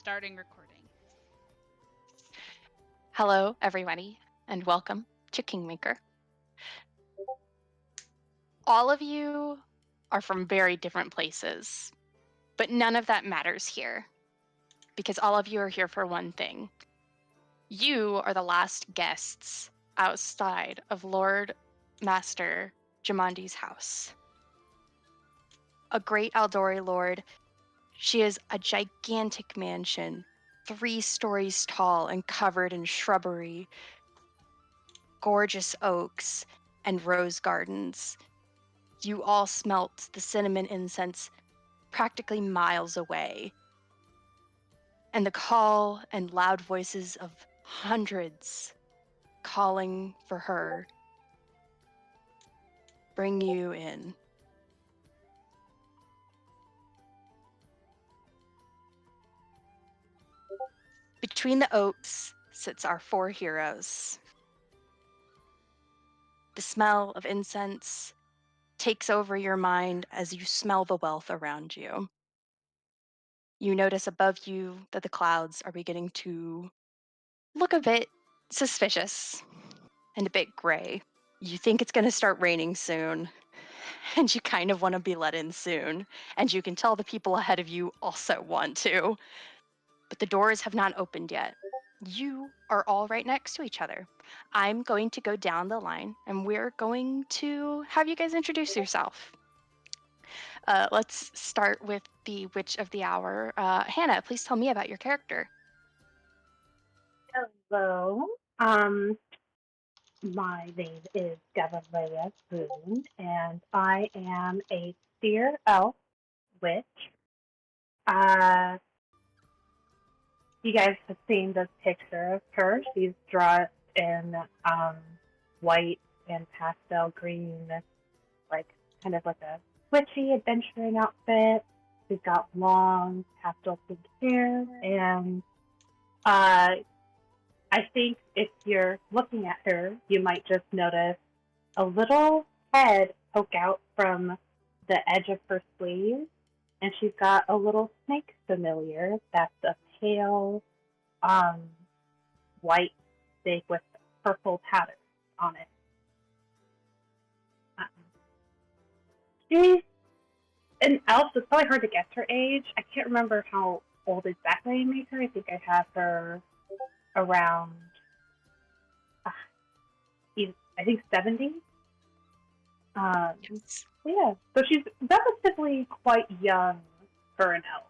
Starting recording. Hello, everybody, and welcome to Kingmaker. All of you are from very different places, but none of that matters here, because all of you are here for one thing. You are the last guests outside of Lord Master Jamandi's house. A great Aldori lord, she is a gigantic mansion, 3 stories tall and covered in shrubbery, gorgeous oaks, and rose gardens. You all smelt the cinnamon incense practically miles away. And the call and loud voices of hundreds calling for her bring you in. Between the oaks sits our 4 heroes. The smell of incense takes over your mind as you smell the wealth around you. You notice above you that the clouds are beginning to look a bit suspicious and a bit gray. You think it's going to start raining soon, and you kind of want to be let in soon, and you can tell the people ahead of you also want to, but the doors have not opened yet. You are all right next to each other. I'm going to go down the line, and we're going to have you guys introduce yourself. Let's start with the Witch of the Hour. Hannah, please tell me about your character. Hello. My name is Galilea Boone, and I am a seer elf witch. Uh, you guys have seen this picture of her. She's dressed in white and pastel green, like kind of like a witchy adventuring outfit. She's got long pastel pink hair, and uh, I think if you're looking at her, you might just notice a little head poke out from the edge of her sleeve, and she's got a little snake familiar that's a pale um, white snake with purple patterns on it. Um, she's an elf, so it's probably hard to guess her age. I can't remember how old exactly I made her. I think I have her around, uh, I think 70. Yes. Yeah, so she's relatively quite young for an elf.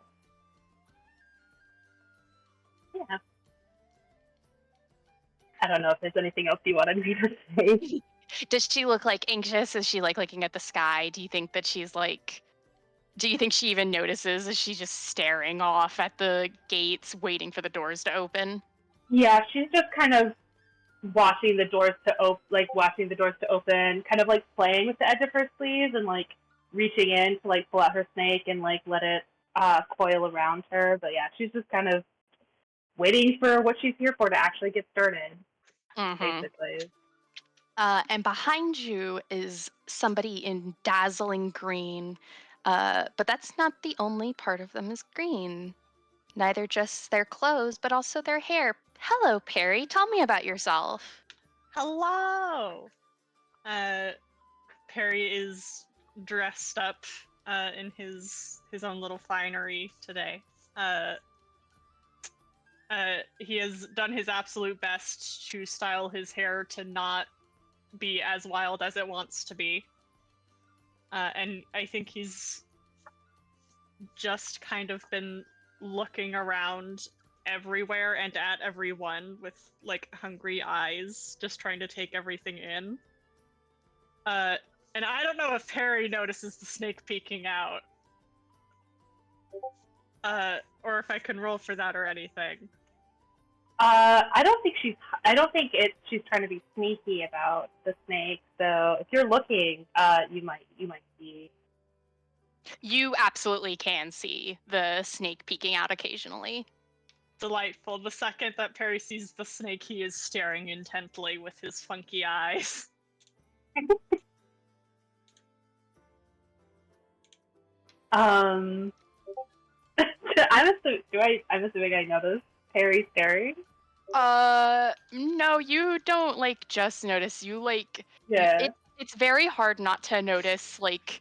Yeah. I don't know if there's anything else you wanted me to say. Does she look like anxious? Is she like looking at the sky? Do you think that she's like, do you think she even notices? Is she just staring off at the gates, waiting for the doors to open? Yeah, she's just kind of watching the doors to open, kind of like playing with the edge of her sleeves and like reaching in to like pull out her snake and like let it coil around her. But yeah, she's just kind of waiting for what she's here for to actually get started, Mm-hmm. basically. And behind you is somebody in dazzling green, but that's not the only part of them is green. Neither just their clothes, but also their hair. Hello, Perry. Tell me about yourself. Hello! Perry is dressed up in his own little finery today. He has done his absolute best to style his hair to not be as wild as it wants to be. And I think he's just kind of been looking around everywhere and at everyone with like hungry eyes, just trying to take everything in. And I don't know if Perry notices the snake peeking out. Or if I can roll for that or anything. I don't think she's trying to be sneaky about the snake. So if you're looking, you might see. You absolutely can see the snake peeking out occasionally. Delightful. The second that Perry sees the snake, he is staring intently with his funky eyes. I'm assuming I noticed Perry staring. No, you don't like just notice. You like Yeah. it's very hard not to notice like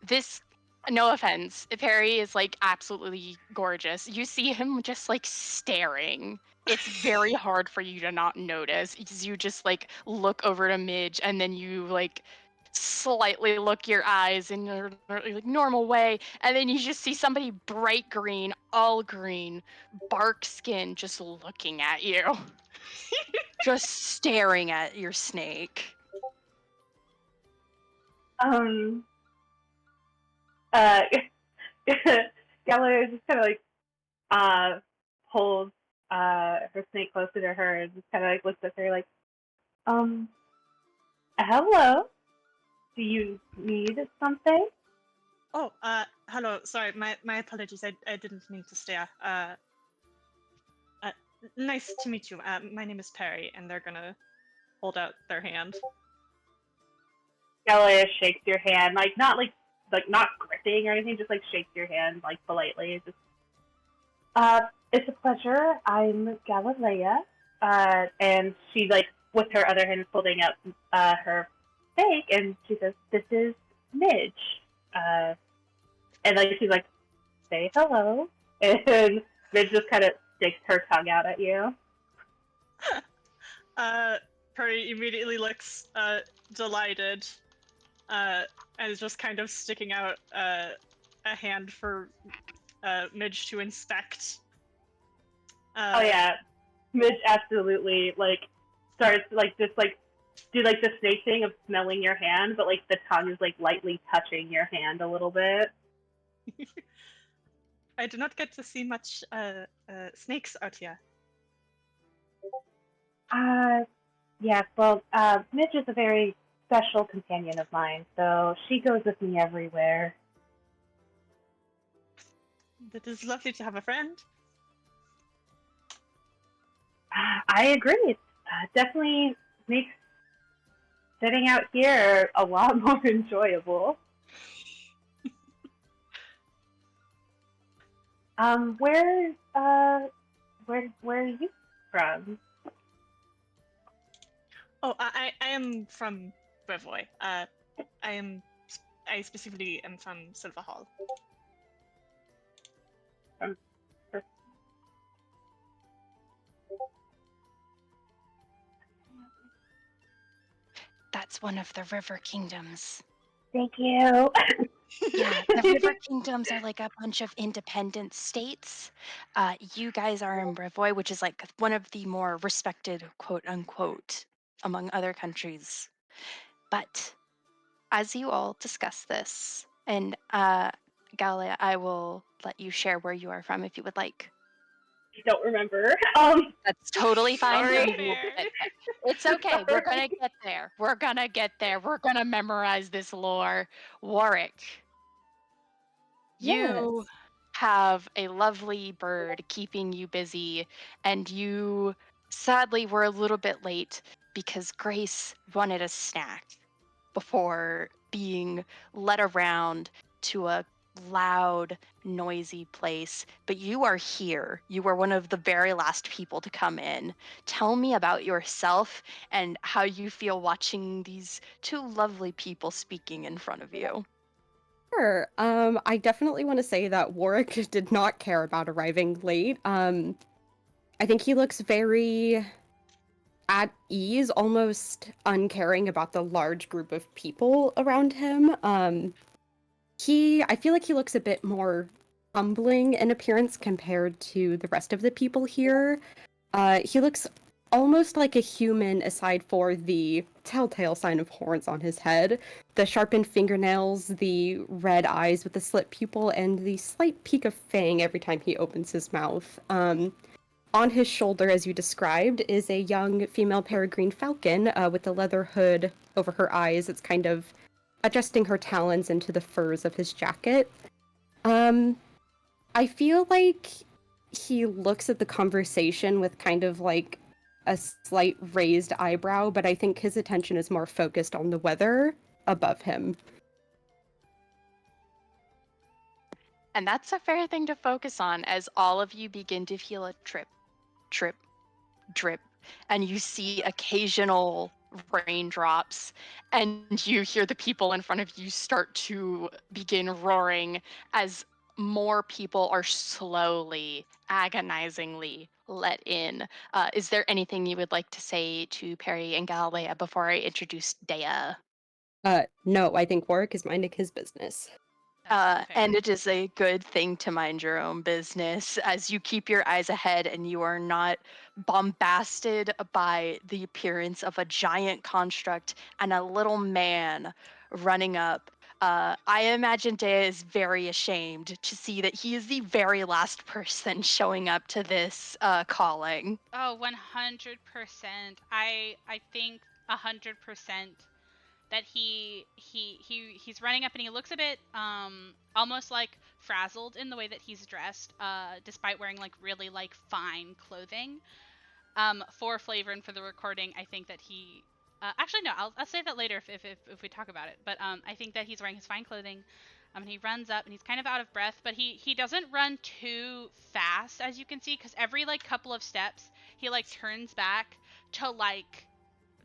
this. No offense, Perry is like absolutely gorgeous. You see him just like staring. It's very hard for you to not notice because you just like look over to Midge and then you like slightly look your eyes in your like normal way, and then you just see somebody bright green, all green, bark skin, just looking at you, just staring at your snake. Uh, Gallagher just kind of like pulls her snake closer to her and just kind of like looks at her like, hello. Do you need something? Oh, hello. Sorry, my apologies. I didn't mean to stare. Nice to meet you. My name is Perry, and they're gonna hold out their hand. Gallagher shakes your hand, like not not gripping or anything, just like shakes your hand like politely. Just, it's a pleasure. I'm Galilea. And she like with her other hand holding up her snake, and she says, "This is Midge." And like she's like, "Say hello," and Midge just kind of sticks her tongue out at you. Perry immediately looks delighted, and is just kind of sticking out a hand for Midge to inspect. Oh yeah, Midge absolutely like starts like just like do like the snake thing of smelling your hand, but like the tongue is like lightly touching your hand a little bit. I do not get to see much snakes out here. Yes, well, Midge is a very special companion of mine, so she goes with me everywhere. It is lovely to have a friend. I agree. It definitely makes sitting out here a lot more enjoyable. Where are you from? Oh, I am from Brevoy. I specifically am from Silver Hall. That's one of the River Kingdoms. Thank you. Yeah, the River Kingdoms are like a bunch of independent states. You guys are in Brevoy, which is like one of the more respected, quote unquote, among other countries. But as you all discuss this, and Galia, I will let you share where you are from if you would like. I don't remember. That's totally fine. Sorry. We will get there. It's okay. We're gonna get there. We're gonna get there. We're gonna memorize this lore. Warwick, you Yes. have a lovely bird keeping you busy, and you sadly were a little bit late because Grace wanted a snack before being led around to a loud, noisy place. But you are here. You were one of the very last people to come in. Tell me about yourself and how you feel watching these two lovely people speaking in front of you. Sure. I definitely want to say that Warwick did not care about arriving late. I think he looks very at ease, almost uncaring about the large group of people around him. I feel like he looks a bit more humbling in appearance compared to the rest of the people here. He looks almost like a human aside for the telltale sign of horns on his head, the sharpened fingernails, the red eyes with the slit pupil, and the slight peak of fang every time he opens his mouth. On his shoulder, as you described, is a young female peregrine falcon with a leather hood over her eyes. It's kind of adjusting her talons into the furs of his jacket. I feel like he looks at the conversation with kind of like a slight raised eyebrow, but I think his attention is more focused on the weather above him. And that's a fair thing to focus on as all of you begin to feel a drip, drip, drip, and you see occasional raindrops, and you hear the people in front of you start to begin roaring as more people are slowly, agonizingly let in. Is there anything you would like to say to Perry and Galilea before I introduce Dea? No, I think Warwick is minding his business. That's fair. And it is a good thing to mind your own business as you keep your eyes ahead and you are not bombasted by the appearance of a giant construct and a little man running up. I imagine Dea is very ashamed to see that he is the very last person showing up to this calling. Oh, 100%. I think 100% that he's running up and he looks a bit almost like frazzled in the way that he's dressed, despite wearing like really like fine clothing. For flavor and for the recording, I think that he actually no, I'll save that later if we talk about it. But I think that he's wearing his fine clothing. And he runs up and he's kind of out of breath, but he doesn't run too fast, as you can see, because every like couple of steps he like turns back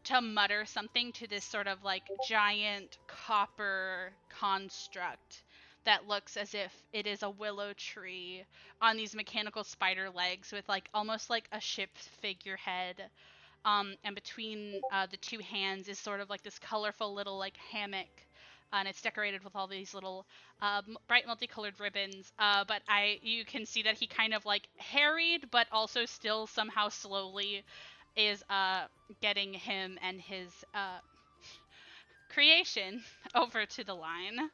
to mutter something to this sort of like giant copper construct that looks as if it is a willow tree on these mechanical spider legs with like almost like a ship figurehead. And between the two hands is sort of like this colorful little like hammock, and it's decorated with all these little bright multicolored ribbons. But you can see that he kind of like harried, but also still somehow slowly is getting him and his creation over to the line.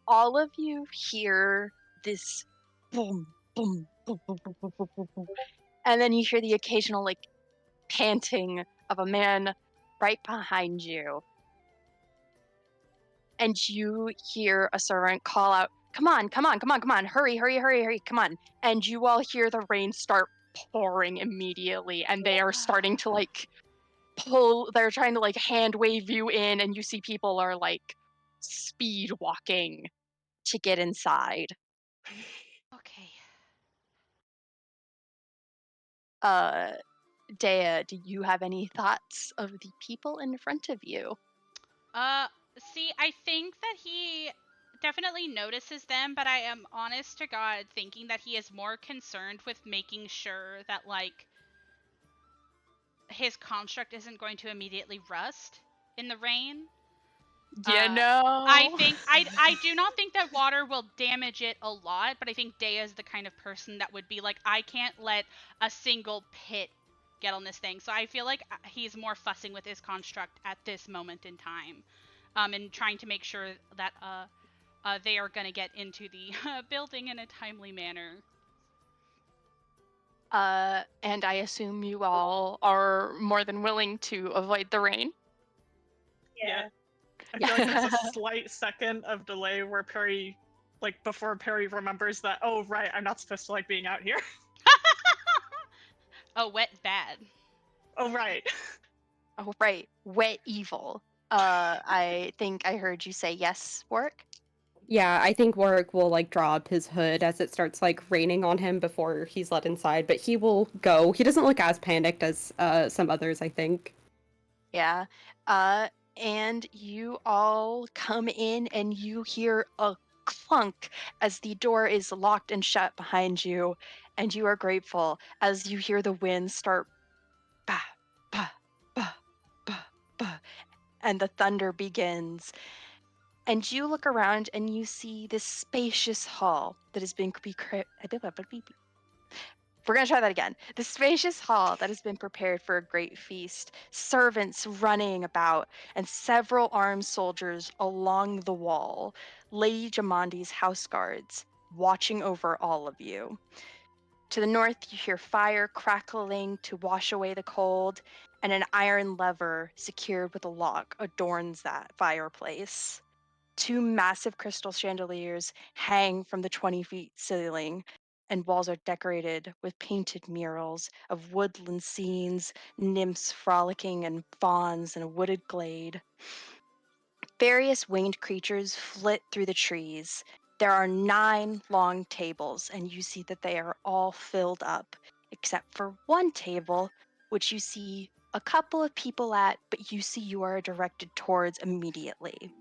All of you hear this boom, boom, boom, boom, boom, boom, boom, boom, boom. And then you hear the occasional like panting of a man right behind you. And you hear a servant call out, come on, come on, come on, come on, hurry, hurry, hurry, hurry, come on. And you all hear the rain start pouring immediately, and they are starting to like they're trying to like hand wave you in, and you see people are like speed walking to get inside. Okay. Dea, do you have any thoughts of the people in front of you? See, I think that he definitely notices them, but I am honest to God thinking that he is more concerned with making sure that like his construct isn't going to immediately rust in the rain. I think I do not think that water will damage it a lot, but I think Dea is the kind of person that would be like, I can't let a single pit get on this thing. So I feel like he's more fussing with his construct at this moment in time, and trying to make sure that they are going to get into the building in a timely manner. And I assume you all are more than willing to avoid the rain. Yeah. I feel like there's a slight second of delay where Perry, like before Perry remembers that, oh right, I'm not supposed to like being out here. Oh, wet bad. Oh right. Oh, right. Wet evil. I think I heard you say yes, Warwick? Yeah, I think Warwick will like draw up his hood as it starts like raining on him before he's let inside, but he will go. He doesn't look as panicked as some others, I think. Yeah. And you all come in and you hear a clunk as the door is locked and shut behind you, and you are grateful as you hear the wind start bah, bah, bah, bah, bah, and the thunder begins. And you look around and you see this spacious hall that has been we're going to try that again. The spacious hall that has been prepared for a great feast, servants running about, and several armed soldiers along the wall, Lady Jamandi's house guards watching over all of you. To the north, you hear fire crackling to wash away the cold, and an iron lever secured with a lock adorns that fireplace. 2 massive crystal chandeliers hang from the 20 feet ceiling, and walls are decorated with painted murals of woodland scenes, nymphs frolicking and fawns in a wooded glade. Various winged creatures flit through the trees. There are 9 long tables, and you see that they are all filled up, except for one table, which you see a couple of people at, but you are directed towards immediately.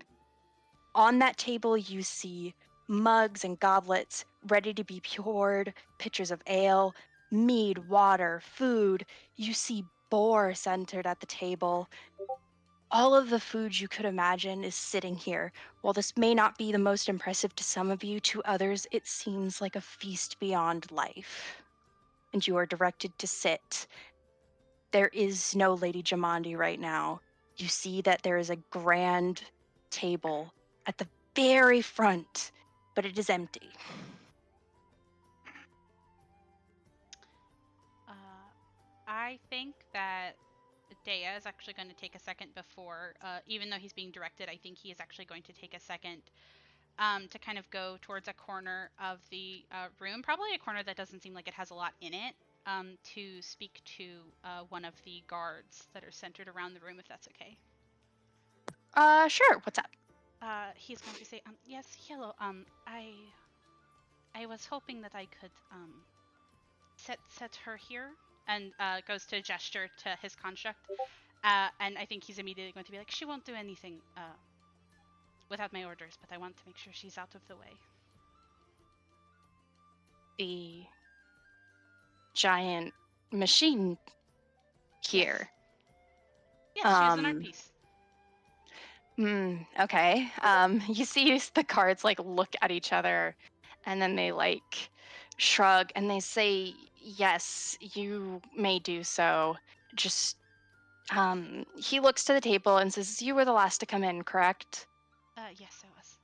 On that table, you see mugs and goblets ready to be poured, pitchers of ale, mead, water, food. You see boar centered at the table. All of the food you could imagine is sitting here. While this may not be the most impressive to some of you, to others, it seems like a feast beyond life. And you are directed to sit. There is no Lady Jamandi right now. You see that there is a grand table at the very front, but it is empty. I think that Dea is actually going to take a second before, even though he's being directed, I think he is actually going to take a second to kind of go towards a corner of the room, probably a corner that doesn't seem like it has a lot in it, to speak to one of the guards that are centered around the room, if that's okay. Sure. What's up? He's going to say, yes, hello, I was hoping that I could, set her here, and goes to gesture to his construct, and I think he's immediately going to be like, she won't do anything, without my orders, but I want to make sure she's out of the way. The giant machine here. Yes, she is an art piece. Okay. You see the guards like look at each other, and then they like shrug and they say, yes, you may do so. Just he looks to the table and says, you were the last to come in, correct? Yes, I was.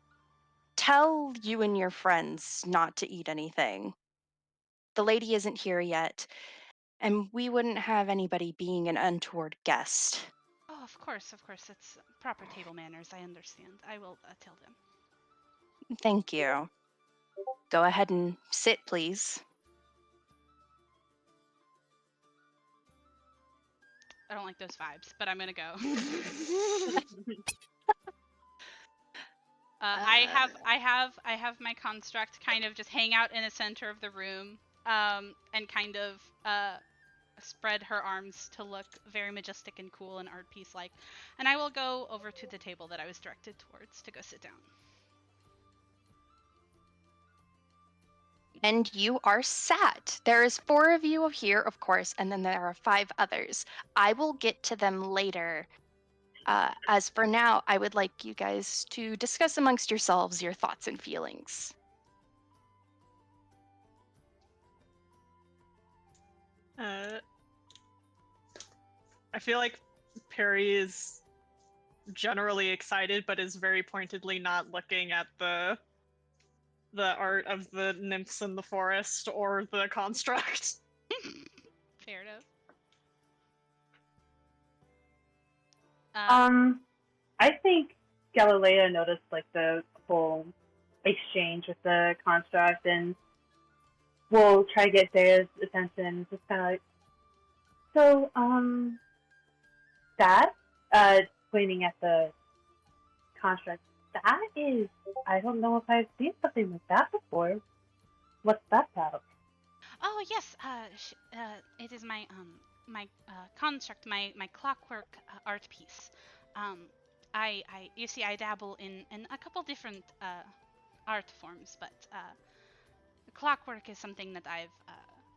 Tell you and your friends not to eat anything. The lady isn't here yet, and we wouldn't have anybody being an untoward guest. Oh, of course, it's proper table manners, I understand. I will tell them. Thank you. Go ahead and sit, please. I don't like those vibes, but I'm gonna go. I have my construct kind of just hang out in the center of the room, and kind of spread her arms to look very majestic and cool and art piece like, and I will go over to the table that I was directed towards to go sit down. And you are sat. There is 4 of you here, of course, and then there are 5 others. I will get to them later. As for now, I would like you guys to discuss amongst yourselves your thoughts and feelings. I feel like Perry is generally excited, but is very pointedly not looking at the art of the nymphs in the forest or the construct. Fair enough. I think Galileo noticed like the whole exchange with the construct, and we'll try to get Daya's attention. Just kind of like, so, that, pointing at the construct, that is, I don't know if I've seen something like that before. What's that about? Oh yes, it is my construct, my clockwork art piece. You see, I dabble in a couple different art forms, but clockwork is something that I've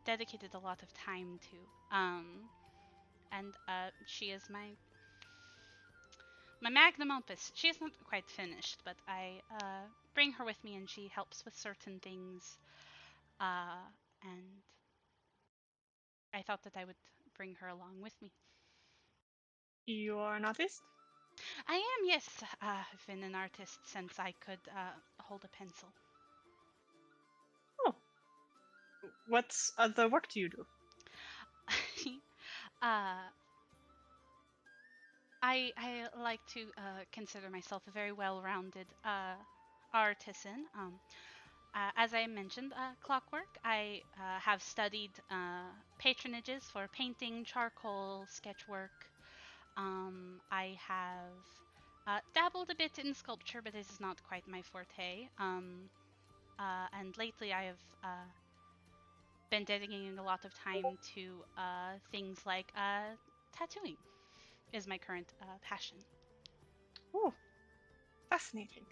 dedicated a lot of time to. And she is my magnum opus. She is not quite finished, but I bring her with me, and she helps with certain things. And I thought that I would bring her along with me. You are an artist? I am, yes. I've been an artist since I could hold a pencil. Oh. What's the work do you do? I like to consider myself a very well-rounded artisan. as I mentioned, Clockwork, I have studied patronages for painting, charcoal, sketchwork. I have dabbled a bit in sculpture, but this is not quite my forte. And lately I have been dedicating a lot of time to things like tattooing is my current passion. Oh, fascinating.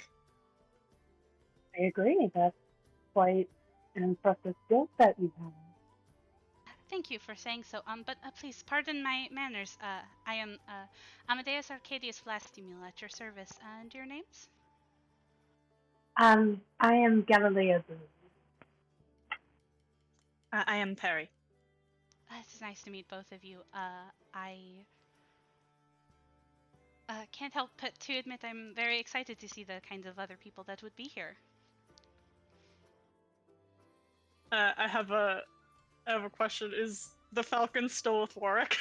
I agree. That's quite an impressive skill set you have. Thank you for saying so. But please pardon my manners. I am Amadeus Arcadius Vlastimil at your service. And your names? I am Galileo Boone. I am Perry. It's nice to meet both of you. I can't help but to admit I'm very excited to see the kinds of other people that would be here. I have a question. Is the Falcon still with Warwick?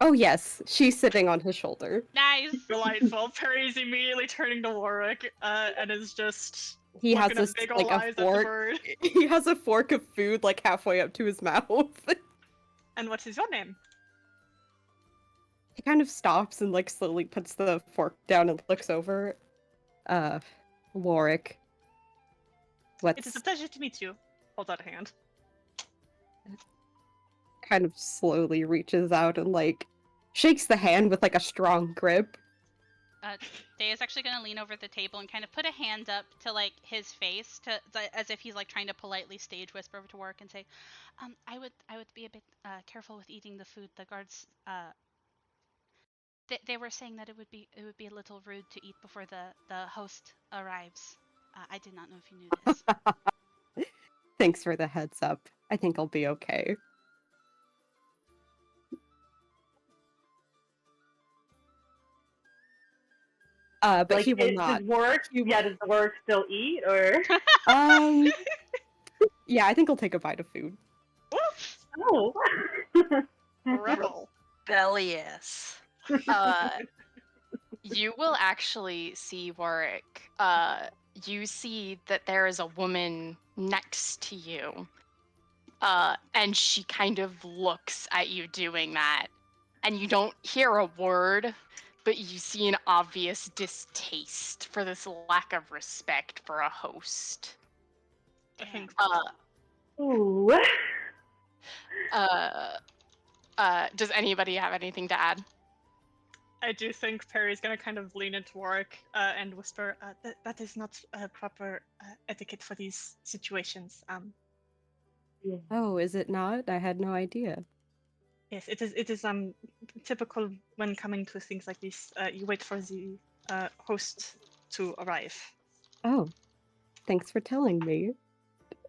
Oh yes, she's sitting on his shoulder. Nice. Delightful. Perry's immediately turning to Warwick and is just He has looking this at big like ol' a eyes at the fork. bird. He has a fork of food like halfway up to his mouth. And what is your name? He kind of stops and like slowly puts the fork down and looks over. Warwick. It is a pleasure to meet you. Hold out a hand. Kind of slowly reaches out and like shakes the hand with like a strong grip. Dea's actually gonna lean over the table and kind of put a hand up to like his face as if he's like trying to politely stage whisper over to Warwick and say, I would be a bit careful with eating the food. The guards they were saying that it would be a little rude to eat before the host arrives. I did not know if you knew this. Thanks for the heads up. I think I'll be okay. But Like, he will not. Does work? Yeah, does the work still eat or? Yeah, I think I'll take a bite of food. Oh. Rebel. Rebellious. You will actually see Warwick. You see that there is a woman next to you. And she kind of looks at you doing that. And you don't hear a word, but you see an obvious distaste for this lack of respect for a host. I think. Ooh. Does anybody have anything to add? I do think Perry's gonna kind of lean into Warwick and whisper, that is not proper etiquette for these situations. Yeah. Oh, is it not? I had no idea. Yes, it is typical when coming to things like this. You wait for the host to arrive. Oh, thanks for telling me.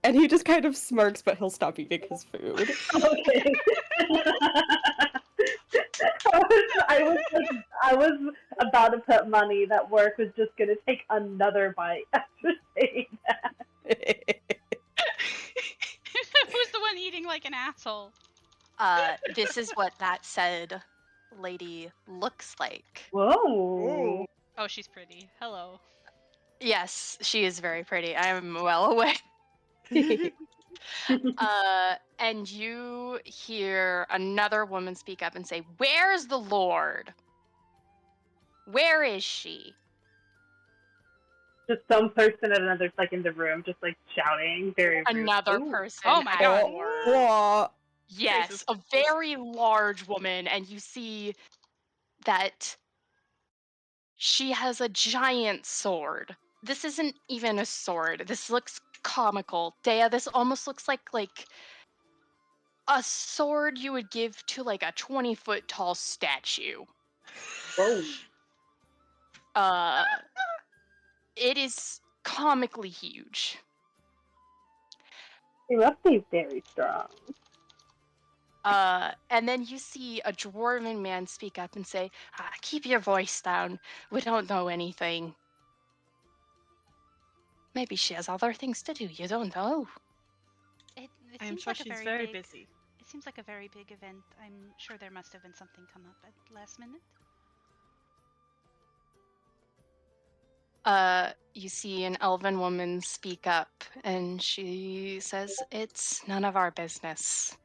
And he just kind of smirks, but he'll stop eating his food. Okay. I was about to put money that work was just gonna take another bite after saying that. Who's the one eating like an asshole? This is what that said lady looks like. Whoa. Oh, she's pretty. Hello. Yes, she is very pretty. I am well aware. And you hear another woman speak up and say, "Where's the Lord? Where is she?" Just some person at another, like, in the room, just like shouting very rude. Another Ooh. person. Oh my at God. your- Oh, Yes, Jesus a very large woman, and you see that she has a giant sword. This isn't even a sword. This looks comical. Dea, this almost looks like a sword you would give to like a 20-foot tall statue. Whoa. It is comically huge. She must be very strong. And then you see a dwarven man speak up and say, "Keep your voice down. We don't know anything. Maybe she has other things to do. You don't know." It I am seems sure like a she's very very big, busy. It seems like a very big event. I'm sure there must have been something come up at last minute. You see an elven woman speak up, and she says, "It's none of our business.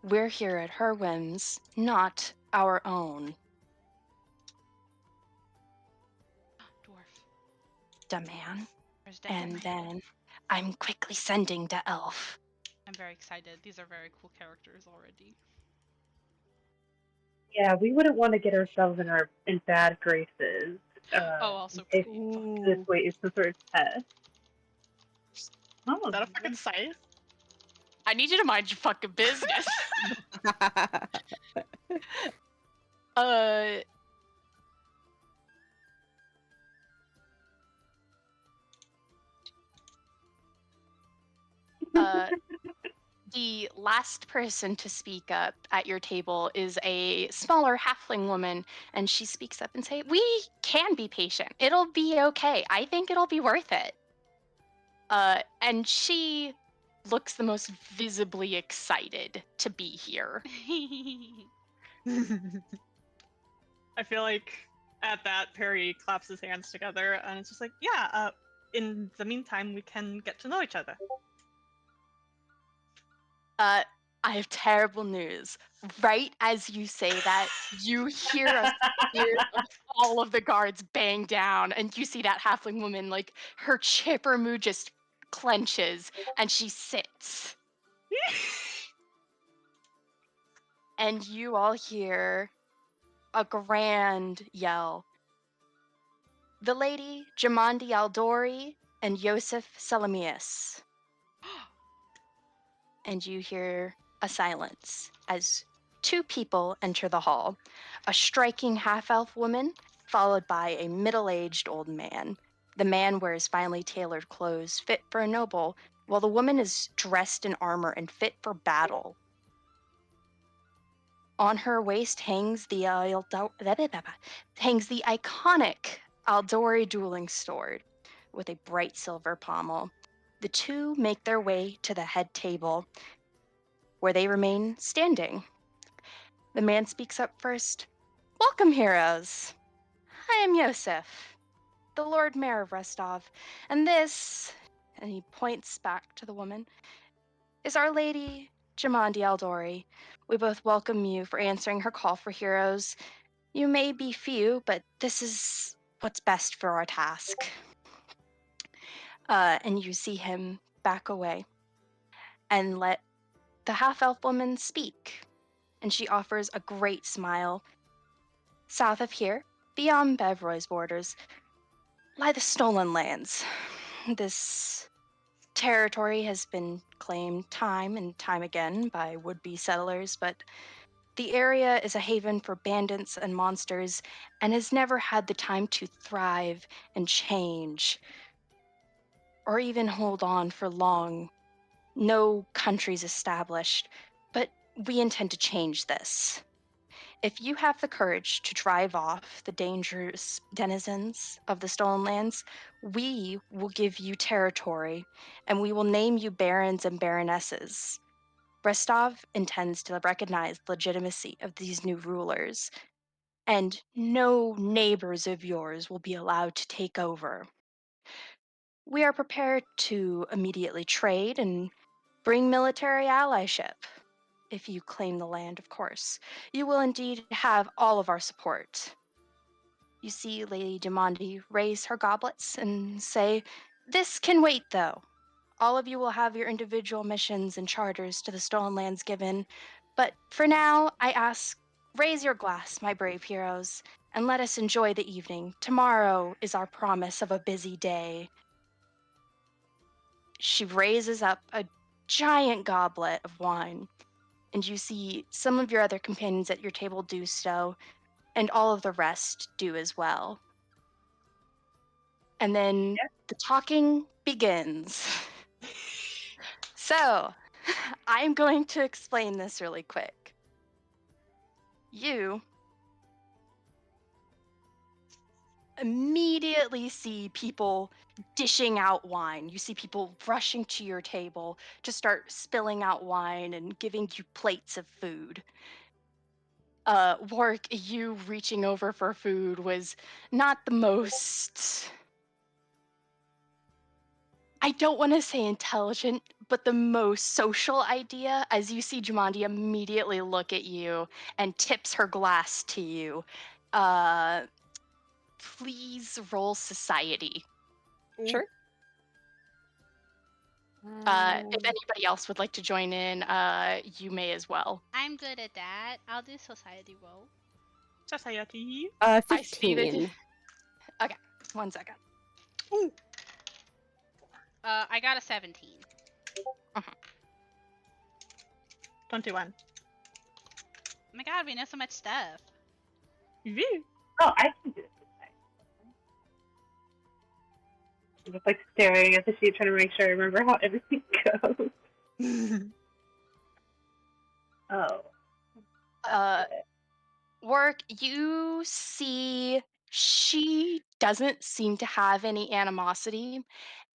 We're here at her whims, not our own." Dwarf. Da man. There's definitely. And then I'm quickly sending to elf. I'm very excited. These are very cool characters already. Yeah, we wouldn't want to get ourselves in bad graces. Also in case pretty. this way is the third test. Oh, Is that a fucking scythe? I need you to mind your fucking business. uh The last person to speak up at your table is a smaller halfling woman, and she speaks up and say, "We can be patient. It'll be okay. I think it'll be worth it." And she looks the most visibly excited to be here. I feel like at that, Perry claps his hands together and it's just like, yeah, in the meantime, we can get to know each other. I have terrible news. Right as you say that, you hear a spear of all of the guards bang down, and you see that halfling woman, like, her chipper mood just clenches, and she sits. And you all hear a grand yell. The lady, Jamandi Aldori, and Yosef Salamias. And you hear a silence as two people enter the hall. A striking half-elf woman, followed by a middle-aged old man. The man wears finely tailored clothes fit for a noble, while the woman is dressed in armor and fit for battle. On her waist hangs the iconic Aldori dueling sword with a bright silver pommel. The two make their way to the head table, where they remain standing. The man speaks up first. "Welcome, heroes. I am Yosef, the Lord Mayor of Rostov, and this," and he points back to the woman, "is our lady, Jamandi Aldori. We both welcome you for answering her call for heroes. You may be few, but this is what's best for our task." And you see him back away and let the half-elf woman speak. And she offers a great smile. "South of here, beyond Bevroy's borders, lie the Stolen Lands. This territory has been claimed time and time again by would-be settlers, but the area is a haven for bandits and monsters and has never had the time to thrive and change, or even hold on for long. No countries established, but we intend to change this. If you have the courage to drive off the dangerous denizens of the Stolen Lands, we will give you territory, and we will name you barons and baronesses. Rostov intends to recognize the legitimacy of these new rulers, and no neighbors of yours will be allowed to take over. We are prepared to immediately trade and bring military allyship. If you claim the land, of course. You will indeed have all of our support." You see Lady Jamandi raise her goblets and say, "This can wait, though. All of you will have your individual missions and charters to the Stolen Lands given. But for now, I ask, raise your glass, my brave heroes, and let us enjoy the evening. Tomorrow is our promise of a busy day." She raises up a giant goblet of wine, and you see some of your other companions at your table do so, and all of the rest do as well. And then the talking begins. So, I'm going to explain this really quick. You immediately see people dishing out wine. You see people rushing to your table to start spilling out wine and giving you plates of food. Warwick, you reaching over for food was not the most, I don't want to say intelligent, but the most social idea, as you see Jumanji immediately look at you and tips her glass to you. Please roll society. Sure. If anybody else would like to join in, you may as well. I'm good at that. I'll do society roll. Society. I see that. 15. Okay, 1 second. I got a 17. 21. Oh my god, we know so much stuff. Woo. Oh, I can do it. I'm just like staring at the sheet, trying to make sure I remember how everything goes. Oh. Work, you see she doesn't seem to have any animosity,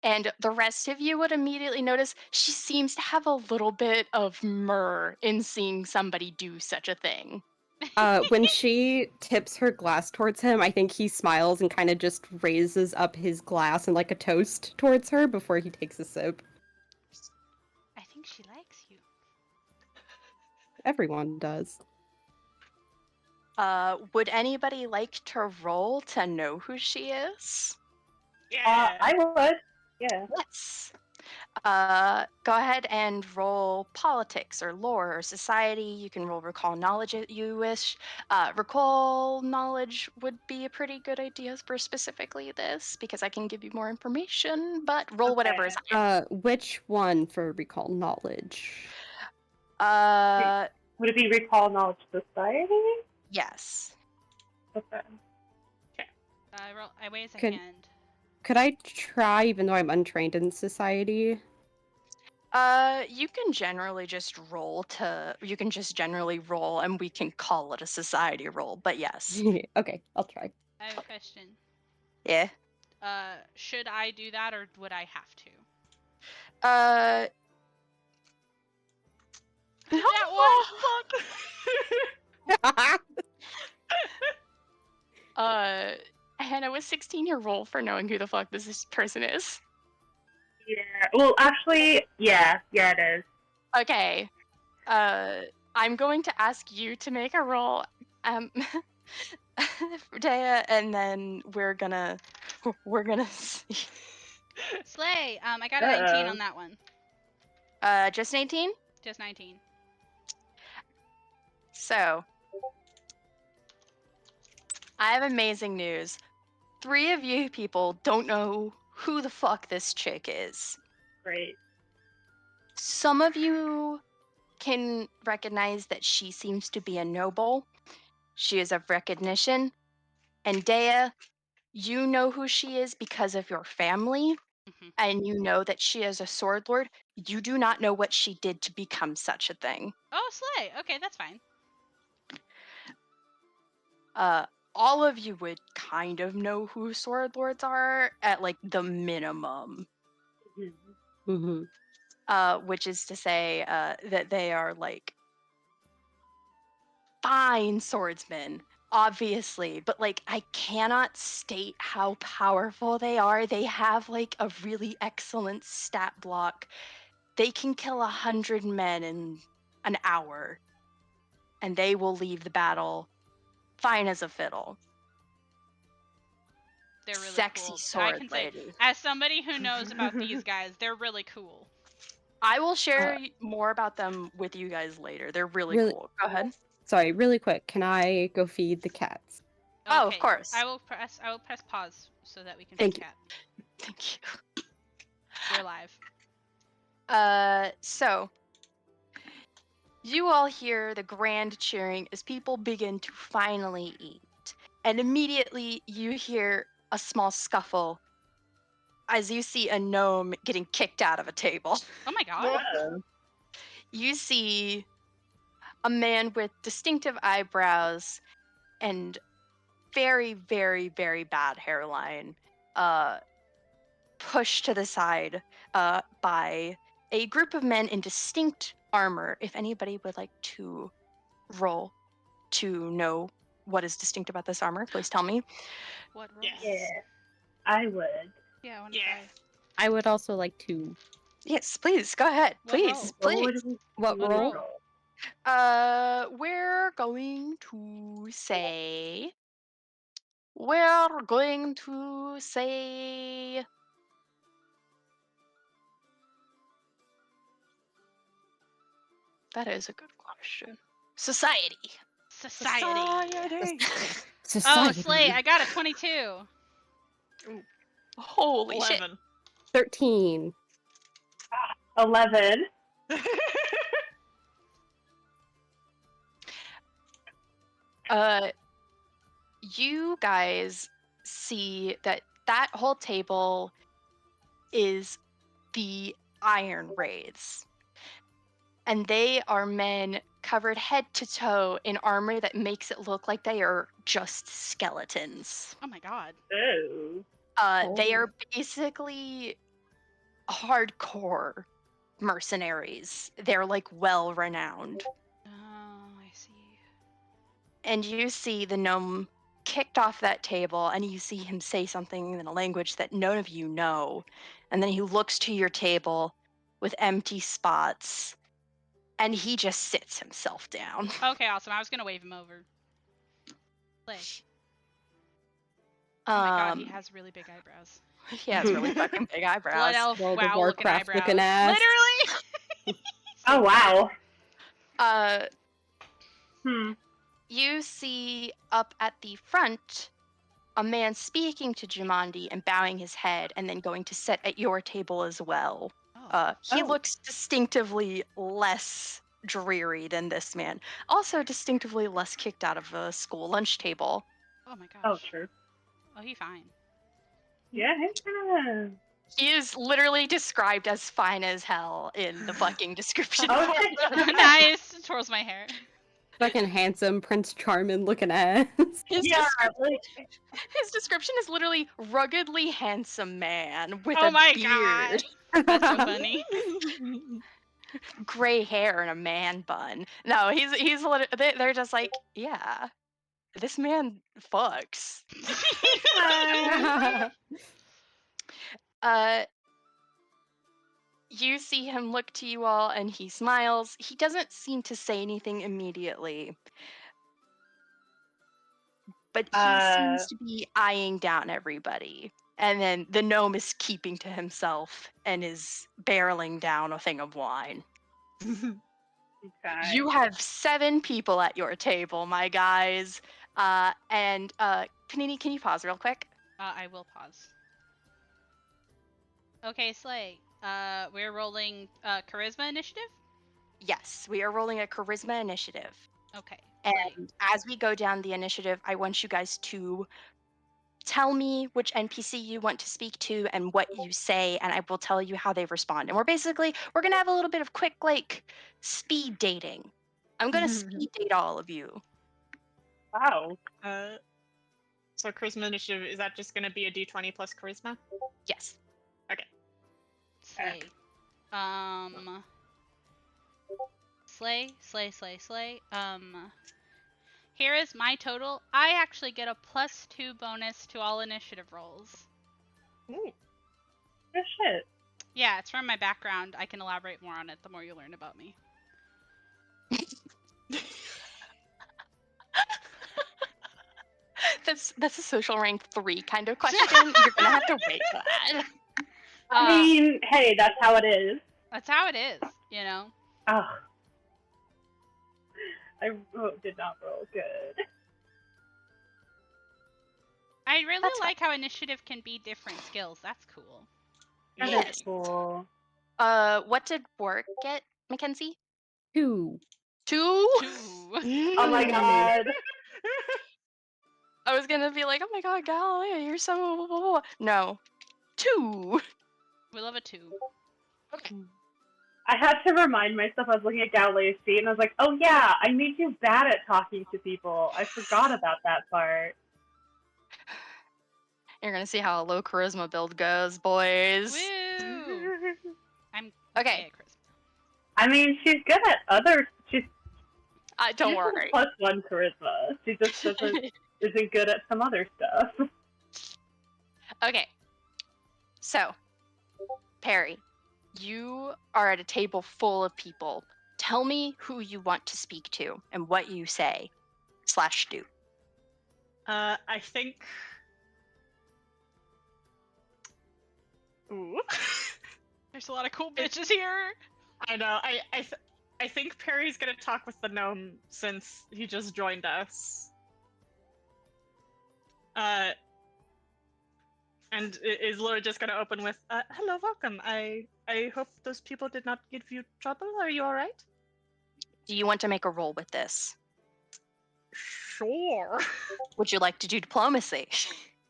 and the rest of you would immediately notice she seems to have a little bit of myrrh in seeing somebody do such a thing. When she tips her glass towards him, I think he smiles and kind of just raises up his glass in like a toast towards her before he takes a sip. I think she likes you. Everyone does. Would anybody like to roll to know who she is? Yeah. I would. Yeah. Yes. Go ahead and roll politics or lore or society. You can roll recall knowledge if you wish. Recall knowledge would be a pretty good idea for specifically this because I can give you more information, but roll whatever is higher. Which one for recall knowledge? Would it be recall knowledge society? Yes. Okay. I raise a Could- hand. Could I try, even though I'm untrained in society? You can generally just roll you can just generally roll and we can call it a society roll, but yes. Okay, I'll try. I have a question. Yeah. Should I do that or would I have to? That one. Hannah was 16 roll for knowing who the fuck this person is. Yeah. Well, actually, yeah, it is. Okay. I'm going to ask you to make a roll, Dea, and then we're gonna see. Slay. I got a 19 on that one. Just 18? Just 19. So, I have amazing news. 3 of you people don't know who the fuck this chick is. Great. Some of you can recognize that she seems to be a noble. She is of recognition. And Dea, you know who she is because of your family, Mhm. and you know that she is a sword lord. You do not know what she did to become such a thing. Oh, slay. Okay, that's fine. All of you would kind of know who sword lords are at like the minimum. Which is to say that they are like fine swordsmen, obviously, but like I cannot state how powerful they are. They have like a really excellent stat block. They can kill 100 men in an hour, and they will leave the battle fine as a fiddle. They're really Sexy cool. sword I can say, lady. as somebody who knows about these guys, they're really cool. I will share more about them with you guys later. They're really cool. Go ahead. Sorry, really quick. Can I go feed the cats? Oh, of Okay, course. I will press pause so that we can Thank feed you. cat. Thank you. We're live. So you all hear the grand cheering as people begin to finally eat. And immediately you hear a small scuffle as you see a gnome getting kicked out of a table. Oh my god. You see a man with distinctive eyebrows and very, very, very bad hairline pushed to the side by a group of men in distinct armor. If anybody would like to roll to know what is distinct about this armor, please tell me. What roll? Yes. Yeah, I would. Yeah, I want to Yeah. try. I would also like to. Yes, please, go ahead. What Please, What please. would we What What roll? roll? We're going to say... We're going to say... That is a good question. Society. Society. Society. Oh, Slay, I got a 22. Holy shit. 11. 13. 11. You guys see that whole table is the Iron Wraiths. And they are men covered head to toe in armor that makes it look like they are just skeletons. Oh my god. Oh. They are basically hardcore mercenaries. They're like well renowned. Oh, I see. And you see the gnome kicked off that table, and you see him say something in a language that none of you know. And then he looks to your table with empty spots, and he just sits himself down. Okay, awesome. I was gonna wave him over. Slay. Oh my god, he has really big eyebrows. He has really fucking big eyebrows. Blood elf, World of wow, looking Warcraft eyebrows. looking ass. Literally. Oh, wow. You see up at the front a man speaking to Jumanji and bowing his head and then going to sit at your table as well. He Oh. looks distinctively less dreary than this man. Also distinctively less kicked out of a school lunch table. Oh my gosh. Oh, true. Oh, he fine. Yeah, he's kind of... He is literally described as fine as hell in the fucking description. Okay. Nice. Twirls my hair. Fucking handsome Prince Charming looking ass. His, Yeah, his description is literally ruggedly handsome man with Oh a my beard, god. That's so funny. gray hair, and a man bun. No, they're just like, yeah, this man fucks. You see him look to you all, and he smiles. He doesn't seem to say anything immediately, but he seems to be eyeing down everybody. And then the gnome is keeping to himself and is barreling down a thing of wine. Okay. You have 7 people at your table, my guys. And Panini, can you pause real quick? I will pause. Okay, Slay. We're rolling charisma initiative? Yes, we are rolling a charisma initiative. Okay. Slay. And as we go down the initiative, I want you guys to tell me which NPC you want to speak to and what you say, and I will tell you how they respond. And we're gonna have a little bit of quick, like, speed dating. I'm gonna speed date all of you. Wow. So charisma initiative, is that just gonna be a d20 plus charisma? Yes. Slay. Slay. Here is my total. I actually get a +2 bonus to all initiative rolls. Ooh. Good shit. Yeah, it's from my background. I can elaborate more on it the more you learn about me. That's a social rank 3 kind of question. You're gonna have to wait for that. I mean, hey, that's how it is. That's how it is, you know? Oh. I did not roll good. I really That's like how initiative can be different skills. That's cool. That is Yes. cool. What did Warwick get, Mackenzie? 2. 2? 2. Oh my god. I was gonna be like, oh my god, Galilea, you're so... No. 2. We love a 2. I had to remind myself, I was looking at Galileo's feet, and I was like, oh yeah, I made you bad at talking to people. I forgot about that part. You're gonna see how a low charisma build goes, boys. Woo! I'm Okay. at charisma. I mean, she's good at other... She's Don't She's worry. +1 charisma. She just isn't good at some other stuff. Okay. So, Perry, you are at a table full of people. Tell me who you want to speak to and what you say / do. I think. Ooh. There's a lot of cool bitches here. I know. I think Perry's gonna talk with the gnome since he just joined us. And is Laura just gonna open with, "Hello, welcome. I hope those people did not give you trouble. Are you all right?" Do you want to make a roll with this? Sure. Would you like to do diplomacy?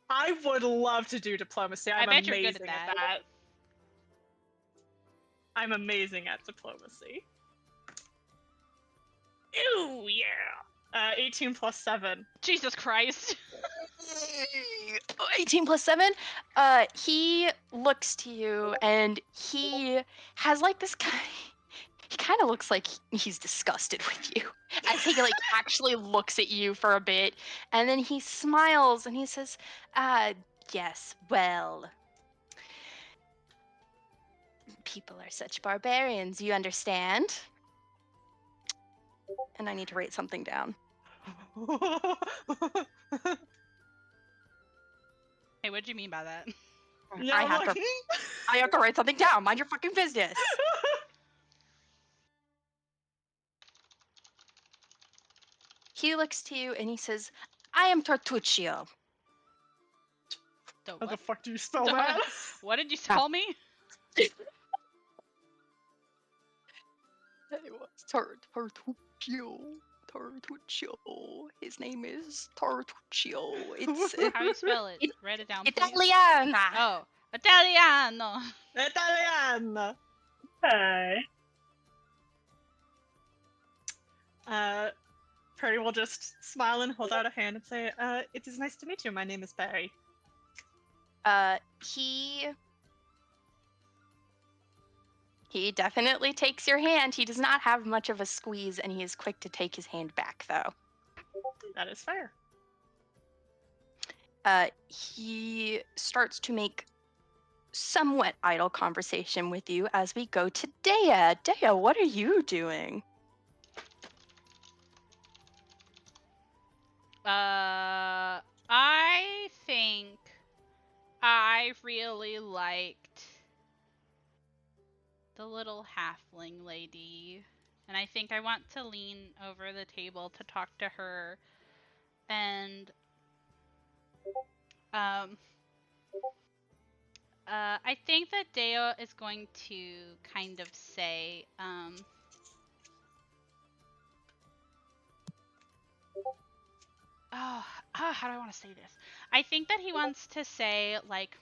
I would love to do diplomacy. I'm bet you're amazing good at that. that. I'm amazing at diplomacy. Ew, yeah. 18 plus 7. Jesus Christ. 18 plus 7. He looks to you and he has like this kind. He kind of looks like he's disgusted with you as he like actually looks at you for a bit, and then he smiles and he says, yes, well, people are such barbarians, you understand? And I need to write something down. Hey, what do you mean by that? Yeah, I have to write something down. Mind your fucking business. He looks to you and he says, I am Tartuccio. The How the what? fuck do you spell that? What did you call me? Tartuccio. Tartuccio. His name is Tartuccio. It's How do you spell it? It- Write it down, please. Italiana. Oh, Italiano. Italian! Okay. Perry will just smile and hold out a hand and say, "It is nice to meet you. My name is Perry." He definitely takes your hand. He does not have much of a squeeze, and he is quick to take his hand back, though. That is fair. He starts to make somewhat idle conversation with you as we go to Dea. Dea, what are you doing? I think I really liked the little halfling lady, and I think I want to lean over the table to talk to her, and I think that Deo is going to kind of say, how do I want to say this? I think that he wants to say, like,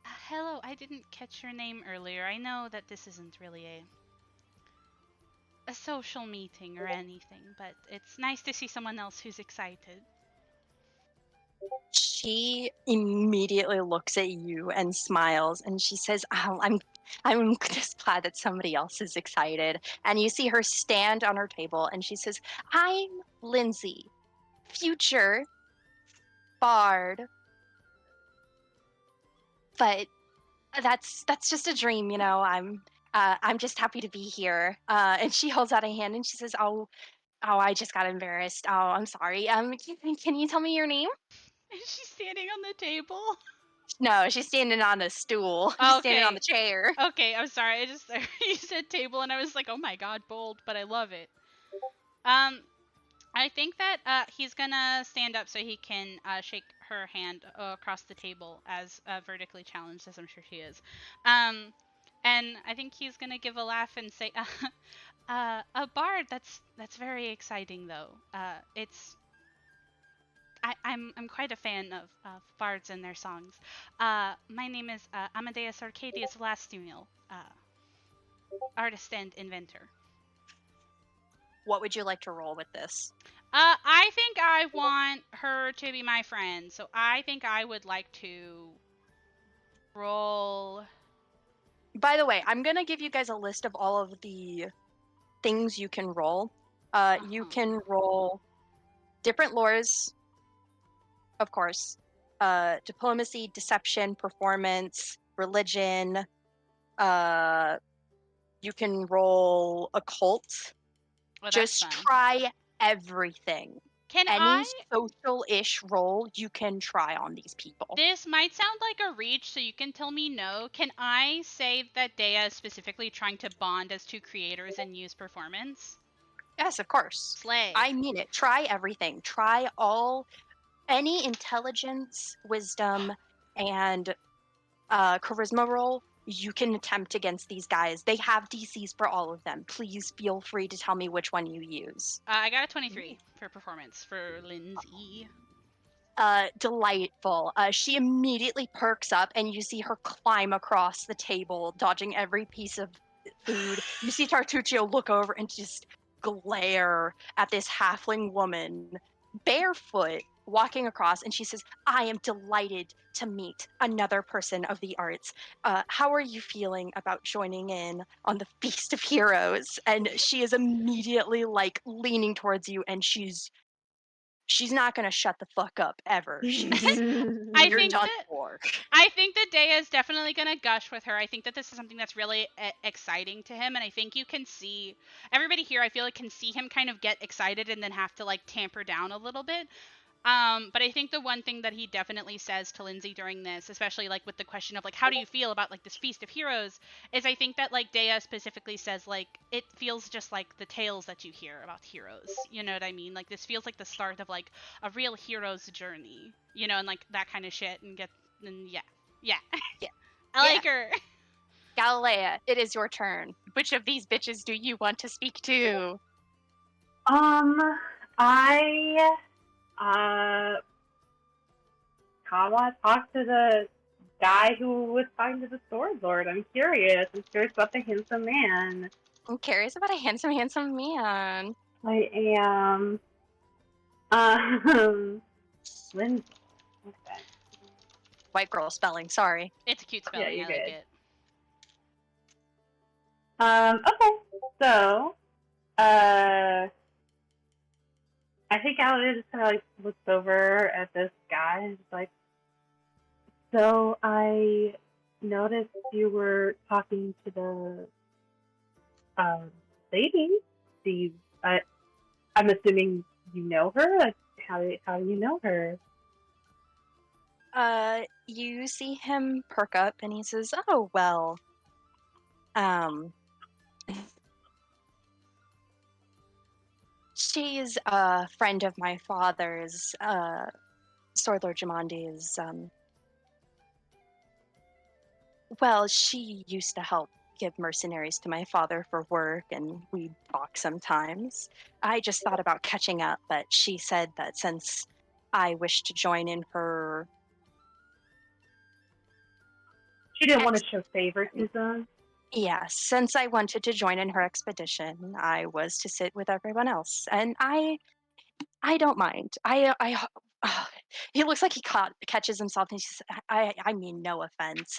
hello, I didn't catch your name earlier. I know that this isn't really a social meeting or anything, but it's nice to see someone else who's excited. She immediately looks at you and smiles, and she says, "Oh, I'm just glad that somebody else is excited." And you see her stand on her table, and she says, "I'm Lindsay, future bard, but that's just a dream, you know. I'm just happy to be here." And she holds out a hand, and she says, "Oh, I just got embarrassed. Oh, I'm sorry. Can you tell me your name?" Is she standing on the table? No, she's standing on a stool. She's standing on the chair. Okay, I'm sorry. I just you said table and I was like, oh my god, bold, but I love it. I think that he's gonna stand up so he can shake her hand across the table, as vertically challenged as I'm sure she is. And I think he's gonna give a laugh and say, a bard. That's very exciting though. I'm quite a fan of bards and their songs. My name is Amadeus Arcadius Lastumiel, artist and inventor. What would you like to roll with this? I think I want her to be my friend, so I think I would like to roll. By the way, I'm going to give you guys a list of all of the things you can roll. You Uh-huh. can roll different lores, of course. Diplomacy, deception, performance, religion. You can roll occult. Well, that's Just fun. try everything. Can Any I? social-ish role you can try on these people. This might sound like a reach, so you can tell me no. Can I say that Dea is specifically trying to bond as two creators and use performance? Yes, of course. Slay. I mean it. Try everything. Try any intelligence, wisdom, and charisma roll you can attempt against these guys. They have DCs for all of them. Please feel free to tell me which one you use. I got a 23 for performance for Lindsay. Delightful. She immediately perks up, and you see her climb across the table, dodging every piece of food. You see Tartuccio look over and just glare at this halfling woman, barefoot, walking across, and she says, I am delighted to meet another person of the arts. How are you feeling about joining in on the Feast of Heroes? And she is immediately like leaning towards you, and she's not gonna shut the fuck up ever. I You're think done that for. I think that Dea is definitely going to gush with her. I think that this is something that's really exciting to him, and I think you can see everybody here. I feel like can see him kind of get excited and then have to like tamper down a little bit. But I think the one thing that he definitely says to Lindsay during this, especially like with the question of like how do you feel about like this Feast of Heroes, is I think that like Dea specifically says like it feels just like the tales that you hear about heroes. You know what I mean? Like this feels like the start of like a real hero's journey. You know, and like that kind of shit and yeah. Yeah. I Yeah. like her. Galilea, it is your turn. Which of these bitches do you want to speak to? I kind of want to talk to the guy who was talking to the Sword Lord. I'm curious. I'm curious about the handsome man. I'm curious about a handsome man. I am. Lindsay. Okay. White girl spelling, sorry. It's a cute spelling. you're I like good. it. Okay. So, I think Alan just kind of like looks over at this guy and is like, so I noticed you were talking to the lady. Do you? I'm assuming you know her. Like, how do you know her? You see him perk up and he says, oh, well, she's a friend of my father's, Sword Lord Jamandi's, well, she used to help give mercenaries to my father for work, and we talk sometimes. I just thought about catching up, but she said that since I wished to join in her... She didn't want to show favoritism. Yes, since I wanted to join in her expedition, I was to sit with everyone else, and I don't mind. He looks like he catches himself, and he says, I mean no offense.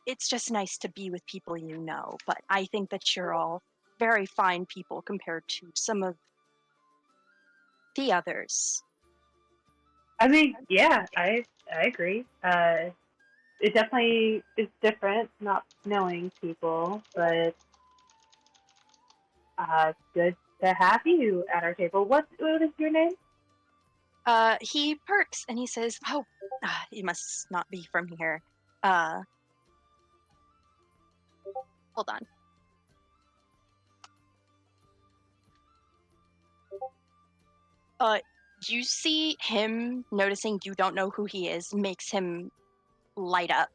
It's just nice to be with people you know, but I think that you're all very fine people compared to some of the others. I mean, yeah, I agree. It definitely is different not knowing people, but good to have you at our table. What is your name? He perks and he says, oh, you must not be from here. Hold on. You see him noticing you don't know who he is makes him light up.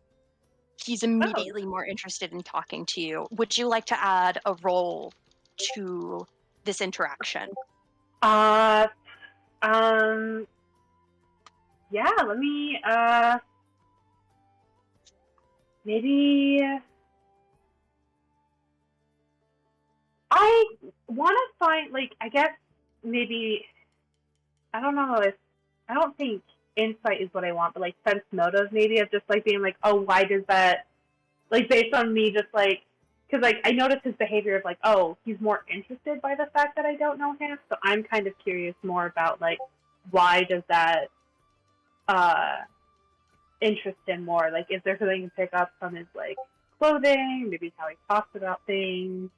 He's immediately more interested in talking to you. Would you like to add a roll to this interaction? Yeah, let me, maybe, I want to find, like, I guess, maybe, I don't think insight is what I want, but, like, sense motive, maybe, of just, like, being like, oh, why does that, like, based on me just, like, because like I noticed his behavior of like, oh, he's more interested by the fact that I don't know him. So I'm kind of curious more about like why does that interest him more? Like, is there something you can pick up from his like clothing, maybe how he talks about things?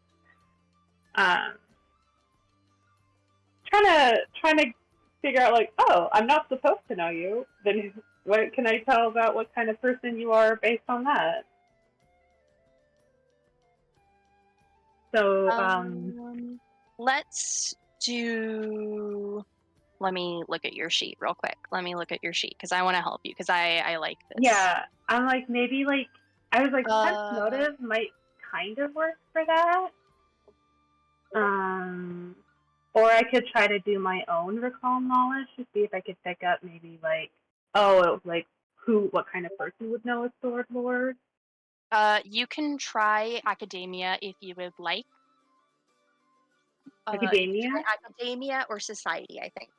Trying to figure out like, oh, I'm not supposed to know you. Then what can I tell about what kind of person you are based on that? So, let's do. Let me look at your sheet real quick. Let me look at your sheet because I want to help you because I like this. yeah, I'm like maybe like I was like sense motive might kind of work for that. Or I could try to do my own recall knowledge to see if I could pick up maybe like, oh, like what kind of person would know a sword lord. You can try academia if you would like. Academia? Academia or society, I think.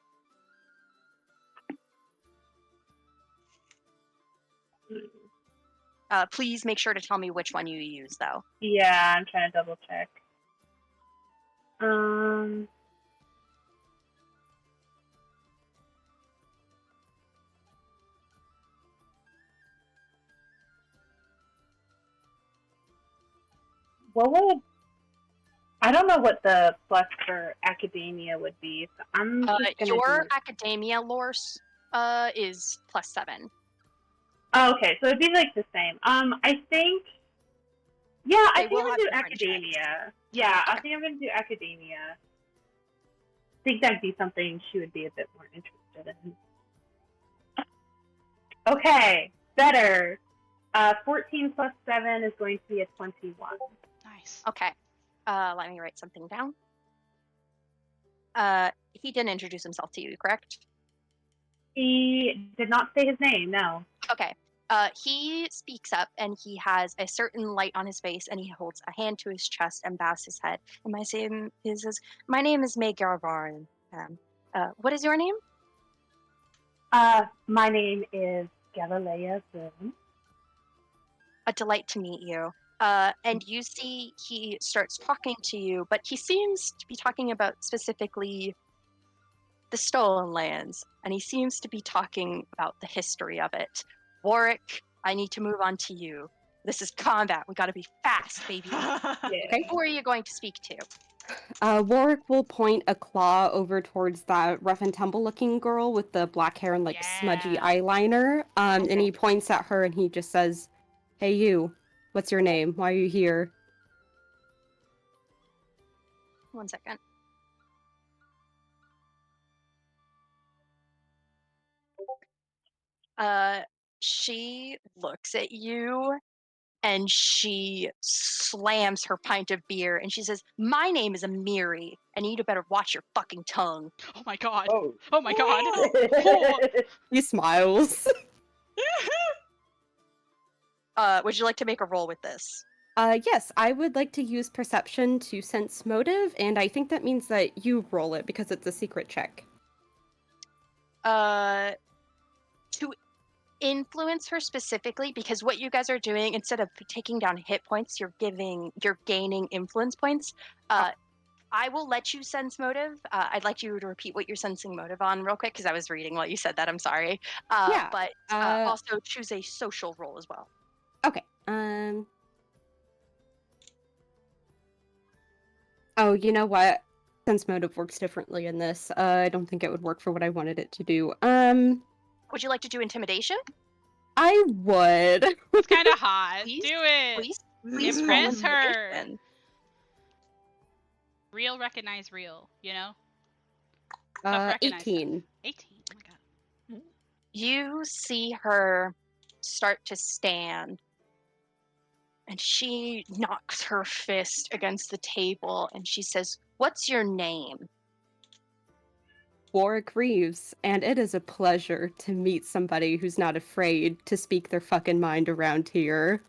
Please make sure to tell me which one you use, though. Yeah, I'm trying to double check. What would I don't know what the plus for academia would be. So I'm just gonna your academia lore is +7. Oh, okay, so it'd be like the same. I think. Yeah, I think I'm gonna do academia. Checks. Yeah, I think I'm gonna do academia. I think that'd be something she would be a bit more interested in. Okay, better. 14 plus 7 is going to be a 21. Nice. Okay. Let me write something down. He didn't introduce himself to you, correct? He did not say his name, no. Okay. He speaks up and he has a certain light on his face and he holds a hand to his chest and bows his head. And my name is May Garvarn. What is your name? My name is Galilea Boone. A delight to meet you. And you see he starts talking to you, but he seems to be talking about specifically the Stolen Lands, and he seems to be talking about the history of it. Warwick, I need to move on to you. This is combat. We gotta be fast, baby. Okay. Who are you going to speak to? Warwick will point a claw over towards that rough and tumble looking girl with the black hair and like smudgy eyeliner. And he points at her and he just says, "Hey you, what's your name? Why are you here?" 1 second. She looks at you and she slams her pint of beer and she says, "My name is Amiri, and you better watch your fucking tongue." Oh my god. Oh my god. He smiles. Would you like to make a roll with this? Yes, I would like to use perception to sense motive, and I think that means that you roll it because it's a secret check. To influence her specifically, because what you guys are doing, instead of taking down hit points, you're gaining influence points. I will let you sense motive. I'd like you to repeat what you're sensing motive on real quick, because I was reading while you said that. I'm sorry. Yeah. But also choose a social role as well. Okay. Oh, you know what? Sense motive works differently in this. I don't think it would work for what I wanted it to do. Would you like to do intimidation? I would. It's kind of hot. Please, do it. Please impress her. Real recognize real, you know? 18. 18. Oh my god. You see her start to stand, and she knocks her fist against the table and she says, "What's your name?" Warwick Reeves, and it is a pleasure to meet somebody who's not afraid to speak their fucking mind around here.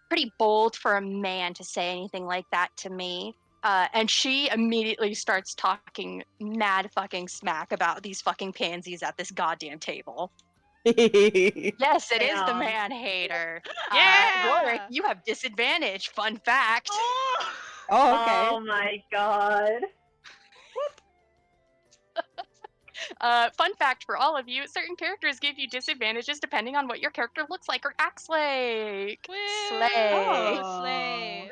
Pretty bold for a man to say anything like that to me. And she immediately starts talking mad fucking smack about these fucking pansies at this goddamn table. Yes, it is the Damn. man hater. Yeah! Warwick, you have disadvantage. Fun fact. Oh! Oh, okay. Oh my god. Fun fact for all of you: certain characters give you disadvantages depending on what your character looks like or acts like. Woo! Slay. Slay.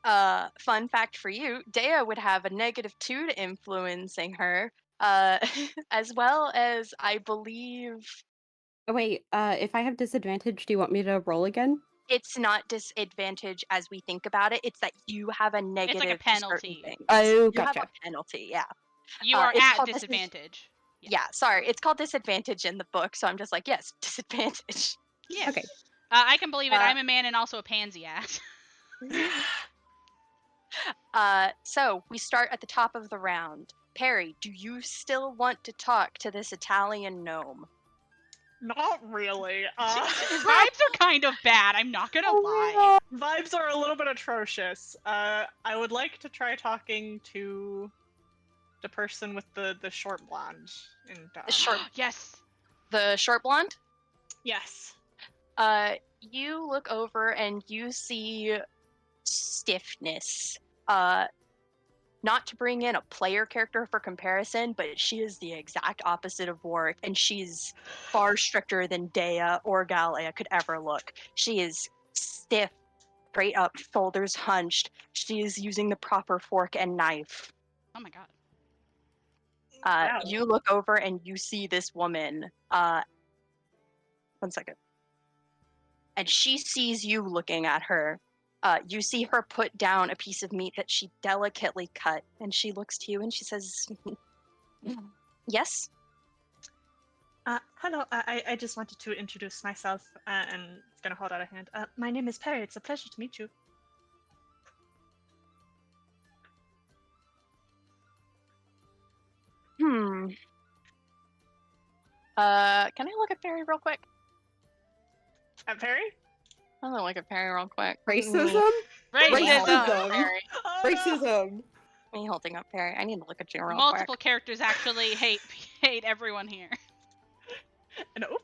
Woohoo. Fun fact for you: Dea would have a -2 to influencing her, as well as I believe Oh, wait, if I have disadvantage, do you want me to roll again? it's not disadvantage as we think about it. It's that you have a negative to certain penalty. things. Oh, You have gotcha. a penalty, yeah. You are it's at called disadvantage. Yeah, sorry. It's called disadvantage in the book, so I'm just like, yes, disadvantage. Yes. Okay. I can believe it. Uh, I'm a man and also a pansy ass. So we start at the top of the round. Perry, do you still want to talk to this Italian gnome? Not really. Vibes are kind of bad. I'm not gonna lie. Vibes are a little bit atrocious. I would like to try talking to the person with the short blonde. And, Yes. The short blonde? yes. You look over and you see stiffness. Not to bring in a player character for comparison, but she is the exact opposite of Warwick, and she's far stricter than Dea or Galea could ever look. She is stiff, straight up, shoulders hunched. She is using the proper fork and knife. Oh my god. Wow. You look over and you see this woman. 1 second. And she sees you looking at her. You see her put down a piece of meat that she delicately cut, and she looks to you and she says, yes? Hello, I just wanted to introduce myself and gonna hold out a hand. My name is Perry. It's a pleasure to meet you. Can I look at Perry real quick? Perry? I'm gonna look at Perry real quick. Racism? Racism. Perry. Oh, no. Racism. Me holding up Perry. I need to look at you real Multiple quick. characters actually hate everyone here. Nope.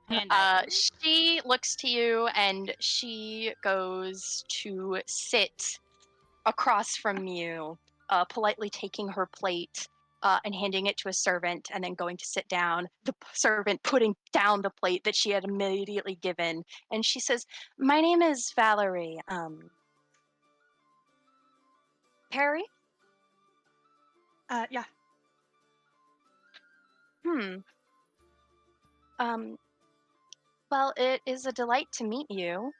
And She looks to you and she goes to sit across from you, politely taking her plate and handing it to a servant and then going to sit down. The servant putting down the plate that she had immediately given. And she says, my name is Valerie. Perry? Yeah. Well, it is a delight to meet you.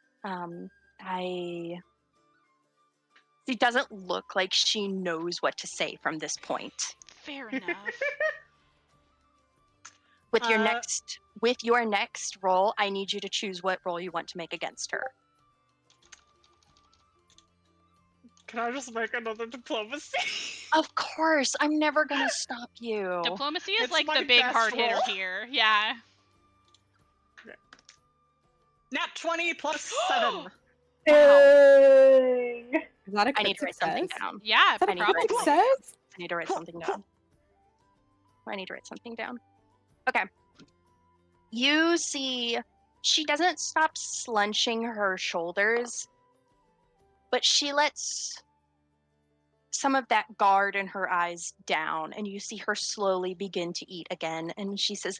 She doesn't look like she knows what to say from this point. fair enough. With your next roll, I need you to choose what roll you want to make against her. Can I just make another diplomacy? Of course, I'm never gonna stop you. Diplomacy is It's like my the big best hard hitter roll. here. Yeah. Nat 20 plus 7. Dang. Is that a I crit need to write something success? down. Yeah, Is that a I need to crit write probably. something. success? I need to write something down. I need to write something down. Okay. You see, she doesn't stop slunching her shoulders, but she lets some of that guard in her eyes down, and you see her slowly begin to eat again. And she says,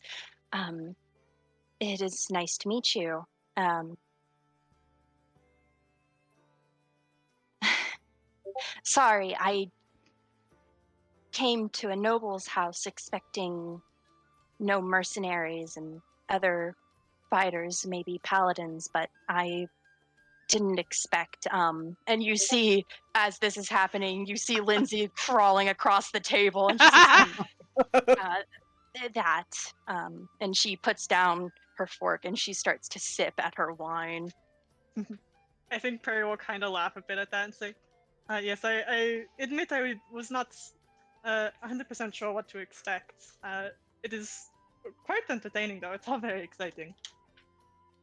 it is nice to meet you. Sorry, I came to a noble's house expecting no mercenaries and other fighters, maybe paladins, but I didn't expect. And you see, as this is happening, you see Lindsay crawling across the table, and she says, and she puts down her fork and she starts to sip at her wine. I think Perry will kind of laugh a bit at that and say, yes, I admit I was not 100% sure what to expect. It is quite entertaining, though. It's all very exciting.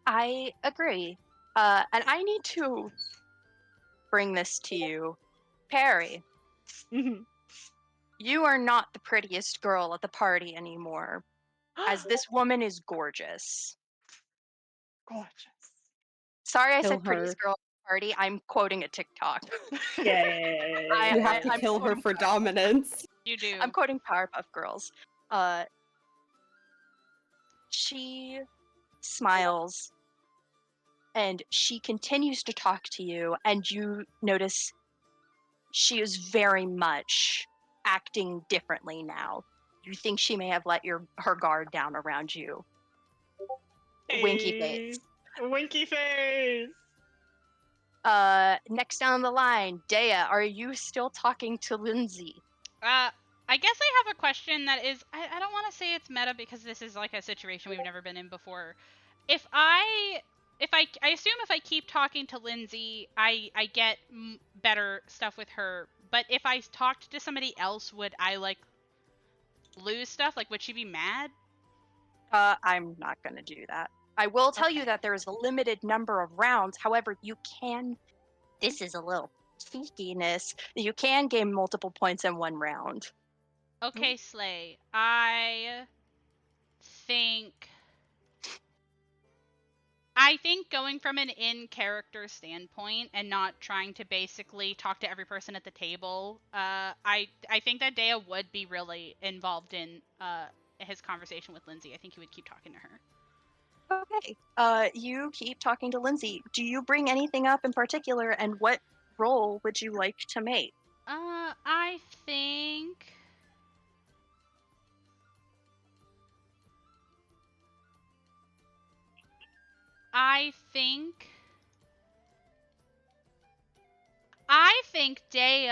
I agree. And I need to bring this to you. Perry, Mhm. You are not the prettiest girl at the party anymore, as this woman is gorgeous. Gorgeous. Sorry I Kill said prettiest her. girl at the party. I'm quoting a TikTok. Yeah. You have to I'm kill her quoting for dominance. You do. I'm quoting Powerpuff Girls. She smiles and she continues to talk to you, and you notice she is very much acting differently now. You think she may have let her guard down around you. Winky face. Winky face. Next down the line, Dea, are you still talking to Lindsay? I guess I have a question that is, I don't want to say it's meta because this is like a situation we've never been in before. I assume if I keep talking to Lindsay, I get better stuff with her. But if I talked to somebody else, would I like lose stuff? Like, would she be mad? I'm not gonna do that. I will tell you Okay. that there is a limited number of rounds. However, you can. This is a little cheekiness. You can gain multiple points in one round. Okay, Slay. I think going from an in-character standpoint and not trying to basically talk to every person at the table, I think that Dea would be really involved in his conversation with Lindsay. I think he would keep talking to her. Okay. You keep talking to Lindsay. Do you bring anything up in particular, and what role would you like to make? I think Dea,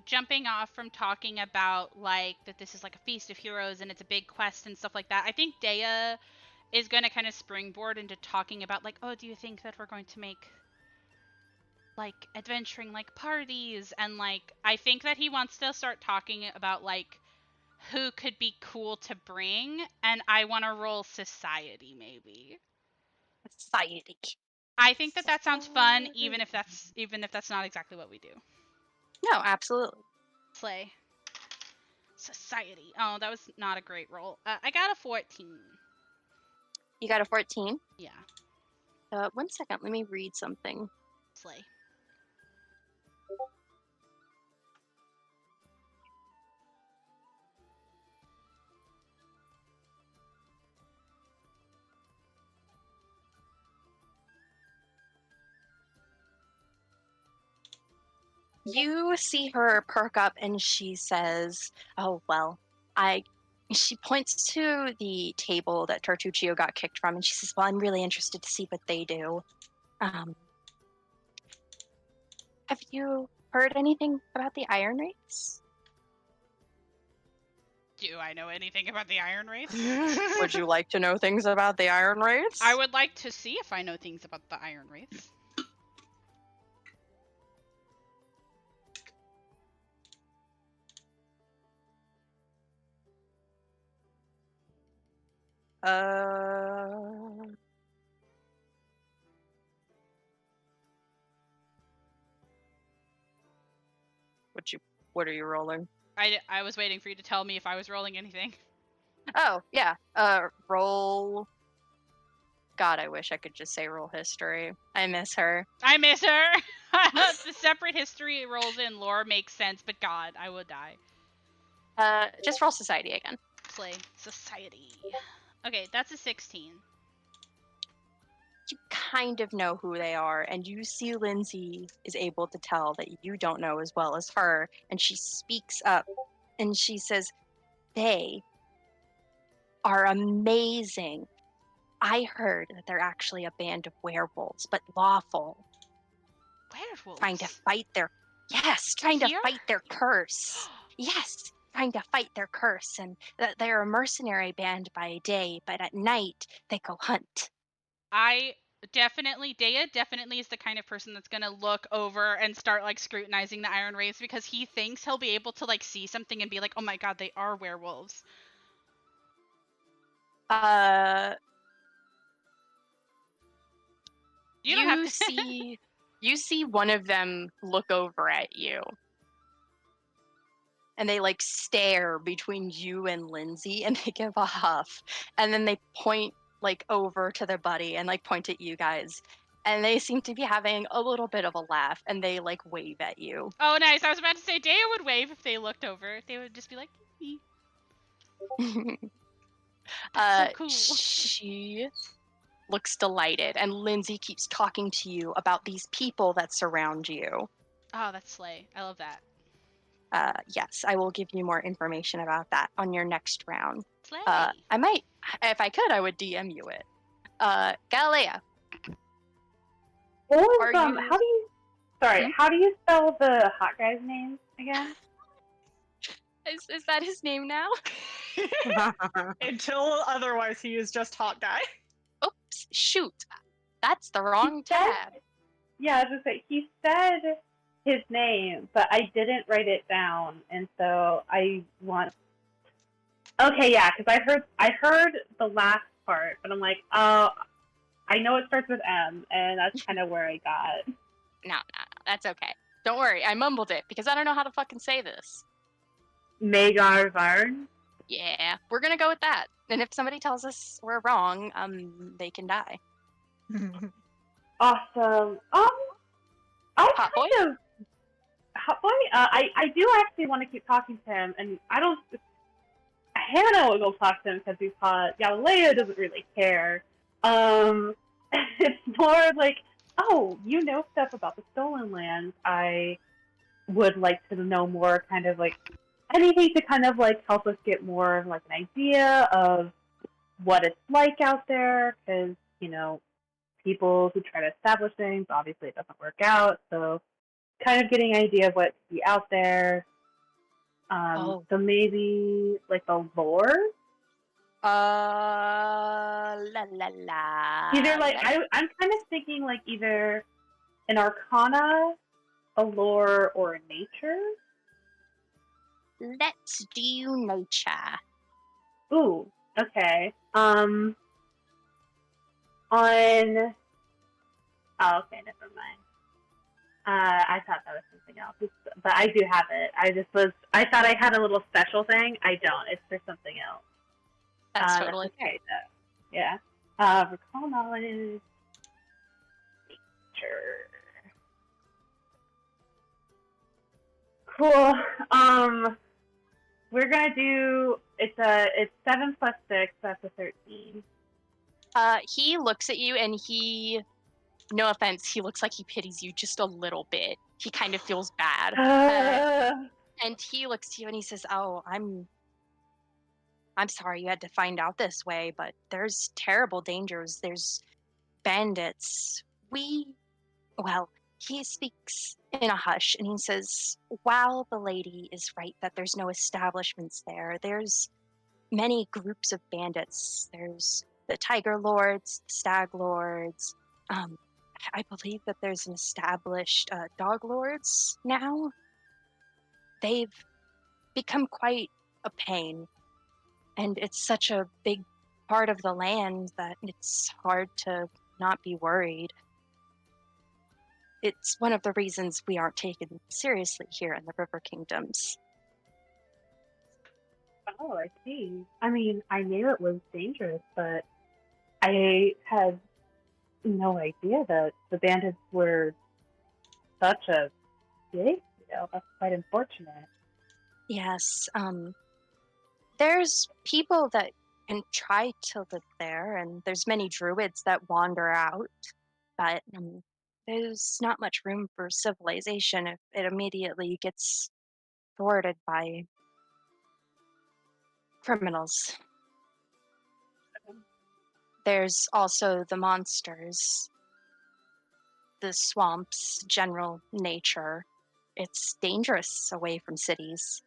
jumping off from talking about like that this is like a feast of heroes and it's a big quest and stuff like that. I think Dea is going to kind of springboard into talking about like, oh, do you think that we're going to make like adventuring like parties, and like I think that he wants to start talking about like who could be cool to bring, and I want to roll society maybe. Society. I think that sounds fun, even if that's not exactly what we do. No, absolutely. Slay. Society. Oh, that was not a great roll. I got a 14. You got a 14. Yeah. 1 second. Let me read something. Slay. You see her perk up and she says, oh, well, she points to the table that Tartuccio got kicked from, and she says, well, I'm really interested to see what they do. Have you heard anything about the Iron Race? Do I know anything about the Iron Race? Would you like to know things about the Iron Race? I would like to see if I know things about the Iron Race. What are you rolling? I was waiting for you to tell me if I was rolling anything. Oh, yeah. Roll. God, I wish I could just say roll history. I miss her. I miss her. The separate history rolls in lore makes sense, but God, I would die. Just roll society again. Play society. Okay, that's a 16. You kind of know who they are, and you see Lindsay is able to tell that you don't know as well as her, and she speaks up and she says, they are amazing. I heard that they're actually a band of werewolves, but lawful. Werewolves? Trying to fight their curse. Yes, trying to fight their curse, and that they're a mercenary band by day, but at night they go hunt. Dea definitely is the kind of person that's gonna look over and start like scrutinizing the Iron Race because he thinks he'll be able to like see something and be like, oh my god, they are werewolves. You see one of them look over at you. and they like stare between you and Lindsay, and they give a huff, and then they point like over to their buddy and like point at you guys, and they seem to be having a little bit of a laugh, and they like wave at you. Oh, nice. I was about to say Dea would wave if they looked over. They would just be like, "Ee." That's so cool. She looks delighted, and Lindsay keeps talking to you about these people that surround you. Oh, that's slay. I love that. Yes, I will give you more information about that on your next round. Slay. I might, if I could, I would DM you it. Galilea. What Are was, you- how do you, sorry, Hmm? how do you spell the hot guy's name again? Is that his name now? Until otherwise, he is just hot guy. Oops, shoot. That's the wrong said- tab. Yeah, I was just say he said his name, but I didn't write it down, and so I want. Okay, yeah, because I heard the last part, but I'm like, oh, I know it starts with M, and that's kind of where I got. No, that's okay. Don't worry, I mumbled it because I don't know how to fucking say this. Magar Varn. Yeah, we're gonna go with that. And if somebody tells us we're wrong, they can die. Awesome. Hot boy? Hot boy. I do actually want to keep talking to him, and I don't. Hannah will go talk to him because he's hot. Galileo doesn't really care. It's more like, oh, you know stuff about the stolen lands. I would like to know more, kind of like anything to kind of like help us get more of like an idea of what it's like out there, because you know, people who try to establish things, obviously it doesn't work out. So, kind of getting an idea of what's out there. So maybe like the lore. La la la. Either like I'm kind of thinking like either an arcana, a lore, or a nature. Let's do nature. Ooh, okay. On. Oh, okay, never mind. I thought that was something else, but I do have it. I thought I had a little special thing. I don't. It's for something else. That's totally okay, though. Yeah. Recall knowledge. Nature. Cool. We're gonna do. It's 7 plus 6. That's a 13. He looks at you and he, no offense, he looks like he pities you just a little bit. He kind of feels bad. And he looks to you and he says, "Oh, I'm sorry you had to find out this way, but there's terrible dangers. There's bandits. Well, he speaks in a hush and he says, while the lady is right that there's no establishments there, there's many groups of bandits. There's the Tiger Lords, Stag Lords. I believe that there's an established Dog Lords now. They've become quite a pain. And it's such a big part of the land that it's hard to not be worried. It's one of the reasons we aren't taken seriously here in the River Kingdoms." Oh, I see. I mean, I knew it was dangerous, but I had no idea that the bandits were such a big deal. That's quite unfortunate. Yes, there's people that can try to live there, and there's many druids that wander out, but there's not much room for civilization if it immediately gets thwarted by criminals. There's also the monsters, the swamps, general nature. It's dangerous away from cities.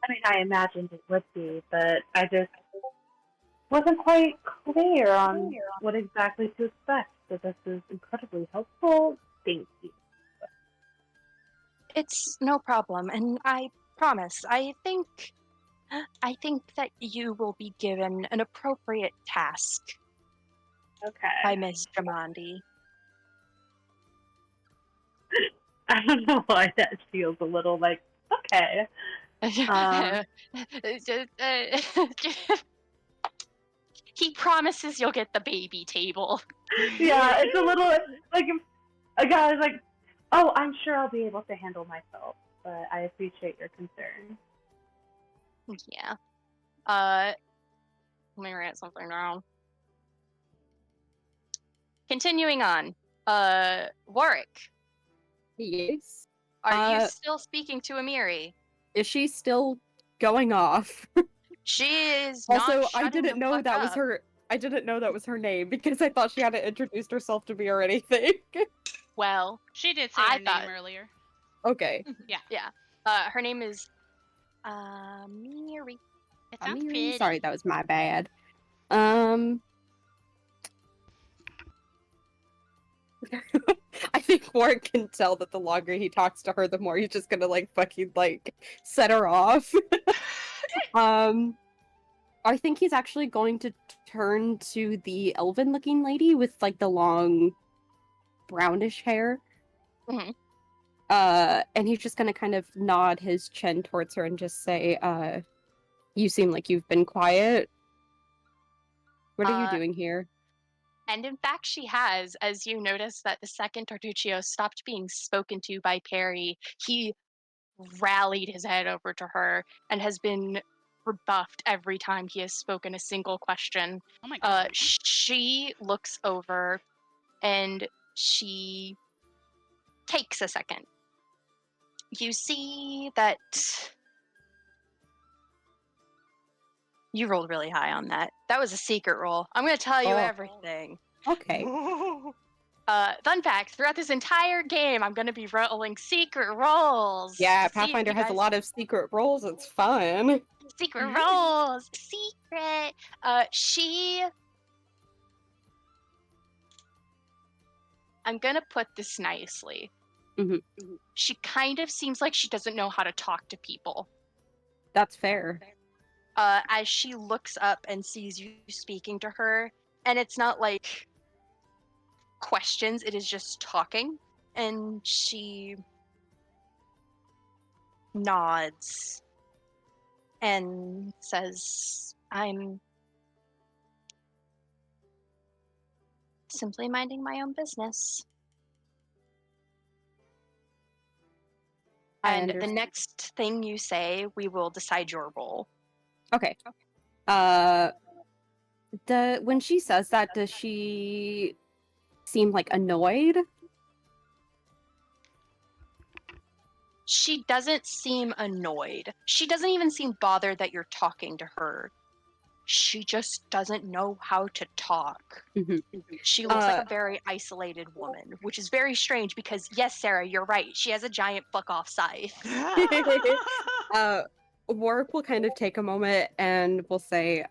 I mean, I imagined it would be, but I just wasn't quite clear on what exactly to expect. So this is incredibly helpful. Thank you. It's no problem, and I promise, I think that you will be given an appropriate task Okay. by Miss Dramandi. I don't know why that feels a little like Okay. He promises you'll get the baby table. Yeah, it's a little like a guy is like, oh, I'm sure I'll be able to handle myself, but I appreciate your concern. Yeah. Let me write something down. Continuing on. Warwick, Yes. are you still speaking to Amiri? Is she still going off? She is Also, not I shutting didn't the know fuck that was up. her. I didn't know that was her name because I thought she hadn't introduced herself to me or anything. Oh, Well, she did say I her thought- name earlier. Okay. yeah. Her name is Amiri. It sounds Amiri? pretty. Sorry, that was my bad. I think Warwick can tell that the longer he talks to her, the more he's just gonna like fucking like set her off. I think he's actually going to turn to the elven-looking lady with like the long brownish hair. Mhm. And he's just gonna kind of nod his chin towards her and just say, you seem like you've been quiet. What are you doing here? And in fact, she has, as you notice that the second Tartuccio stopped being spoken to by Perry, he rallied his head over to her and has been rebuffed every time he has spoken a single question. Oh my god. She looks over and she takes a second. You see that you rolled really high on that. That was a secret roll. I'm going to tell you Oh. everything. Okay. Fun fact, throughout this entire game, I'm going to be rolling secret rolls. Yeah, to see if Pathfinder you has a guys- lot of secret roles. It's fun. Secret Mhm. rolls. Secret. I'm going to put this nicely. Mhm. She kind of seems like she doesn't know how to talk to people. That's fair. As she looks up and sees you speaking to her, and it's not like questions, it is just talking, and she nods and says, I'm simply minding my own business. I And the understand. next thing you say, we will decide your role. Okay. When she says that, does she seem like annoyed? She doesn't seem annoyed. She doesn't even seem bothered that you're talking to her. She just doesn't know how to talk. Mhm. She looks like a very isolated woman, which is very strange because, yes, Sarah, you're right. She has a giant fuck off scythe. Warwick will kind of take a moment and will say,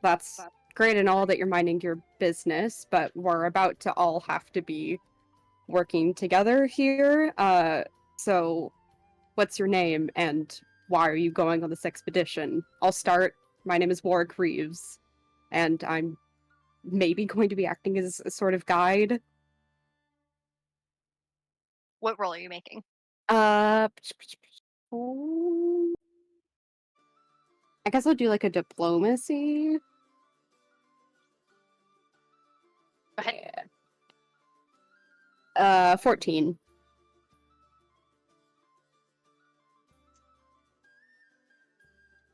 that's great and all that you're minding your business, but we're about to all have to be working together here. So what's your name and why are you going on this expedition? I'll start. My name is Warwick Reeves, and I'm maybe going to be acting as a sort of guide. What role are you making? I guess I'll do like a diplomacy. Go ahead. Yeah. 14.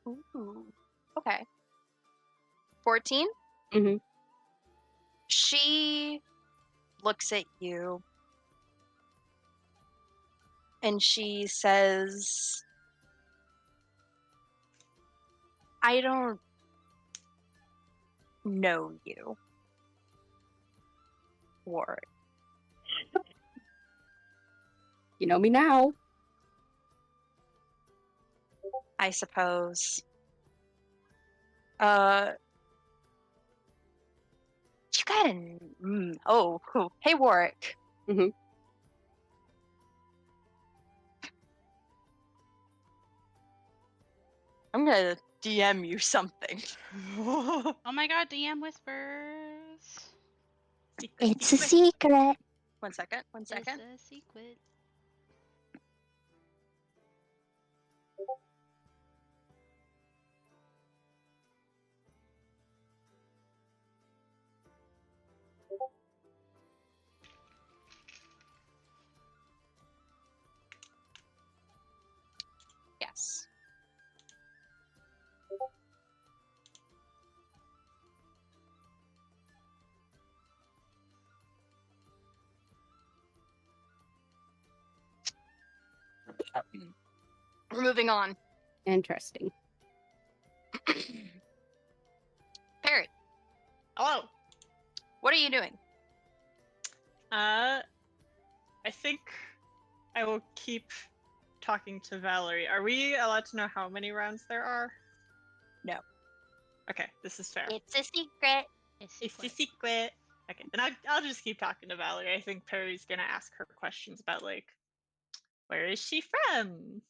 Ooh. Okay. 14? Mhm. She looks at you and she says, I don't know you, Warwick. You know me now. I suppose. You got an... Oh, cool. Hey, Warwick. Mhm. I'm gonna DM you something. Oh my god, DM whispers. It's a secret. One second. It's a secret. We're moving on. Interesting. Perry, Hello. what are you doing? I think I will keep talking to Valerie. Are we allowed to know how many rounds there are? No. Okay, this is fair. It's a secret. It's a secret. Okay, then I'll just keep talking to Valerie. I think Perry's gonna ask her questions about, like, where is she from?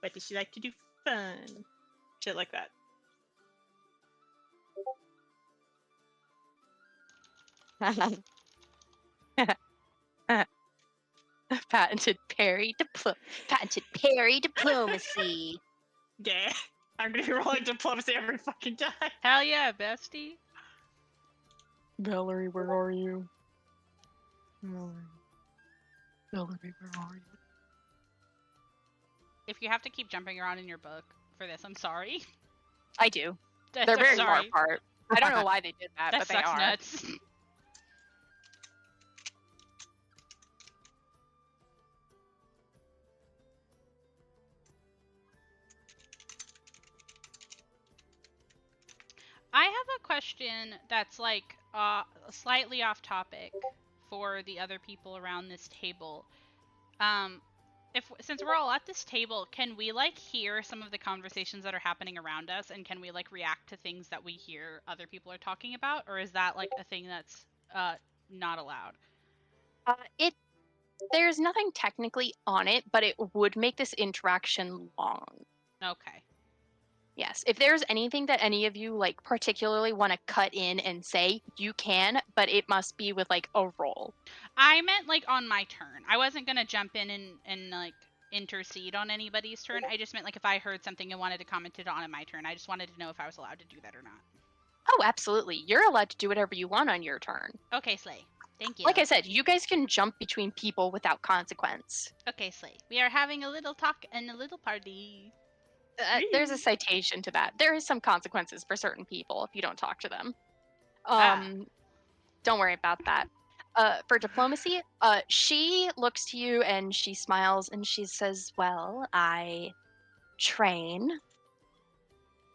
What does she like to do for fun? Shit like that. Patented Perry diplomacy. Yeah. I'm gonna be rolling diplomacy every fucking time. Hell yeah, bestie. Valerie, where are you? Valerie, where are you? If you have to keep jumping around in your book for this, I'm sorry. I do. I'm They're very far sorry. apart. I don't know why they did that, That but they sucks are. nuts. I have a question that's like slightly off topic for the other people around this table. Since we're all at this table, can we like hear some of the conversations that are happening around us, and can we like react to things that we hear other people are talking about, or is that like a thing that's not allowed? There's nothing technically on it, but it would make this interaction long. Okay. Yes. If there's anything that any of you like particularly want to cut in and say, you can, but it must be with like a roll. I meant like on my turn. I wasn't gonna jump in and like intercede on anybody's turn. I just meant like if I heard something and wanted to comment it on my turn. I just wanted to know if I was allowed to do that or not. Oh, absolutely. You're allowed to do whatever you want on your turn. Okay, Slay. Thank you. Like I said, you guys can jump between people without consequence. Okay, Slay. We are having a little talk and a little party. There's a citation to that. There is some consequences for certain people if you don't talk to them. Don't worry about that. For diplomacy, she looks to you and she smiles and she says, "Well, I train.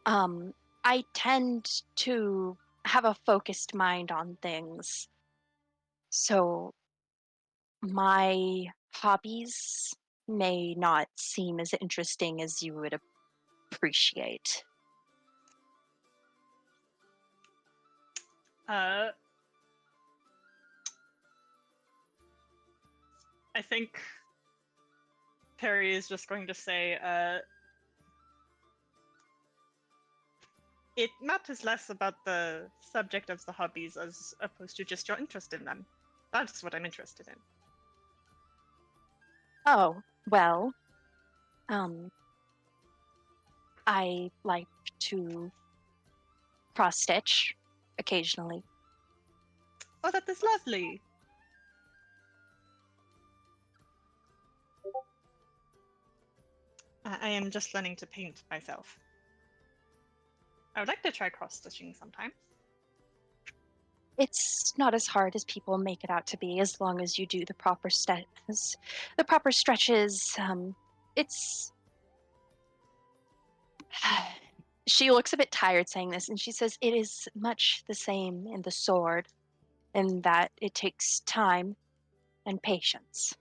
I tend to have a focused mind on things. So my hobbies may not seem as interesting as you would appreciate." I think Perry is just going to say, it matters less about the subject of the hobbies as opposed to just your interest in them. That's what I'm interested in. Oh, well, I like to cross stitch occasionally. Oh, that is lovely. I am just learning to paint myself. I would like to try cross-stitching sometime. It's not as hard as people make it out to be, as long as you do the proper the proper stretches. It's. She looks a bit tired saying this, and she says, "It is much the same in the sword, in that it takes time and patience.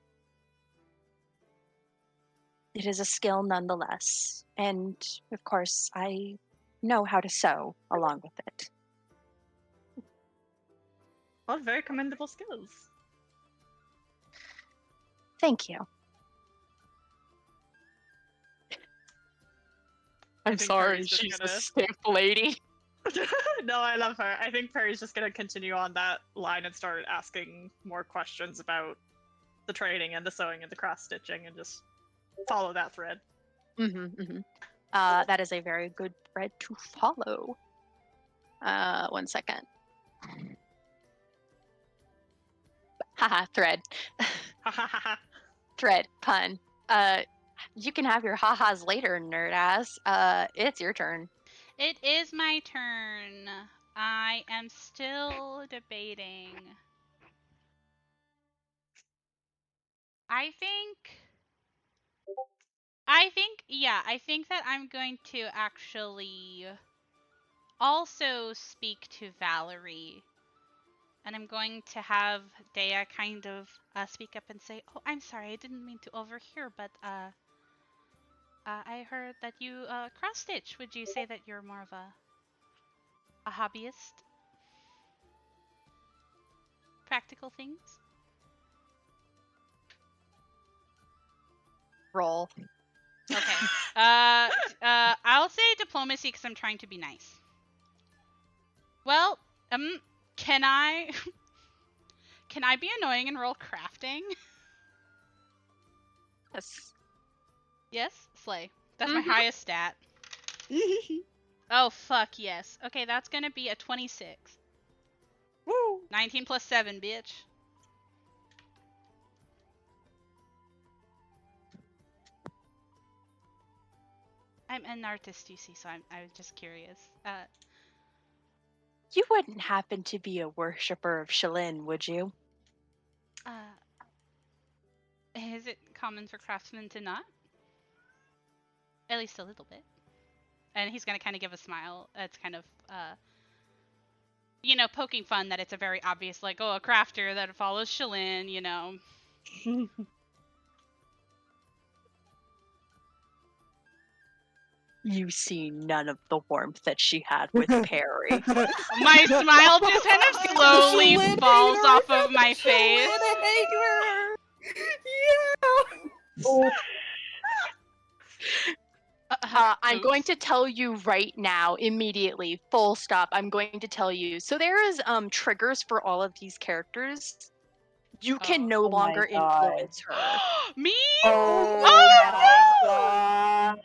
It is a skill nonetheless, and of course, I know how to sew along with it." All very commendable skills. Thank you. I'm think sorry, Perry's just she's gonna- a stiff lady. No, I love her. I think Perry's just gonna continue on that line and start asking more questions about the training and the sewing and the cross stitching and just follow that thread. That is a very good thread to follow. 1 second. Haha, thread. Thread, pun. You can have your ha-has later, nerd ass. It's your turn. It is my turn. I am still debating. I think that I'm going to actually also speak to Valerie. And I'm going to have Dea kind of speak up and say, "Oh, I'm sorry, I didn't mean to overhear, but I heard that you cross stitch. Would you say that you're more of a hobbyist? Practical things?" Roll. Okay. I'll say diplomacy because I'm trying to be nice. Well, can I can I be annoying and roll crafting? Yes. Yes, slay. That's my highest stat. Oh fuck yes. Okay, that's gonna be a 26. Woo. 19 plus 7, bitch. I'm an artist, you see, so I was just curious. You wouldn't happen to be a worshiper of Shalin, would you? Is it common for craftsmen to not? At least a little bit. And he's gonna kind of give a smile. It's kind of, poking fun that it's a very obvious, like, oh, a crafter that follows Shalin, you know. You see none of the warmth that she had with Perry. My smile just kind of slowly Shalyn falls hater, off I of my found face. Shalyn hater. Yeah. I'm going Oops. to tell you right now, immediately, full stop. I'm going to tell you. So there is triggers for all of these characters. You can no Oh my longer God. influence her Me? Oh my God.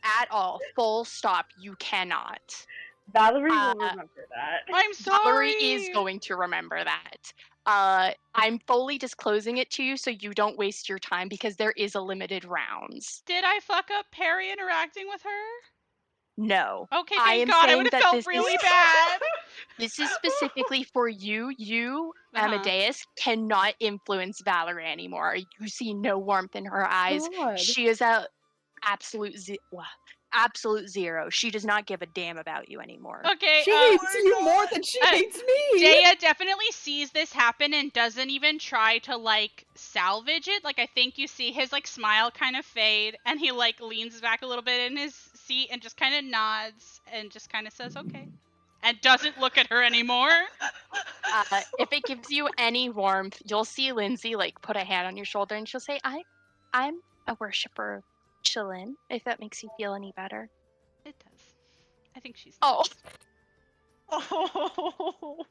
at all. Full stop. You cannot. Valerie will remember that. I'm sorry. Valerie is going to remember that. I'm fully disclosing it to you so you don't waste your time because there is a limited rounds. Did I fuck up Perry interacting with her? No. Okay, I thank am God. I saying would have that felt this really is bad. this is specifically for you. You, Uh-huh. Amadeus, cannot influence Valerie anymore. You see no warmth in her eyes. God. She is a absolute zero. She does not give a damn about you anymore. Okay, She hates you more than she hates me. Dea definitely sees this happen and doesn't even try to, like, salvage it. Like, I think you see his, like, smile kind of fade, and he, like, leans back a little bit in his seat and just kind of nods and just kind of says, okay. And doesn't look at her anymore. If it gives you any warmth, you'll see Lindsay, like, put a hand on your shoulder and she'll say, I'm a worshiper of Chillin, if that makes you feel any better. It does. I think she's Oh, Oh.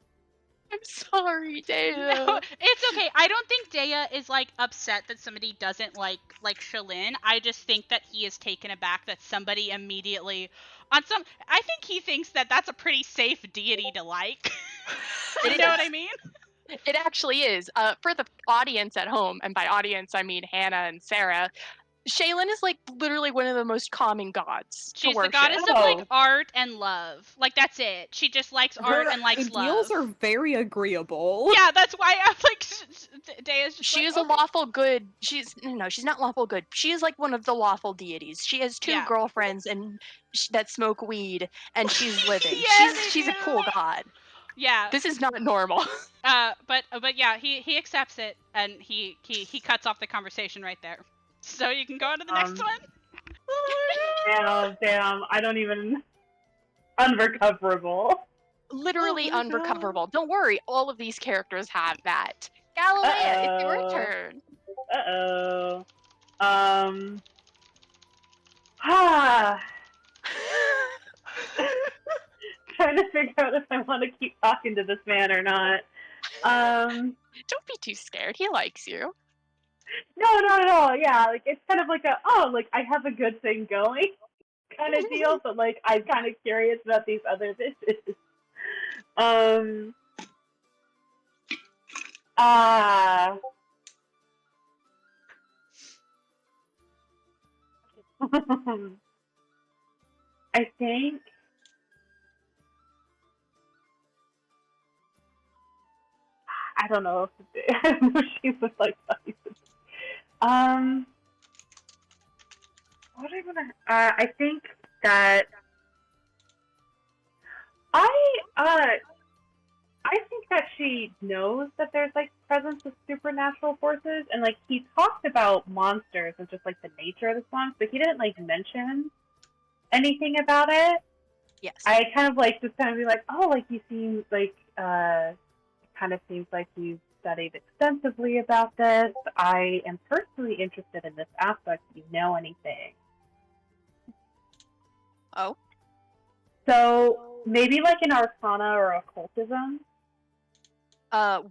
I'm sorry, Dea. No, it's okay. I don't think Dea is, like, upset that somebody doesn't like Shalyn. I just think that he is taken aback that somebody immediately I think he thinks that that's a pretty safe deity to like. You know what I mean? It actually is. For the audience at home, and by audience I mean Hannah and Sarah, Shaylin is, like, literally one of the most calming gods She's to worship. the goddess of, like, art and love. Like, that's it. She just likes art Her and likes ideals love. are very agreeable. Yeah, that's why I'm like, Dea's just She like, is a okay. lawful good. She's not lawful good. She is like one of the lawful deities. She has two Yeah. girlfriends and that smoke weed, and she's living. Yeah, they she's a do. cool god. Yeah. This is not normal. But yeah, he accepts it and he cuts off the conversation right there. So you can go on to the next one. Damn. I don't even. Unrecoverable. Literally Oh my unrecoverable. Don't worry, all of these characters have that. Galilea, it's your turn. Uh-oh. Trying to figure out if I want to keep talking to this man or not. Don't be too scared. He likes you. No, not at all. Yeah, like, it's kind of like I have a good thing going kind of deal, but, like, I'm kind of curious about these other bitches. I think I don't know if she would like that. What do I want to? I think that I think that she knows that there's like presence of supernatural forces, and like he talked about monsters and just like the nature of the swamps, but he didn't like mention anything about it. Yes. I kind of like just kind of be like, oh, like you seem like it kind of seems like you've studied extensively about this. I am personally interested in this aspect. Do you know anything? Oh. So maybe like an arcana or occultism.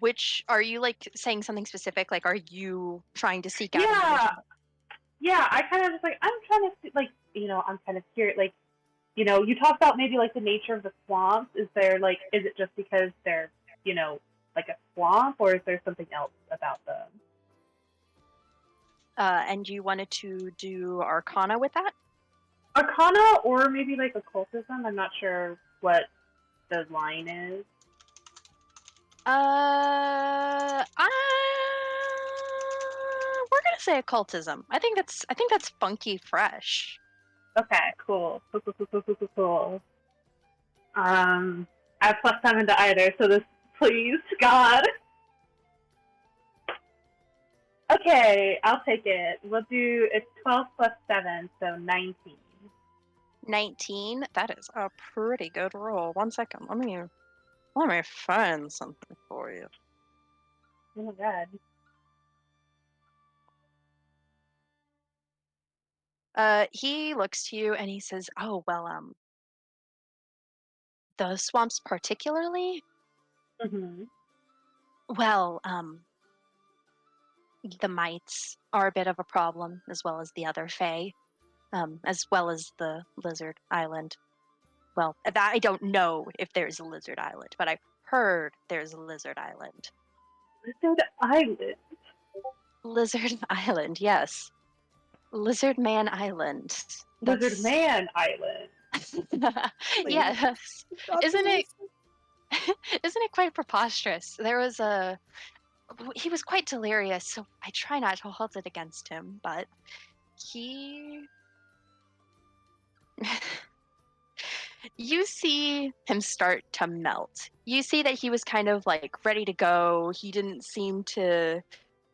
Which are you like saying something specific? Like, are you trying to seek out? Yeah. I kind of just like I'm trying to see, like I'm kind of curious. Like you talk about maybe like the nature of the swamps. Is it just because they're like a swamp, or is there something else about them? And you wanted to do Arcana with that? Arcana or maybe like occultism. I'm not sure what the line is. We're gonna say occultism. I think that's funky fresh. Okay, cool. Cool. I have +7 to either, so this, please, God. Okay, I'll take it. We'll do, it's 12 plus 7, so 19. 19. That is a pretty good roll. 1 second. Let me find something for you. Oh my god. He looks to you and he says, "Oh well, the swamps particularly. Mm-hmm. Well, the mites are a bit of a problem, as well as the other fae, as well as the lizard island. Well, I don't know if there's a lizard island, but I've heard there's a lizard island. Lizard Island. Lizard Island, yes. Lizard Man Island. Lizard Man Island. Yes. Isn't it? Isn't it quite preposterous? He was quite delirious, so I try not to hold it against him, but he... You see him start to melt. You see that he was kind of like ready to go. He didn't seem to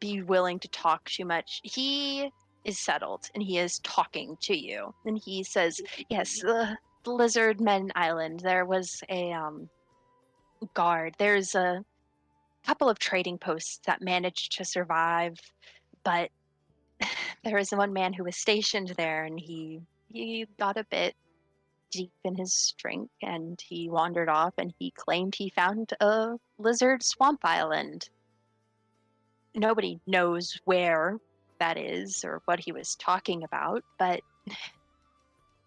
be willing to talk too much. He is settled and he is talking to you. And he says, "Yes, the Lizard Men Island. There was a guard. There's a couple of trading posts that managed to survive, but there was one man who was stationed there, and he got a bit deep in his drink, and he wandered off, and he claimed he found a lizard swamp island. Nobody knows where that is or what he was talking about, but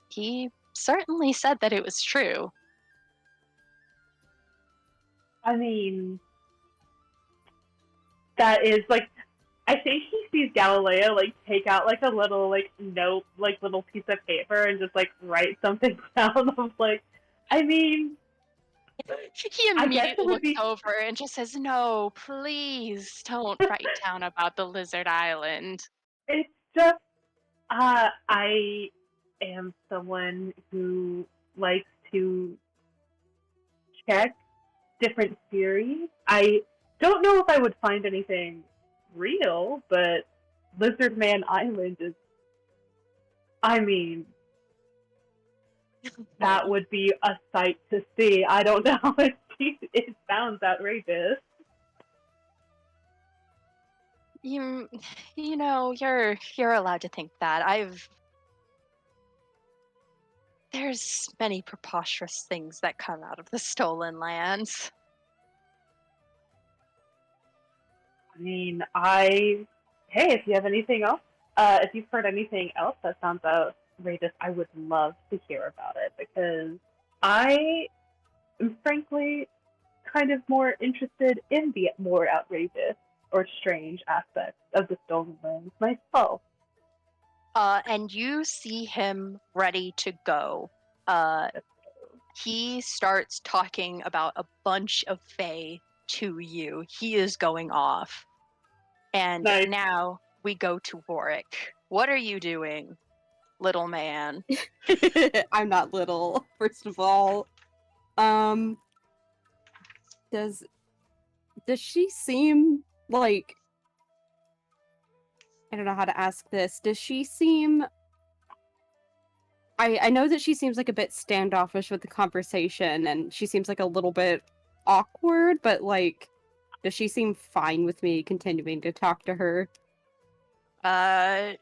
he certainly said that it was true." I mean, that is like, I think he sees Galileo like take out like a little like note, like little piece of paper and just like write something down of like, I mean, He immediately looks be over and just says, "No, please don't write down about the lizard island." It's just, I am someone who likes to check different theories. I don't know if I would find anything real, but Lizard Man Island is, I mean, that would be a sight to see. I don't know. It sounds outrageous. You know, you're allowed to think that. There's many preposterous things that come out of the stolen lands. I mean, hey, if you have anything else, if you've heard anything else that sounds outrageous, I would love to hear about it, because I am frankly kind of more interested in the more outrageous or strange aspects of the stolen lands myself. And you see him ready to go. He starts talking about a bunch of fae to you. He is going off. And Nice. now we go to Warwick. What are you doing, little man? I'm not little, first of all. Does she seem like, I don't know how to ask this. Does she seem, I know that she seems like a bit standoffish with the conversation, and she seems like a little bit awkward, but like, does she seem fine with me continuing to talk to her? I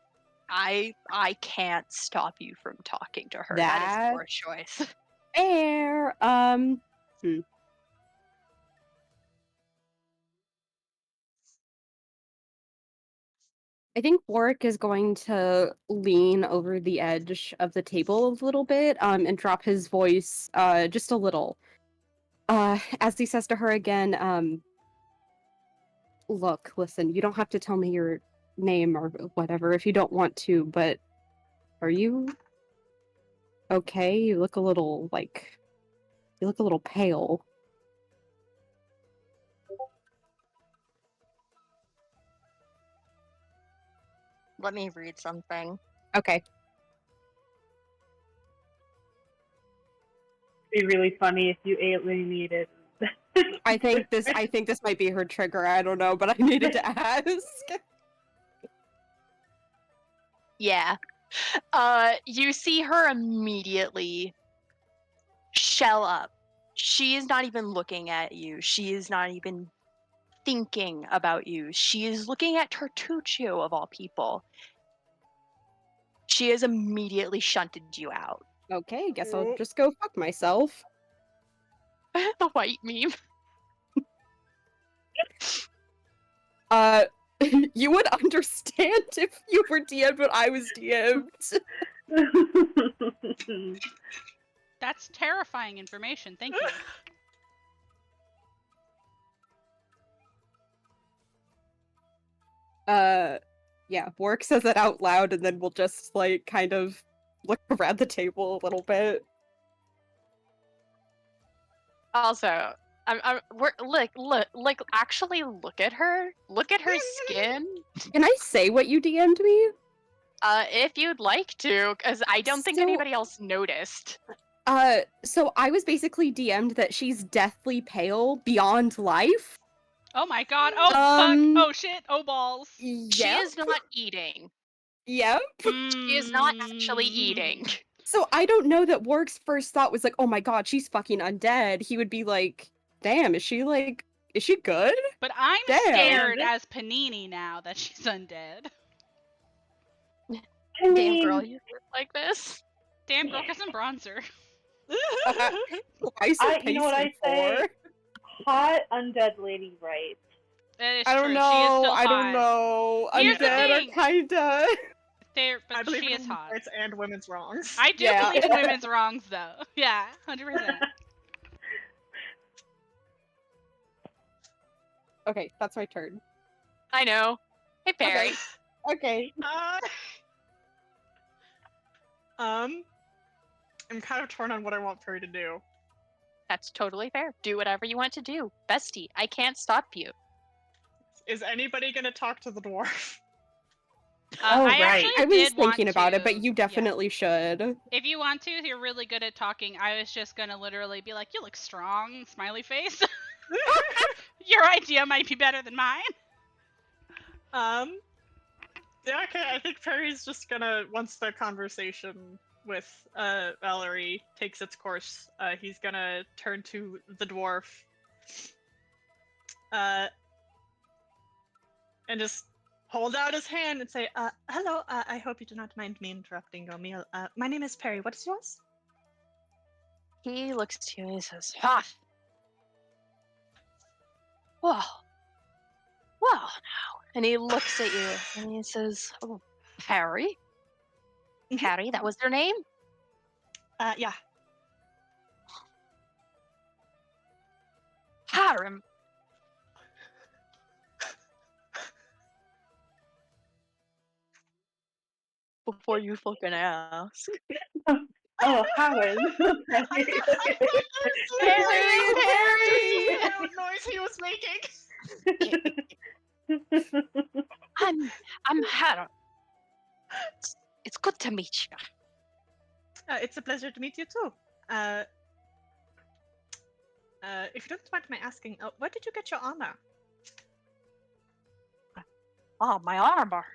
can't stop you from talking to her. That is your choice. Fair. I think Warwick is going to lean over the edge of the table a little bit, and drop his voice, just a little. As he says to her again, look, listen, you don't have to tell me your name or whatever if you don't want to, but are you okay? You look a little, pale. Let me read something. Okay. It'd be really funny if you alienated. I think this might be her trigger, I don't know, but I needed to ask. Yeah. You see her immediately shell up. She is not even looking at you. She is not even thinking about you. She is looking at Tartuccio, of all people. She has immediately shunted you out. Okay, guess I'll just go fuck myself. The white meme. You would understand if you were DM'd when I was DM'd. That's terrifying information. Thank you. Yeah, Warwick says that out loud, and then we'll just, like, kind of look around the table a little bit. Also, actually look at her. Look at her skin. Can I say what you DM'd me? If you'd like to, because I don't think So- anybody else noticed. So I was basically DM'd that she's deathly pale beyond life. Oh my god. Oh fuck. Oh shit. Oh balls. She is not eating. Yep. She is not actually eating. So I don't know that Warwick's first thought was like, oh my god, she's fucking undead. He would be like, damn, is she good? But I'm Damn. scared as Panini now that she's undead. I Damn mean, girl, you look like this. Damn girl, got some bronzer. Why so you know what I pasty say? for? Hot undead lady right. That is I true. don't She is know. still I don't hot. know. Here's the Undead thing. are kinda. I But believe she in is hot. rights and women's wrongs. I do Yeah. believe in women's wrongs, though. Yeah, 100%. Okay, that's my turn. I know. Hey, Perry. Okay. I'm kind of torn on what I want Perry to do. That's totally fair. Do whatever you want to do. Bestie, I can't stop you. Is anybody gonna talk to the dwarf? Oh, I right. actually I was did want thinking about it, but to- you definitely should. yeah. If you want to, you're really good at talking. I was just gonna literally be like, you look strong, smiley face. Your idea might be better than mine. Yeah, okay, I think Perry's just gonna, once the conversation with Valerie takes its course, he's gonna turn to the dwarf and just hold out his hand and say, hello, I hope you do not mind me interrupting your meal. My name is Perry, what is yours? He looks to you and he says, "Ha! Well, now." And he looks at you and he says, "Oh, Perry? Mhm. Perry, that was their name? Yeah. Harem. Before you fucking ask." Oh, Howard. Perry! What noise he was making! I'm Hera. It's good to meet you. It's a pleasure to meet you too. If you don't mind my asking, where did you get your armor? Oh, my armor.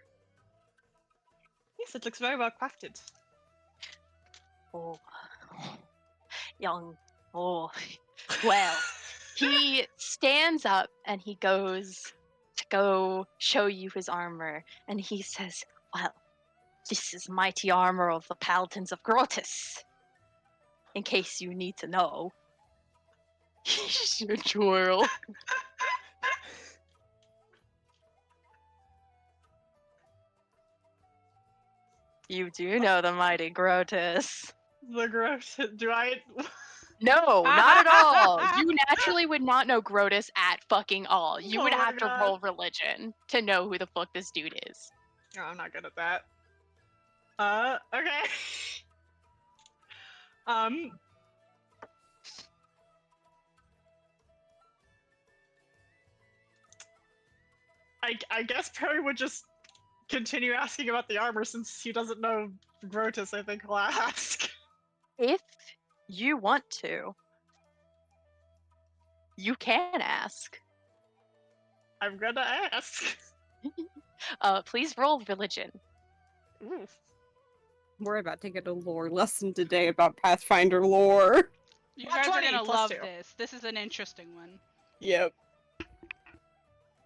Yes, it looks very well crafted. Oh, young. Oh, well. He stands up and he goes to go show you his armor, and he says, "Well, this is mighty armor of the Paladins of Grotus. In case you need to know." He's your twirl. You do know the mighty Grotus. The gross. Do I? No, not at all. You naturally would not know Grotus at fucking all. You Oh would my have to God. roll religion to know who the fuck this dude is. No, I'm not good at that. Okay. I guess Perry would just continue asking about the armor since he doesn't know Grotus. I think he'll ask. If you want to, you can ask. I'm gonna ask. Please roll religion. Ooh. We're about to get a lore lesson today about Pathfinder lore. You Nat guys are 20 gonna plus love 2. this. This is an interesting one. Yep.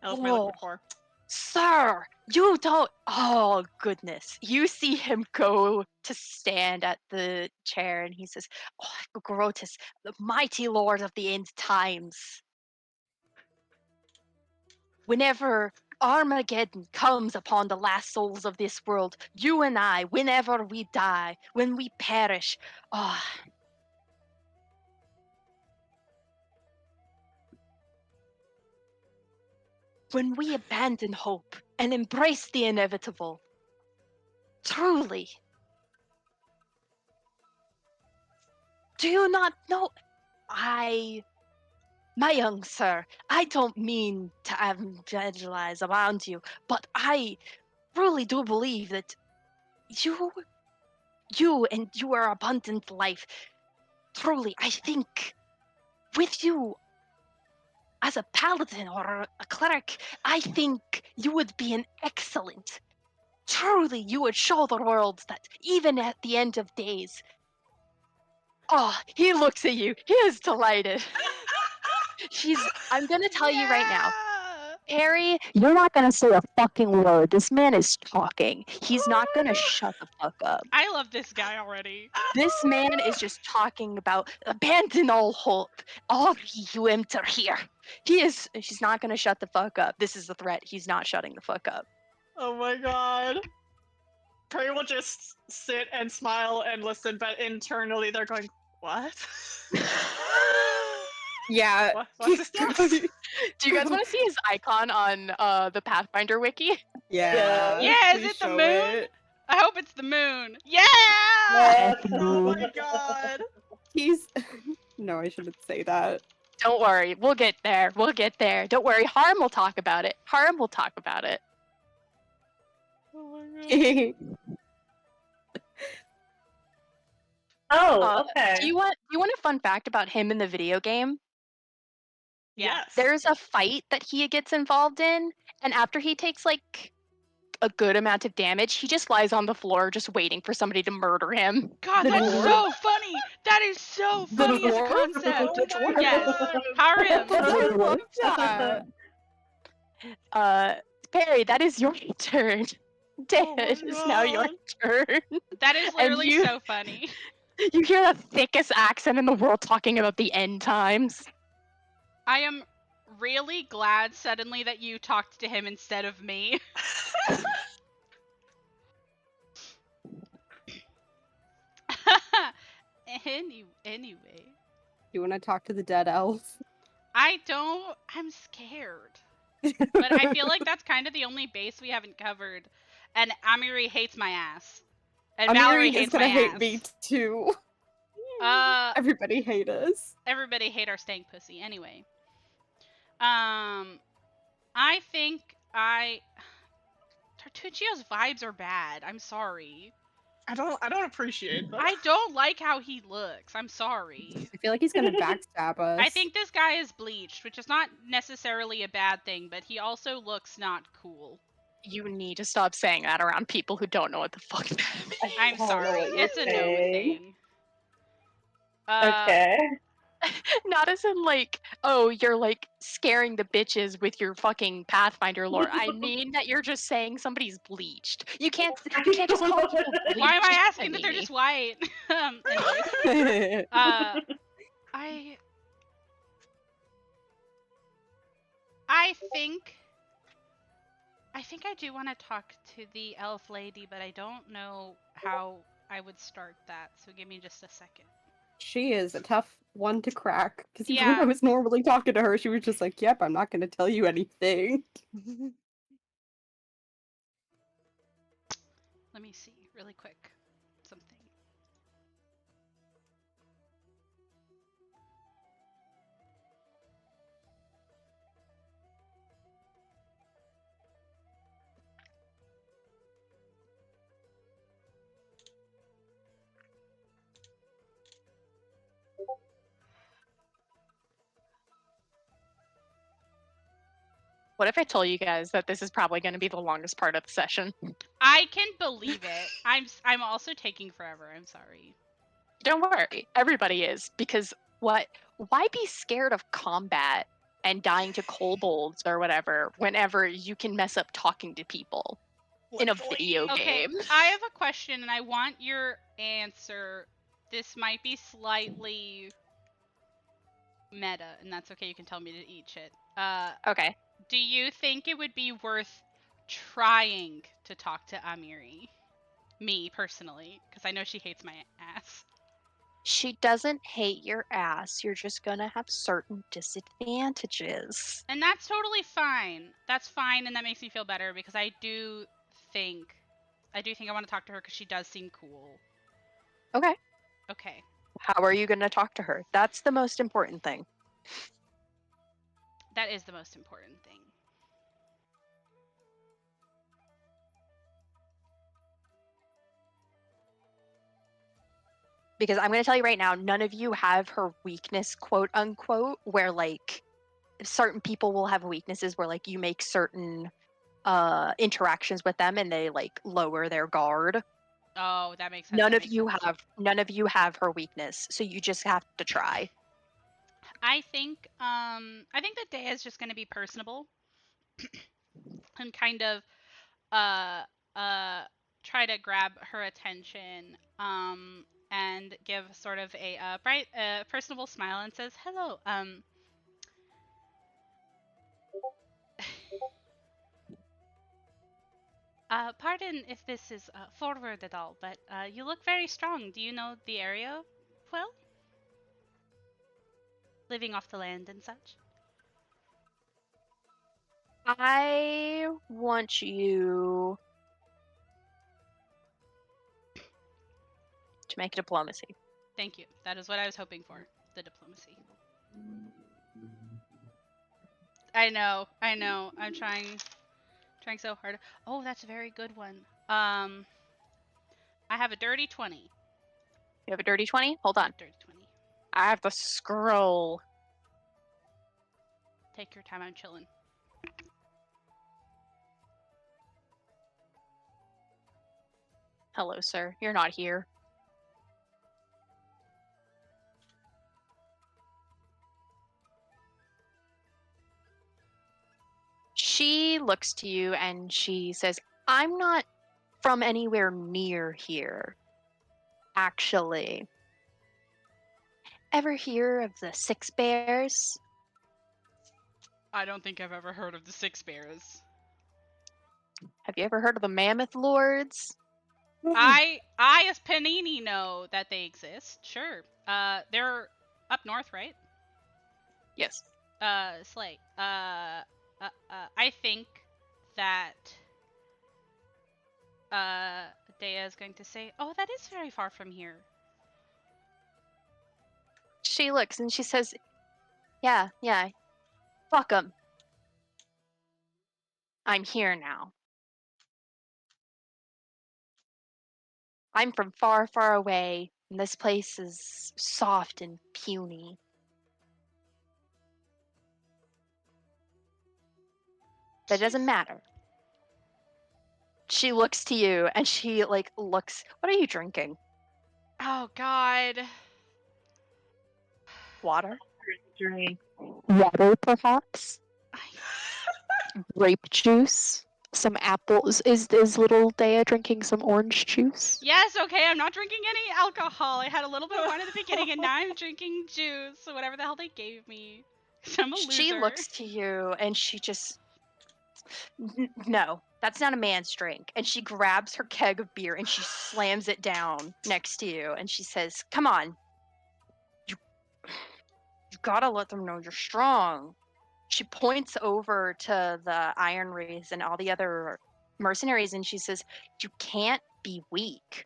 That was my liquid Oh. four. Sir, you don't. Oh, goodness. You see him go to stand at the chair and he says, "Oh, Grotus, the mighty lord of the end times. Whenever Armageddon comes upon the last souls of this world, you and I, whenever we die, when we perish, oh, when we abandon hope and embrace the inevitable, truly, do you not know? My young sir, I don't mean to evangelize around you, but I truly do believe that you and your abundant life, truly, I think with you as a paladin or a cleric, I think you would be an excellent. Truly, you would show the world that even at the end of days. Oh, he looks at you. He is delighted. I'm gonna tell you right now. Harry, you're not gonna say a fucking word. This man is talking. He's not gonna shut the fuck up. I love this guy already. This man is just talking about abandon all hope. All ye who enter here. She's not gonna shut the fuck up. This is the threat. He's not shutting the fuck up. Oh my god. Perry will just sit and smile and listen, but internally they're going, what? Yeah. What's this stuff? Do you guys want to see his icon on the Pathfinder wiki? Yeah. Yeah, is please it the show moon? it. I hope it's the moon. Yeah! Oh my god. He's. No, I shouldn't say that. Don't worry, we'll get there. We'll get there. Don't worry, Harm will talk about it. Harm will talk about it. Oh my god. Oh, okay. Do you want a fun fact about him in the video game? Yeah. Yes. There's a fight that he gets involved in, and after he takes like a good amount of damage, he just lies on the floor just waiting for somebody to murder him. God, The that's dwarf. so funny. That is so The funny as a dwarf? concept. Oh my Yes. god. Harem. I love that. Perry, that is your turn. Dan, Oh my it is now your God. turn. That is literally you- so funny. You hear the thickest accent in the world talking about the end times. I am really glad suddenly that you talked to him instead of me. Anyway, You want to talk to the dead elf? I'm scared. But I feel like that's kind of the only base we haven't covered. And Amiri hates my ass. And Valerie Amiri is hates gonna my hate ass. me too. Everybody hate us. Everybody hate our stank pussy. Anyway. I think Tartuccio's vibes are bad. I'm sorry. I don't appreciate that. I don't like how he looks. I'm sorry. I feel like he's gonna backstab us. I think this guy is bleached, which is not necessarily a bad thing, but he also looks not cool. You need to stop saying that around people who don't know what the fuck that means. I'm don't know sorry. what you're It's a no saying. thing. Okay. Not as in like, oh, you're like scaring the bitches with your fucking Pathfinder lore. I mean that you're just saying somebody's bleached. You can't just call people bleached. Why am I asking that they're Panini. just white? Anyways, I think I do want to talk to the elf lady, but I don't know how I would start that. So give me just a second. She is a tough one to crack. Because even when Yeah. I was normally talking to her, she was just like, yep, I'm not going to tell you anything. Let me see really quick something. What if I told you guys that this is probably going to be the longest part of the session? I can believe it. I'm also taking forever. I'm sorry. Don't worry, everybody is, because why be scared of combat and dying to kobolds or whatever whenever you can mess up talking to people in a video Okay, game? I have a question and I want your answer. This might be slightly meta, and that's okay. You can tell me to eat shit. Okay. Do you think it would be worth trying to talk to Amiri? Me, personally, because I know she hates my ass. She doesn't hate your ass. You're just gonna have certain disadvantages. And that's totally fine. That's fine, and that makes me feel better because I do think I want to talk to her because she does seem cool. Okay. Okay. How are you gonna talk to her? That's the most important thing. That is the most important thing. Because I'm gonna tell you right now, none of you have her weakness, quote unquote, where like certain people will have weaknesses where like you make certain interactions with them and they like lower their guard. Oh, that makes sense. None that of makes you sense. have her weakness, so you just have to try. I think that Dea is just going to be personable and kind of try to grab her attention and give sort of a bright personable smile and says, "Hello, pardon if this is forward at all, but you look very strong. Do you know the area well? Living off the land and such?" I want you to make a diplomacy. Thank you. That is what I was hoping for. The diplomacy. I know. I'm trying so hard. Oh, that's a very good one. I have a dirty 20. You have a dirty 20? Hold on. Dirty 20. I have the scroll. Take your time. I'm chilling. Hello, sir. You're not here. She looks to you and she says, I'm not from anywhere near here, actually. Ever hear of the Six Bears? I don't think I've ever heard of the Six Bears. Have you ever heard of the Mammoth Lords? I as Panini know that they exist. Sure. They're up north, right? Yes. Slay. I think that Dea is going to say, "Oh, that is very far from here." She looks and she says, yeah, fuck 'em. I'm here now. I'm from far, far away, and this place is soft and puny. That doesn't matter. She looks to you, and she, like, looks... What are you drinking? Oh God. Water? Drink. Water, perhaps? Grape juice? Some apples? Is little Dea drinking some orange juice? Yes, okay, I'm not drinking any alcohol. I had a little bit of wine at the beginning, and now I'm drinking juice, so whatever the hell they gave me. 'Cause I'm a loser. She looks to you, and she just... No, that's not a man's drink. And she grabs her keg of beer, and she slams it down next to you, and she says, come on. You gotta let them know you're strong. She points over to the Iron Rays and all the other mercenaries, and she says, you can't be weak.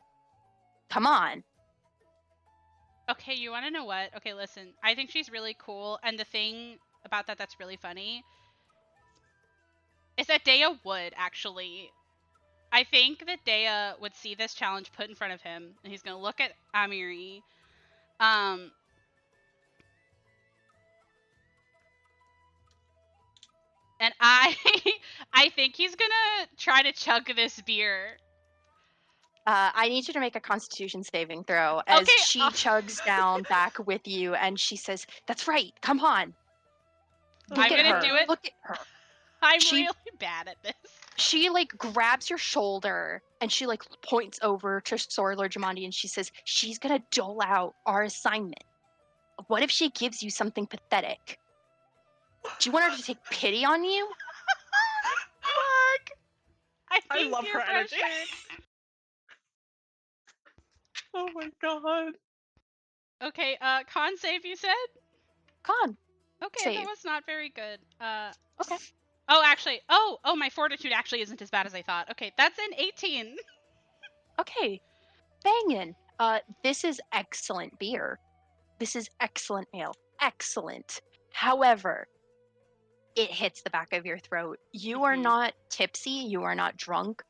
Come on. Okay, you want to know what? Okay, listen. I think she's really cool, and the thing about that that's really funny is that Dea would, actually. I think that Dea would see this challenge put in front of him, and he's going to look at Amiri. And I think he's going to try to chug this beer. I need you to make a Constitution saving throw as Okay, she chugs down back with you, and she says, "That's right. Come on. Look I'm at gonna her. do it. Look at her." I'm She- really bad at this. She like grabs your shoulder and she like points over to Sorlor Jamandi and she says, "She's gonna dole out our assignment. What if she gives you something pathetic? Do you want her to take pity on you?" Fuck. I I think love you're her energy. pressured. Oh my god. Okay, con save you said? Con. Okay, Save. that was not very good. Okay. Oh, actually, oh, my fortitude actually isn't as bad as I thought. Okay, that's an 18. Okay. Bangin'. This is excellent beer. This is excellent ale. Excellent. However, it hits the back of your throat. You are Mhm. not tipsy, you are not drunk,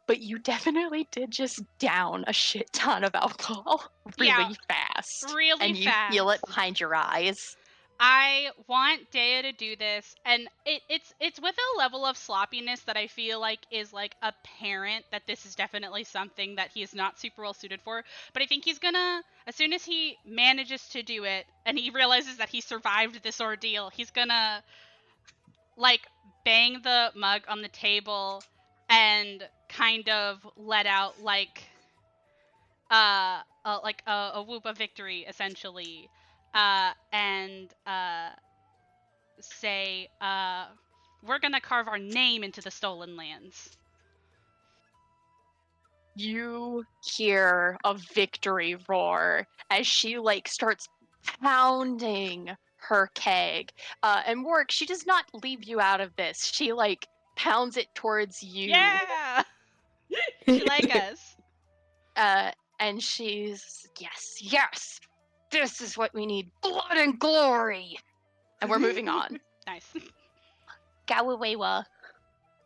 but you definitely did just down a shit ton of alcohol really Yeah, fast. Really And you fast. feel it behind your eyes. I want Dea to do this, and it's with a level of sloppiness that I feel like is like apparent that this is definitely something that he is not super well suited for. But I think he's gonna, as soon as he manages to do it, and he realizes that he survived this ordeal, he's gonna like bang the mug on the table and kind of let out like a whoop of victory, essentially. And say, we're gonna carve our name into the stolen lands. You hear a victory roar as she like starts pounding her keg. And Warwick, she does not leave you out of this. She like pounds it towards you. Yeah! She like us. And she's, yes, this is what we need. Blood and glory. And we're moving on. Nice. Gawawewa.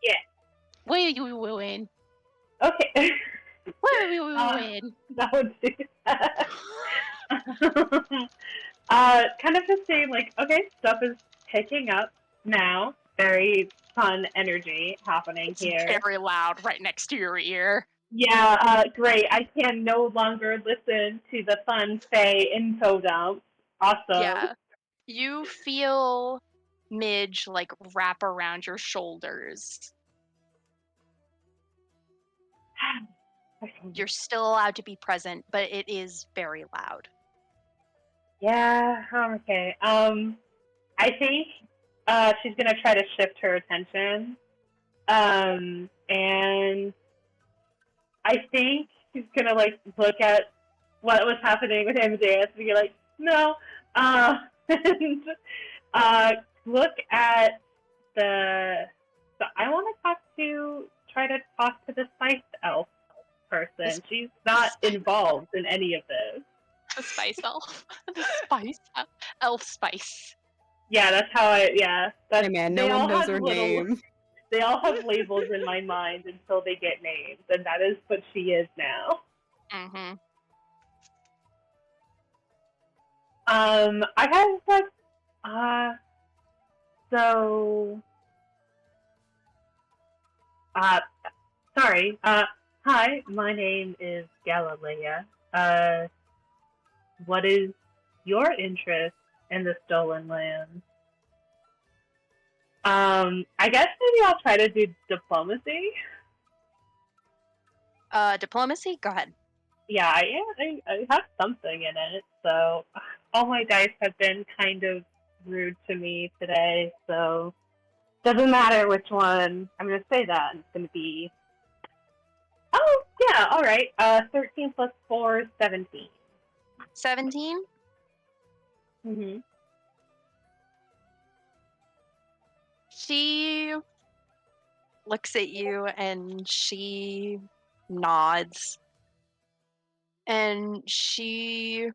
Yeah. Where are you wooing? Okay. Where are you wooing? That would do that. Kind of just saying, like, okay, stuff is picking up now. Very fun energy happening It's here. very loud right next to your ear. Yeah, great. I can no longer listen to the fun Faye info dump. Awesome. Yeah. You feel Midge like wrap around your shoulders. You're still allowed to be present, but it is very loud. Yeah, okay. I think she's gonna try to shift her attention. And I think she's gonna like look at what was happening with Amadeus and be like, no, and look at the. So I want to try to talk to the spice elf person. She's not involved in any of this. The spice elf. The spice elf spice. Yeah, that's how I. Yeah, that's. Hey man, no they one all knows had her little- name. They all have labels in my mind until they get named, and that is what she is now. Mm-hmm. I have like, so, sorry, hi, my name is Galilea. What is your interest in the Stolen Lands? I guess maybe I'll try to do diplomacy. Diplomacy? Go ahead. Yeah, I have something in it, so all my dice have been kind of rude to me today, so doesn't matter which one. I'm gonna say that. It's gonna be. Oh yeah, all right. 13 plus 4, 17. 17? Mm-hmm. She looks at you and she nods. And she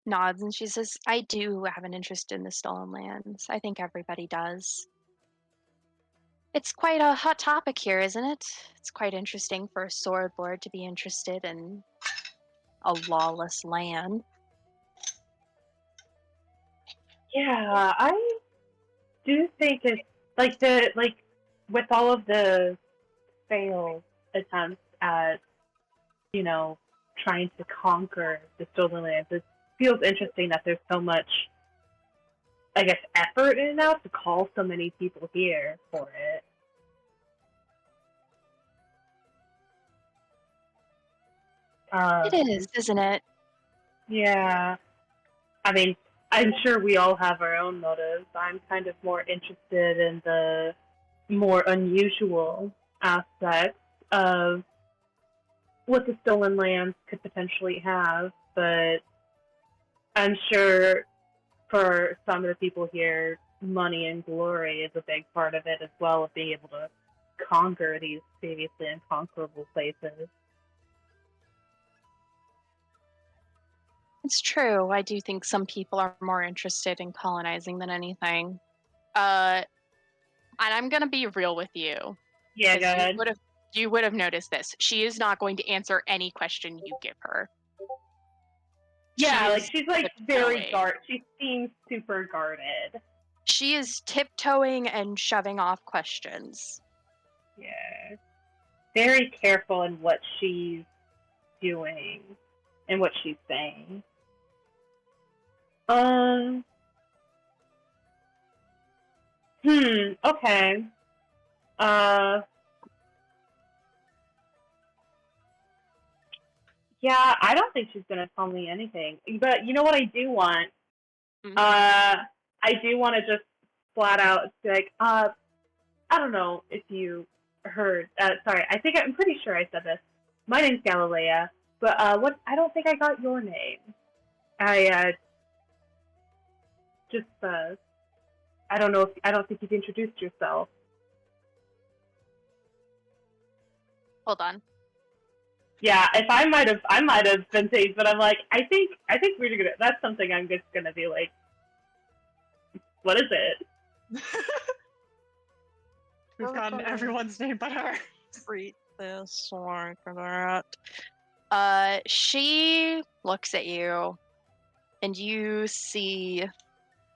nods and she says, I do have an interest in the Stolen Lands. I think everybody does. It's quite a hot topic here, isn't it? It's quite interesting for a sword lord to be interested in a lawless land. Yeah, I do think it's like with all of the failed attempts at trying to conquer the Stolen Lands. It feels interesting that there's so much, I guess, effort in it now to call so many people here for it. It is, isn't it? Yeah. I mean, I'm sure we all have our own motives. I'm kind of more interested in the more unusual aspects of what the Stolen Lands could potentially have, but I'm sure for some of the people here, money and glory is a big part of it as well, of being able to conquer these previously unconquerable places. It's true. I do think some people are more interested in colonizing than anything. And I'm gonna be real with you. Yeah, 'cause go ahead. You would have noticed this. She is not going to answer any question you give her. Yeah, She like is she's like tiptoeing. she seems super guarded. She is tiptoeing and shoving off questions. Yeah. Very careful in what she's doing and what she's saying. Okay. Yeah, I don't think she's gonna tell me anything. But you know what I do want? Mhm. I do want to just flat out be like, I don't know if you heard. Sorry, I'm pretty sure I said this. My name's Galilea, but what? I don't think I got your name. I just I don't know if I don't think you've introduced yourself. Hold on. Yeah, if I might have been saved, but I'm like, I think we're gonna. That's something I'm just gonna be like, what is it? We've gotten everyone's name but her. Treat this like that. She looks at you, and you see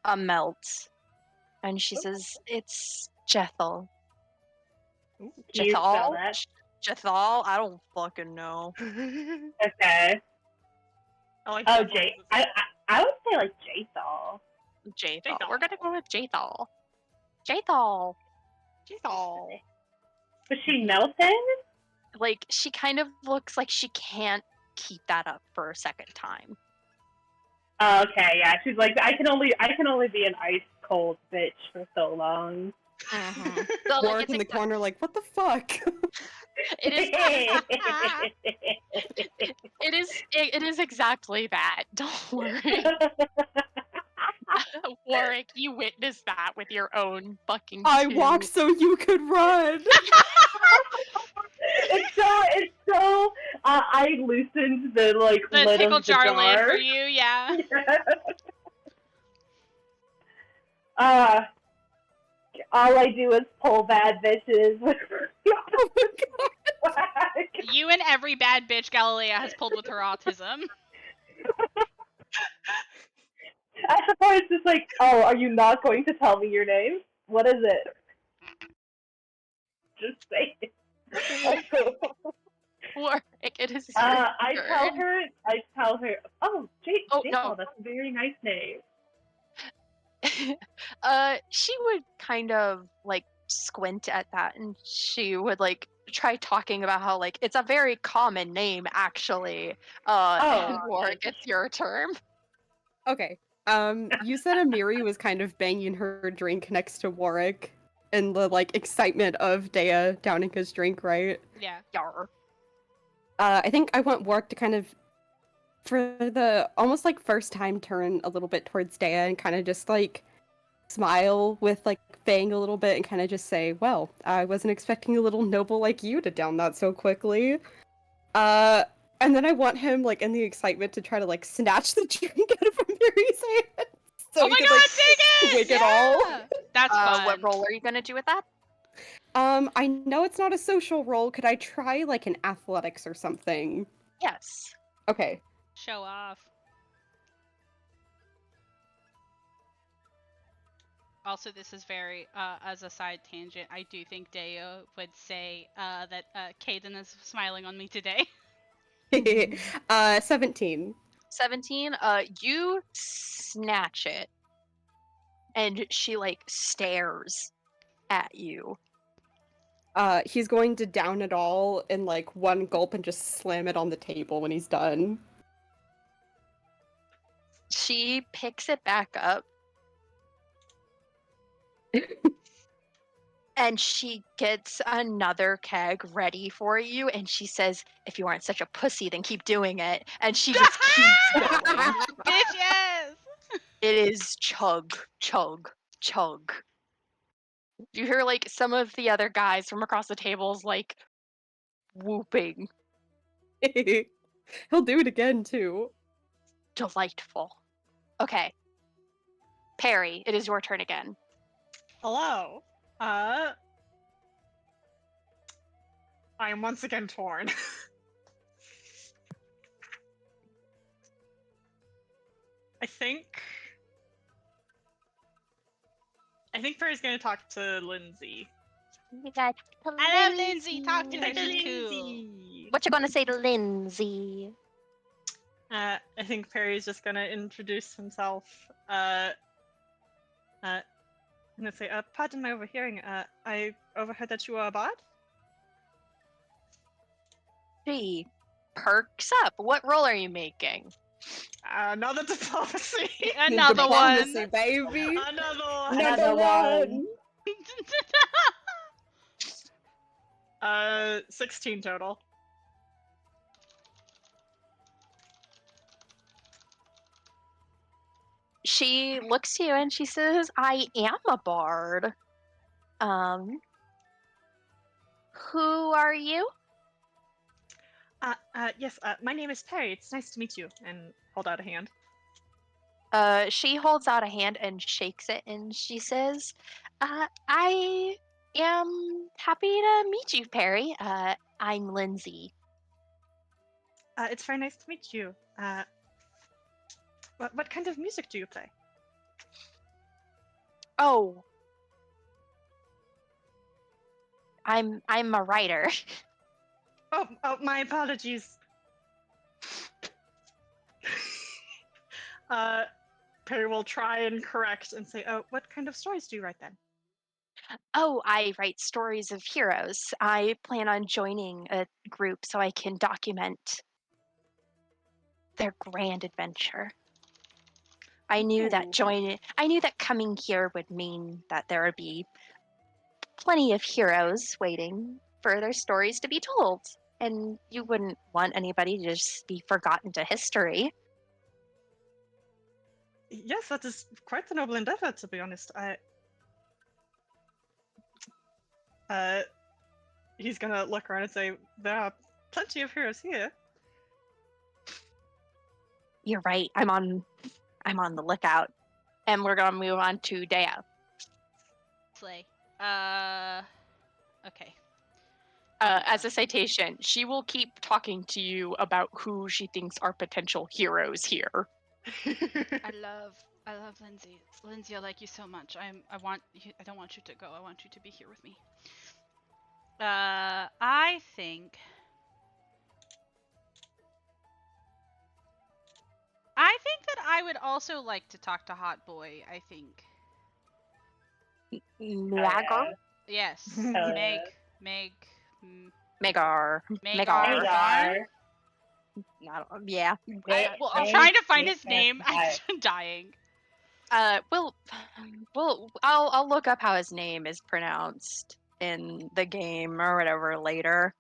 a melt, and she says, "It's Jethal." Can you spell that? Jethal? I don't fucking know. Okay. I like Oh, that Jay. one. I would say like Jathal. Jethal. We're gonna go with Jethal. Jethal. Was she melted? Like, she kind of looks like she can't keep that up for a second time. Oh, okay, yeah. She's like, I can only be an ice cold bitch for so long. Mm-hmm. So, like, Warwick in the corner, like, what the fuck? It is exactly that. Don't worry. Warwick, you witnessed that with your own fucking I two. walked so you could run. It's so. I loosened the The lid pickle of the jar jar. lid for you, yeah. all I do is pull bad bitches. Oh my god. You and every bad bitch Galilea has pulled with her autism. I suppose it's just like, oh, are you not going to tell me your name? What is it? Just say it. Warwick, it is your I turn. tell her, oh, Oh, Jake, no. that's a very nice name. She would kind of like squint at that, and she would like try talking about how like it's a very common name actually. Oh, Warwick, it's your turn. Okay. You said Amiri was kind of banging her drink next to Warwick in the like excitement of Dea downing his drink, right? Yeah. Yar. I think I want Warwick to kind of, for the almost like first time, turn a little bit towards Dea and kind of just like smile with like Fang a little bit and kind of just say, "Well, I wasn't expecting a little noble like you to down that so quickly." And then I want him like in the excitement to try to like snatch the drink out of Amiri's hand, so Oh he my could god, like take it! swig it all. Yeah! That's fun. What role are you gonna do with that? I know it's not a social role. Could I try like an athletics or something? Yes. Okay. Show off. Also, this is very, as a side tangent, I do think Deo would say that Caden is smiling on me today. 17. 17. You snatch it, and she like stares at you. He's going to down it all in like one gulp and just slam it on the table when he's done. She picks it back up. And she gets another keg ready for you, and she says, "If you aren't such a pussy, then keep doing it." And she just keeps going. Bitches! It is chug, chug, chug. You hear like some of the other guys from across the tables like whooping. He'll do it again too. Delightful. Okay. Perry, it is your turn again. Hello. I am once again torn. I think Perry's gonna talk to Lindsay. I love Lindsay. Talk to her. She's cool. Lindsay. What you gonna say to Lindsay? I think Perry's just gonna introduce himself. I'm gonna say, pardon my overhearing. I overheard that you are a bard. She perks up. What role are you making? Another diplomacy. Another one. Diplomacy, baby. Another one. Another one. 16 total. She looks to you and she says, "I am a bard. Who are you?" Yes, my name is Perry. It's nice to meet you. And hold out a hand. She holds out a hand and shakes it, and she says, "I am happy to meet you, Perry. I'm Lindsay." It's very nice to meet you. What kind of music do you play? Oh, I'm a writer. Oh, my apologies. Perry will try and correct and say, "Oh, what kind of stories do you write then?" Oh, I write stories of heroes. I plan on joining a group so I can document their grand adventure. I knew that coming here would mean that there would be plenty of heroes waiting for their stories to be told. And you wouldn't want anybody to just be forgotten to history. Yes, that is quite the noble endeavor, to be honest. He's gonna look around and say, "There are plenty of heroes here." You're right. I'm on the lookout. And we're gonna move on to Dea. Slay. Okay. As a citation, she will keep talking to you about who she thinks are potential heroes here. I love Lindsay. Lindsay, I like you so much. I don't want you to go. I want you to be here with me. I think that I would also like to talk to Hot Boy, I think. Magar? Yes. Uh, Meg Magar. Magar. Magar. Yeah. Well, I'm trying to find his name. I'm dying. I'll look up how his name is pronounced in the game or whatever later.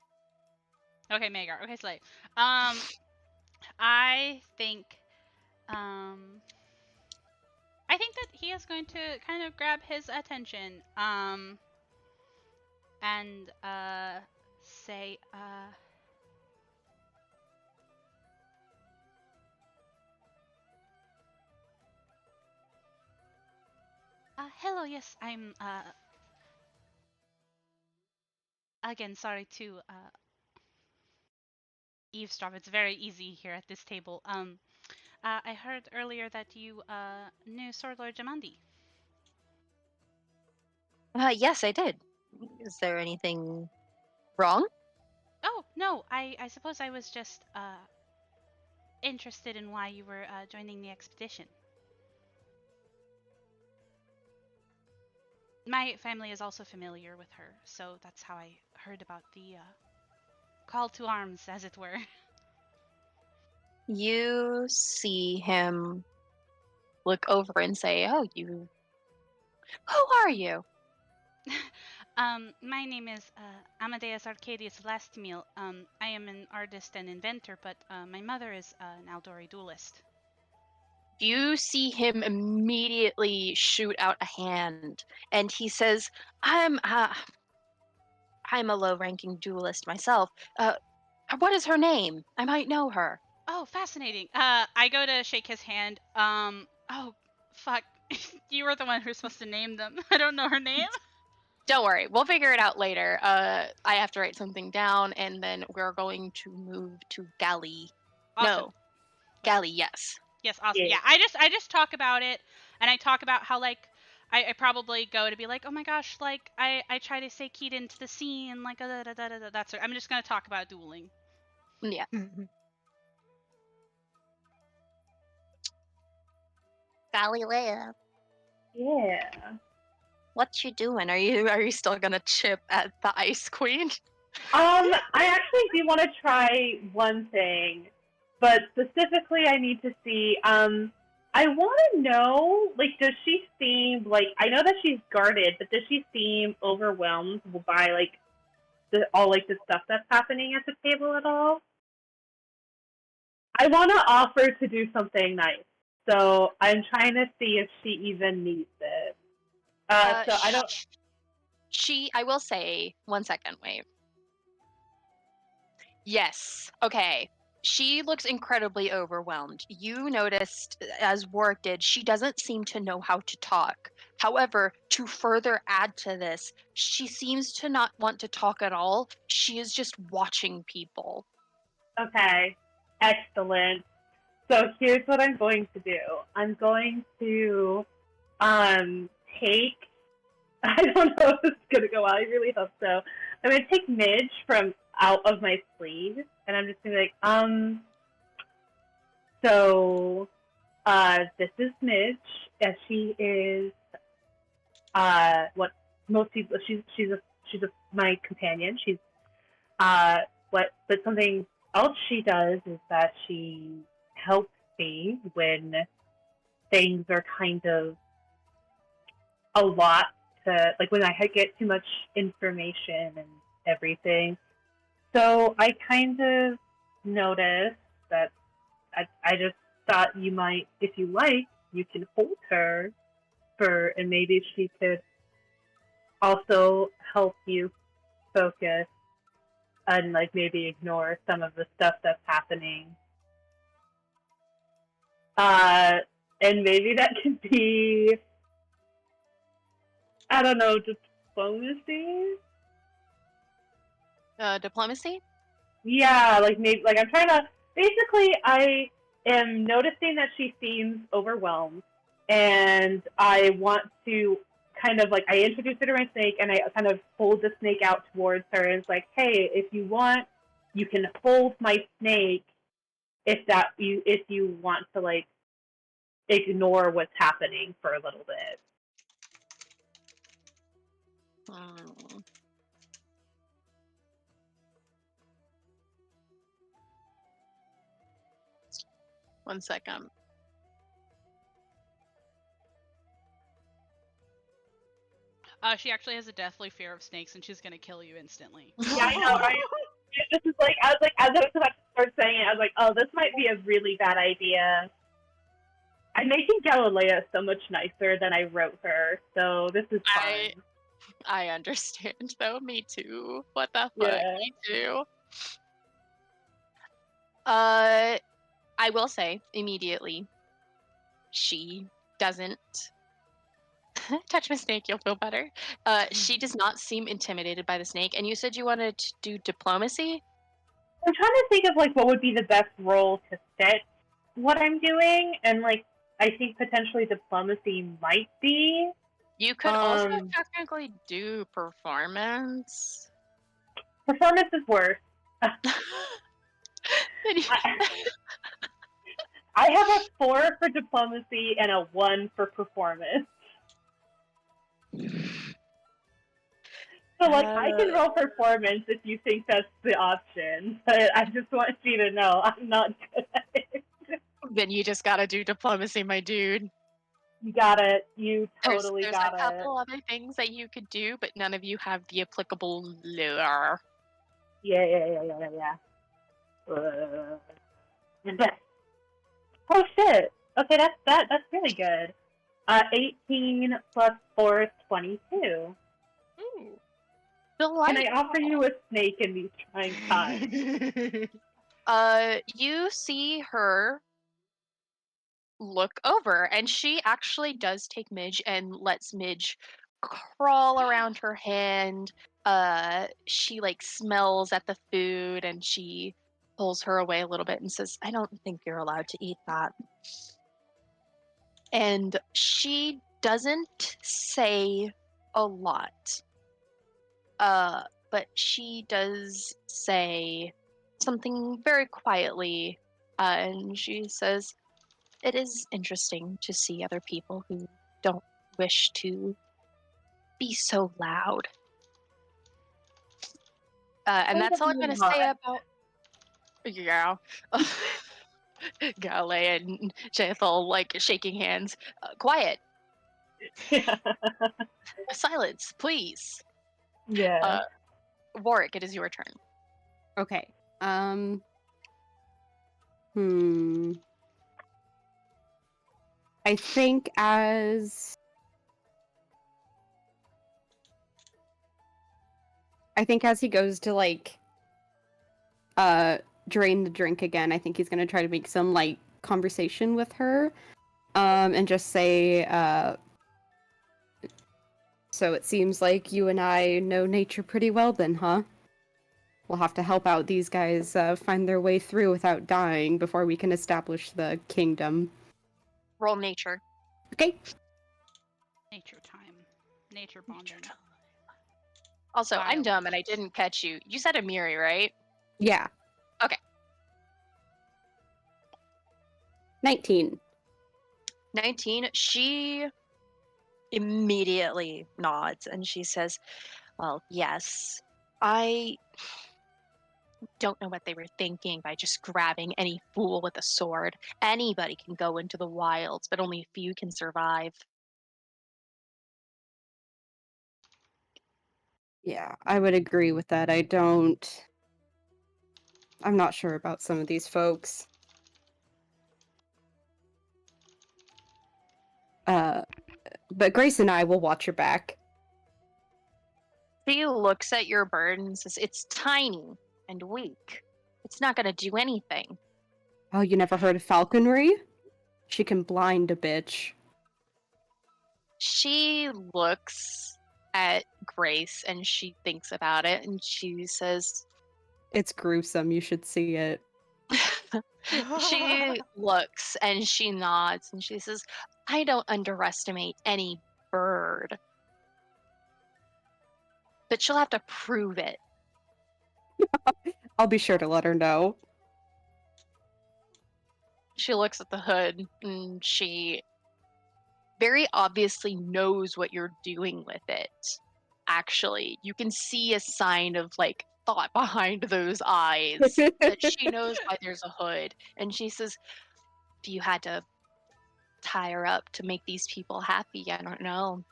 Okay, Magar. Okay, Slay. I think that he is going to kind of grab his attention. And say hello, yes, I'm again sorry to eavesdrop. It's very easy here at this table. I heard earlier that you knew Sword Lord Jamandi. Yes, I did. Is there anything wrong? Oh, no, I suppose I was just interested in why you were joining the expedition. My family is also familiar with her, so that's how I heard about the call to arms, as it were. You see him look over and say, "Oh, you. Who are you?" My name is Amadeus Arcadius Lastmeal. I am an artist and inventor, but my mother is an Aldori duelist. You see him immediately shoot out a hand, and he says, I'm a low-ranking duelist myself. What is her name? I might know her." Oh, fascinating. I go to shake his hand. Oh, fuck. You were the one who's supposed to name them. I don't know her name. Don't worry, we'll figure it out later. I have to write something down, and then we're going to move to Galley. Awesome. No, Galley, yes. Yes, awesome. Yeah. Yeah, I just talk about it, and I talk about how like I probably go to be like, oh my gosh, like I try to stay keyed into the scene, like that's it. I'm just gonna talk about dueling. Yeah. Galilea, Yeah. what you doing? Are you still gonna chip at the Ice Queen? I actually do want to try one thing, but specifically I need to see, I want to know, like, does she seem, like, I know that she's guarded, but does she seem overwhelmed by, like, all the stuff that's happening at the table at all? I want to offer to do something nice, so I'm trying to see if she even needs it. So I don't. I will say, 1 second, wait. Yes, okay. She looks incredibly overwhelmed. You noticed, as Warwick did, she doesn't seem to know how to talk. However, to further add to this, she seems to not want to talk at all. She is just watching people. Okay, excellent. So here's what I'm going to do. I'm going to take. I don't know if it's gonna go well. I really hope so. I'm gonna take Midge from out of my sleeve, and I'm just gonna be like, So, this is Midge, and she is, what most people. She's my companion. She's, but something else she does is that she helps me when things are kind of a lot to, like, when I get too much information and everything. So I kind of noticed that I just thought you might, if you like, you can hold her and maybe she could also help you focus and, like, maybe ignore some of the stuff that's happening. And maybe that could be, I don't know, just diplomacy? Diplomacy? Yeah, like maybe like I'm trying to basically I am noticing that she seems overwhelmed and I want to kind of like I introduce her to my snake and I kind of hold the snake out towards her and it's like, hey, if you want, you can hold my snake if you want to like ignore what's happening for a little bit. Hmm. One second. She actually has a deathly fear of snakes, and she's gonna kill you instantly. Yeah, I know, right? This is like I was like as I was about to start saying it, I was like, oh, this might be a really bad idea. I'm making Galilea so much nicer than I wrote her, so this is fine. I understand though. Me too. What the fuck? Yeah. Me too. I will say immediately, she doesn't touch my snake. You'll feel better. She does not seem intimidated by the snake. And you said you wanted to do diplomacy. I'm trying to think of like what would be the best role to fit what I'm doing, and like I think potentially diplomacy might be. You could also technically do performance. Performance is worse. Then you- I have a 4 for diplomacy and a 1 for performance. So, like, I can roll performance if you think that's the option, but I just want you to know I'm not good at it. Then you just gotta do diplomacy, my dude. You got it. You totally There's got a it. couple other things that you could do, but none of you have the applicable lure. Yeah. Oh shit. Okay, that's really good. 18 plus 4 is 22. Ooh. Can I offer you a snake in these trying times? You see her look over, and she actually does take Midge and lets Midge crawl around her hand. She like smells at the food, and she pulls her away a little bit and says, "I don't think you're allowed to eat that." And she doesn't say a lot. But she does say something very quietly, and she says, "It is interesting to see other people who don't wish to be so loud." And that's all I'm going to say about. Yeah. Gale and Jethel, like, shaking hands. Quiet. Silence, please. Yeah. Warwick, it is your turn. Okay. I think as he goes to like drain the drink again, I think he's gonna try to make some like conversation with her. And just say, so it seems like you and I know nature pretty well then, huh? We'll have to help out these guys find their way through without dying before we can establish the kingdom. Roll nature. Okay. Nature time. Nature bonding. Also, I'm Wild. dumb and I didn't catch you. You said Amiri, right? Yeah. Okay. 19. 19. She immediately nods and she says, "Well, yes, I don't know what they were thinking by just grabbing any fool with a sword. Anybody can go into the wilds, but only a few can survive." Yeah, I would agree with that. I'm not sure about some of these folks. But Grace and I will watch your back. She looks at your bird and says, "It's tiny and weak. It's not going to do anything." Oh, you never heard of falconry? She can blind a bitch. She looks at Grace and she thinks about it and she says, It's gruesome. You should see it. she looks and she nods and she says, I don't underestimate any bird, but she'll have to prove it. I'll be sure to let her know. She looks at the hood and she very obviously knows what you're doing with it. Actually, you can see a sign of like thought behind those eyes that she knows why there's a hood. And she says, if you had to tie her up to make these people happy, I don't know.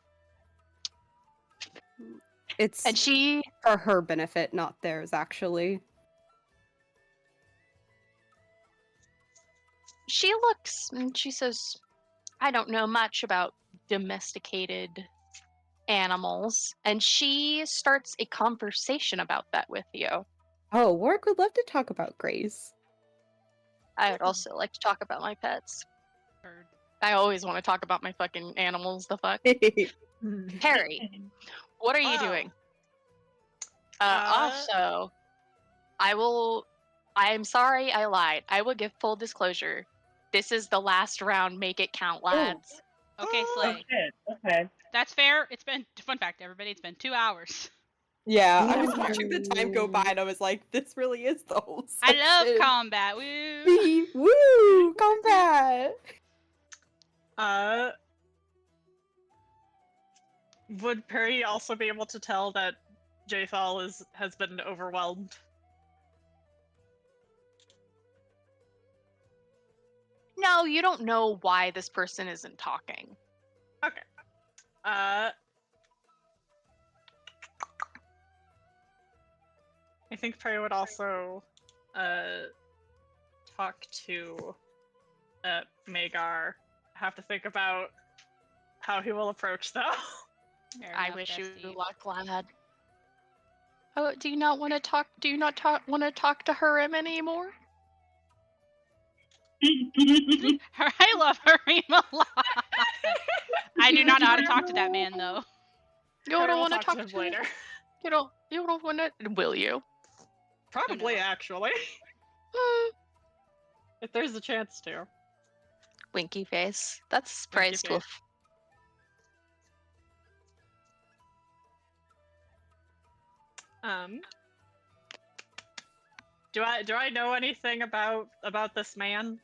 It's And she for her benefit, not theirs, actually. looks and she says, I don't know much about domesticated animals. And she starts a conversation about that with you. Oh, Warwick would love to talk about Grace. I would also like to talk about my pets. Bird. I always want to talk about my fucking animals, the fuck. Harry, what are you Wow. doing? Uh, Also, I'm sorry I lied. I will give full disclosure. This is the last round. Make it count, lads. Okay, Oh Slay. shit. Okay. That's fair. It's been fun fact, everybody. It's been 2 hours. Yeah, I was watching the time go by and I was like, this really is the whole I section. love combat. Woo! Woo! Combat! Would Perry also be able to tell that Jathal has been overwhelmed? No, you don't know why this person isn't talking. Okay. I think Perry would also talk to Magar. Have to think about how he will approach though. Fair I enough, wish you bestie. luck, lad. Oh, do you not want to talk? Do you not want to talk to Harim anymore? I love Harim a lot. I do not know how to talk to that man though. You Perry don't will want to talk talk to him to later. You don't want to. Will you? Probably, knows? actually. If there's a chance to. Winky face. That's Winky praise to a face. Do I know anything about this man?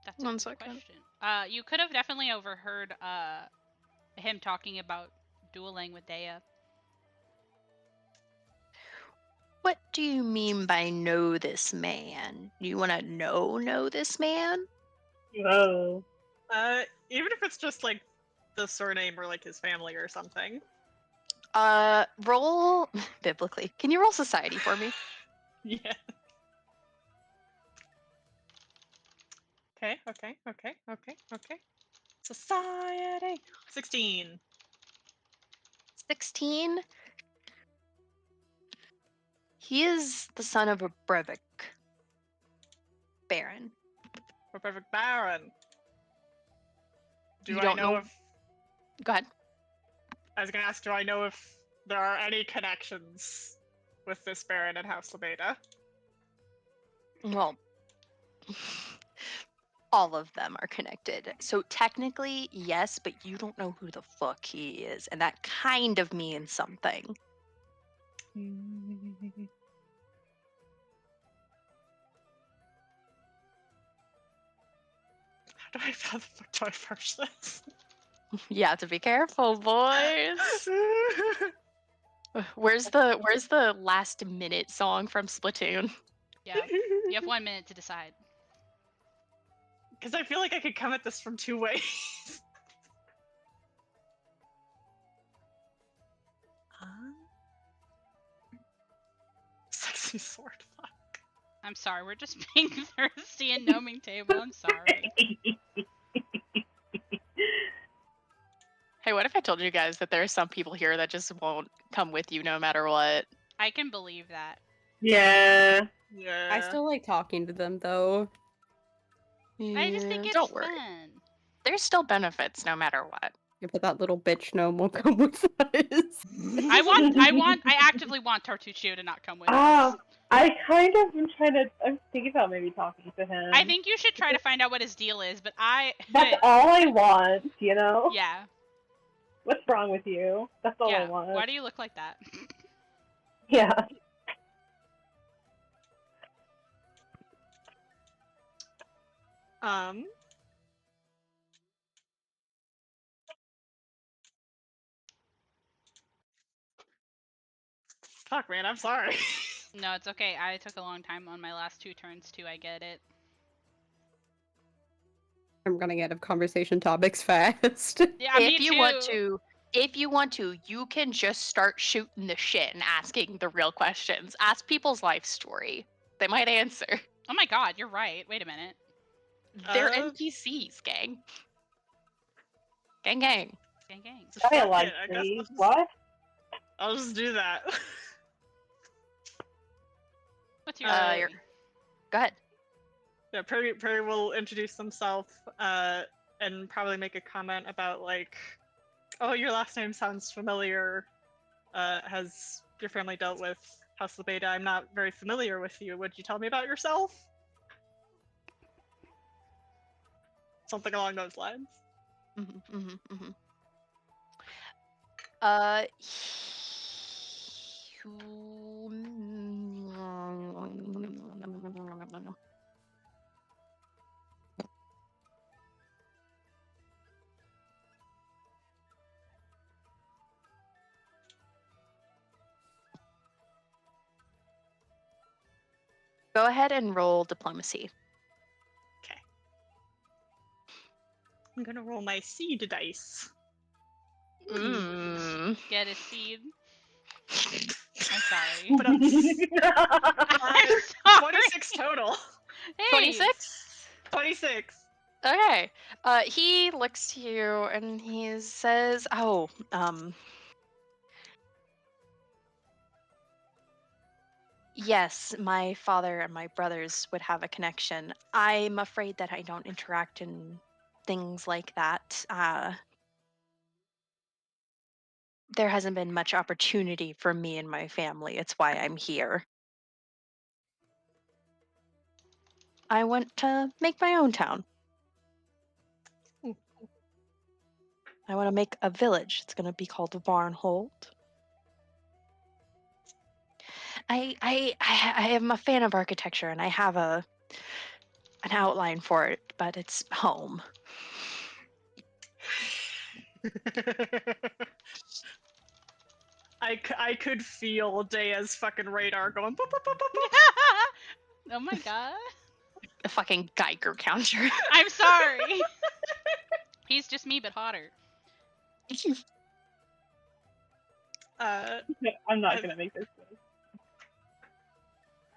That's a One good second. question. You could have definitely overheard him talking about dueling with Dea. What do you mean by know this man? Do you want to know this man? Whoa. Even if it's just like the surname or like his family or something. Roll biblically. Can you roll society for me? Yeah. Okay. Society. 16. 16. He is the son of a Brevik baron. For perfect Baron. Do You I don't know know- if Go ahead. I was gonna ask, do I know if there are any connections with this Baron and House Lebeda? Well, all of them are connected. So technically, yes, but you don't know who the fuck he is, and that kind of means something. How the fuck do I approach this? You have to be careful, boys. Where's the last minute song from Splatoon? Yeah, you have 1 minute to decide. Because I feel like I could come at this from 2 ways. Sexy sword, fuck. I'm sorry, we're just being thirsty and gnoming table. I'm sorry. Hey, what if I told you guys that there are some people here that just won't come with you no matter what? I can believe that. Yeah. Yeah. I still like talking to them, though. I just think Yeah, it's don't worry. fun. There's still benefits no matter what. Yeah, but that little bitch gnome will come with us. I actively want Tartuccio to not come with us. I kind of am I'm thinking about maybe talking to him. I think you should try to find out what his deal is, but That's all I want, you know? yeah. What's wrong with you? That's all I Yeah. want. Why do you look like that? Yeah. Um. Fuck, man, I'm sorry. No, it's okay. I took a long time on my last 2 turns too. I get it. I'm running out of conversation topics fast. Yeah, me If you too. want to, you can just start shooting the shit and asking the real questions. Ask people's life story. They might answer. Oh my god, you're right. Wait a minute. They're Uh, NPCs, gang. Gang, gang. Gang gang. Fuck it, Dialogue, I guess please. What? I'll just do that. What's your Go ahead. Yeah, Perry will introduce himself, and probably make a comment about like, oh, your last name sounds familiar. Has your family dealt with House Lebeda? I'm not very familiar with you. Would you tell me about yourself? Something along those lines. Go ahead and roll diplomacy. Okay. I'm gonna roll my seed dice. Get a seed. I'm sorry. But I'm I'm sorry. 26 total. Hey. 26? 26. Okay. He looks to you and he says, "Oh, yes, my father and my brothers would have a connection. I'm afraid that I don't interact in things like that. There hasn't been much opportunity for me and my family. It's why I'm here. I want to make my own town. I want to make a village. It's going to be called Varnhold. I am a fan of architecture and I have an outline for it, but it's home." I could feel Daya's fucking radar going boop, boop, boop, boop, boop. Oh my god. A fucking Geiger counter. I'm sorry. He's just me, but hotter. I'm not gonna make this.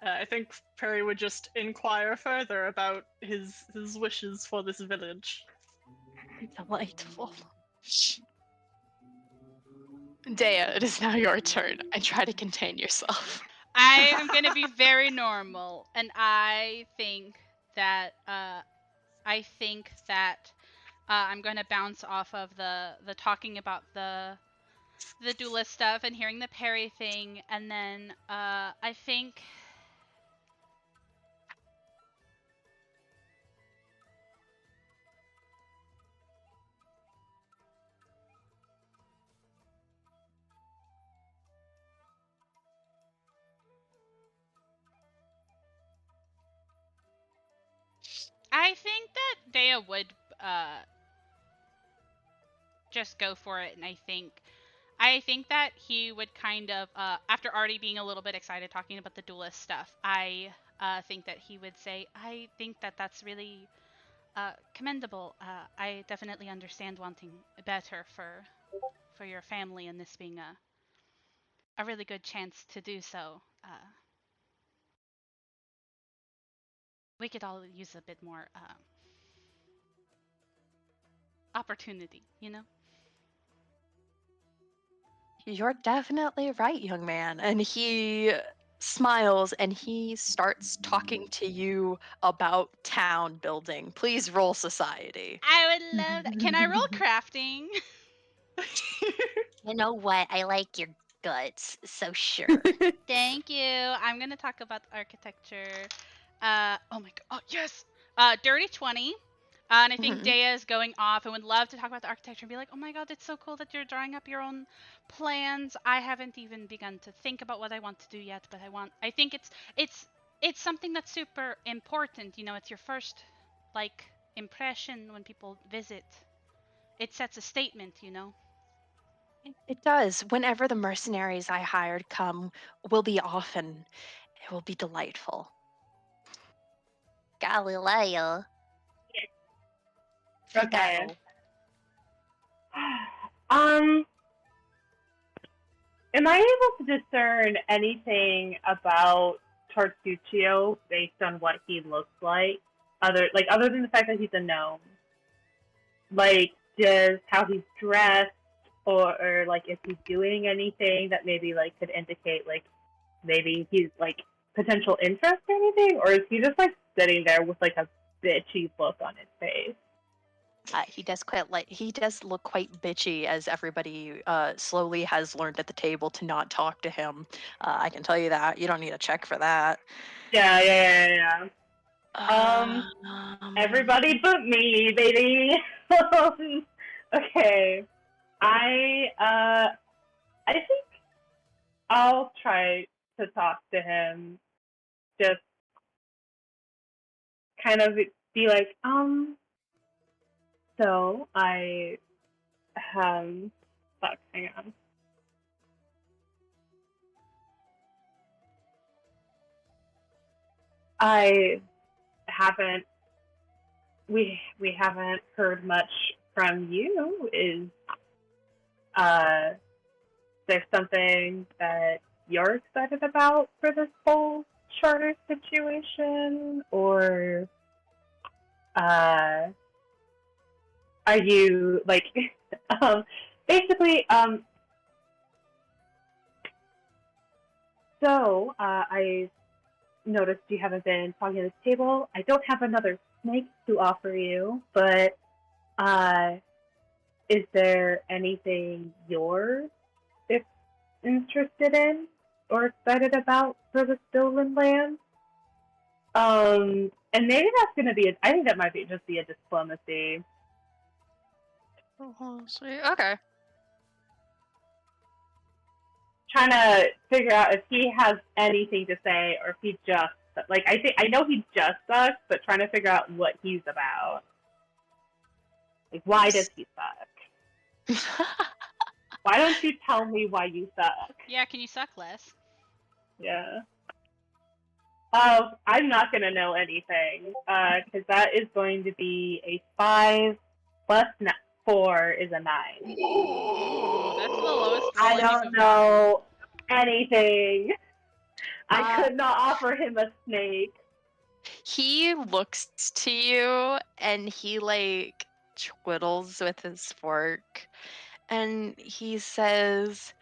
I think Perry would just inquire further about his wishes for this village. Delightful. Daya, it is now your turn. I try to contain yourself. I am gonna be very normal, and I think that I'm gonna bounce off of the talking about the duelist stuff and hearing the Perry thing, and then I think that Daya would just go for it, and I think that he would kind of after already being a little bit excited talking about the duelist stuff, I think that he would say, I think that that's really commendable. I definitely understand wanting better for your family, and this being a really good chance to do so. We could all use a bit more opportunity, you know? You're definitely right, young man. And he smiles and he starts talking to you about town building. Please roll society. I would love that. Can I roll crafting? You know what? I like your guts, so sure. Thank you. I'm gonna talk about architecture. Oh my god. Oh yes. Dirty 20. And I think Mhm. Dea is going off and would love to talk about the architecture and be like, oh my god, it's so cool that you're drawing up your own plans. I haven't even begun to think about what I want to do yet, but I think it's something that's super important. You know, it's your first like impression when people visit. It sets a statement, you know. It does. Whenever the mercenaries I hired come, we'll be off and it will be delightful. Galileo. Okay. Figaro. Am I able to discern anything about Tartuccio based on what he looks like? Other than the fact that he's a gnome. Like, just how he's dressed, or like if he's doing anything that maybe like could indicate like maybe he's like potential interest or anything, or is he just like sitting there with like a bitchy look on his face? He does look quite bitchy as everybody slowly has learned at the table to not talk to him. I can tell you that. You don't need a check for that. Yeah. Everybody but me, baby. Okay. I think I'll try to talk to him. Just kind of be like, so fuck, hang on. We haven't heard much from you. Is there something that you're excited about for this whole charter situation, or are you like basically so I noticed you haven't been talking at this table. I don't have another snake to offer you, but is there anything you're interested in or excited about for the stolen land? And maybe that's gonna be I think that might be just be a diplomacy. Oh, sweet. Okay. Trying to figure out if he has anything to say or if he just like I know he just sucks, but trying to figure out what he's about. Like, why does he suck? Why don't you tell me why you suck? Yeah, can you suck less? Yeah. Oh, I'm not gonna know anything, because that is going to be a 5 plus 4 is a 9. Ooh, that's the lowest roll I think don't I've know anything. I Uh, could not offer him a snake. He looks to you and he like twiddles with his fork and he says,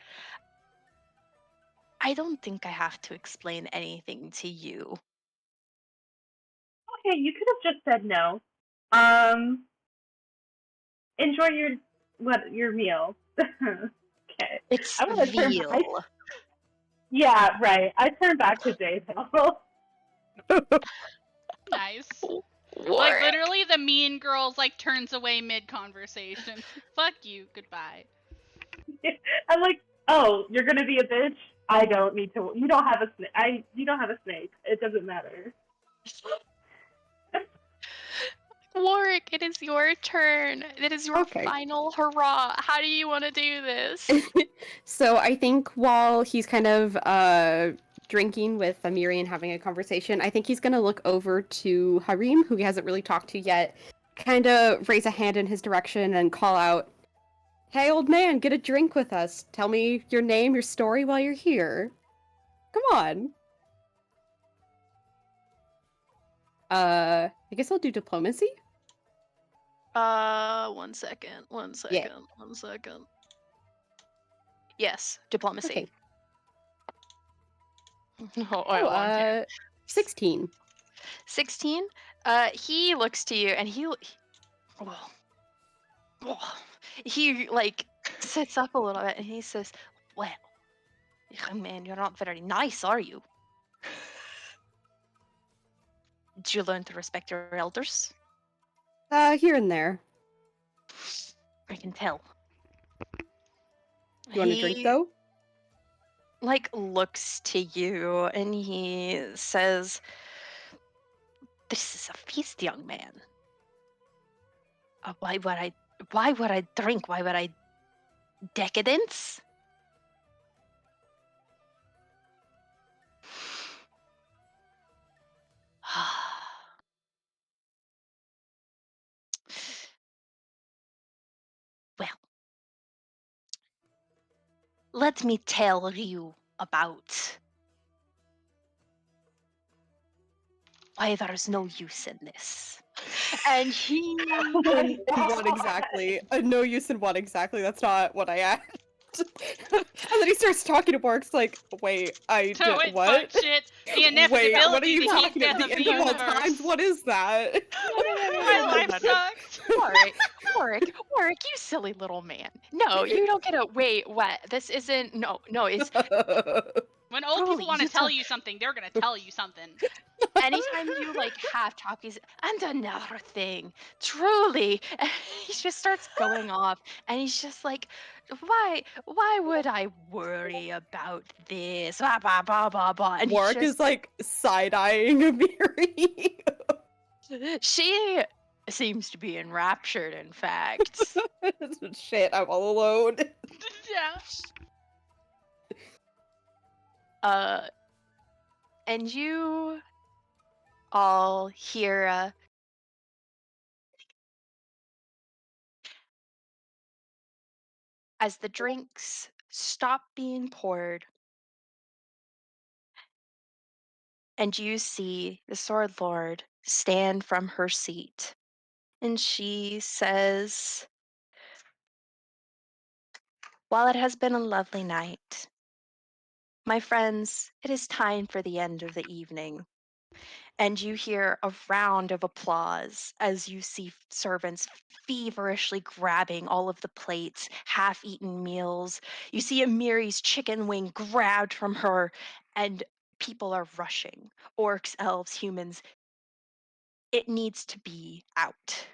I don't think I have to explain anything to you. Okay, you could have just said no. Enjoy your meal. Okay. It's I'm gonna turn veal. back. Yeah, right. I turn back to Jay though. Nice. Like Warwick. literally the mean girls like turns away mid conversation. Fuck you, goodbye. I'm like, oh, you're gonna be a bitch? I don't need to. You don't have a snake. You don't have a snake. It doesn't matter. Warwick, it is your turn. It is your Okay. final hurrah. How do you want to do this? So I think while he's kind of drinking with Amiri and having a conversation, I think he's gonna look over to Harim, who he hasn't really talked to yet, kind of raise a hand in his direction and call out, "Hey, old man, get a drink with us. Tell me your name, your story while you're here. Come on." I guess I'll do diplomacy. 1 second. Yeah. 1 second. Yes, diplomacy. Okay. Oh, Oh, long hair. 16. 16. He looks to you and oh, he like sits up a little bit and he says, "Well, young man, you're not very nice, are you? Did you learn to respect your elders? Here and there. I can tell." You want a drink He though? like looks to you and he says, "This is a feast, young man. Why would I? Why would I drink? Why would I decadence?" Well, let me tell you about why there's no use in this. And he And what exactly? No use in what exactly? That's not what I asked. And then he starts talking to Bork's like, wait, So it's what? fuck shit. The Wait, what are inevitability, you the heat talking about? death The of the end of all universe. times? What is that? My life sucks. Warwick, you silly little man. No, you don't get a wait. What? This isn't. No, it's When old truly people want to you tell you something, they're gonna tell you something. anytime you like half talk, he's and another thing. Truly, and he just starts going off, and he's just like, why would I worry about this? Blah blah blah blah blah. And he's Warwick just is like side-eyeing Amiri. she seems to be enraptured. In fact. Shit, I'm all alone. Yeah. And you all hear as the drinks stop being poured, and you see the Sword Lord stand from her seat, and she says, "While it has been a lovely night, my friends, it is time for the end of the evening." And you hear a round of applause as you see servants feverishly grabbing all of the plates, half eaten meals. You see Amiri's chicken wing grabbed from her, and people are rushing. Orcs, elves, humans. It needs to be out.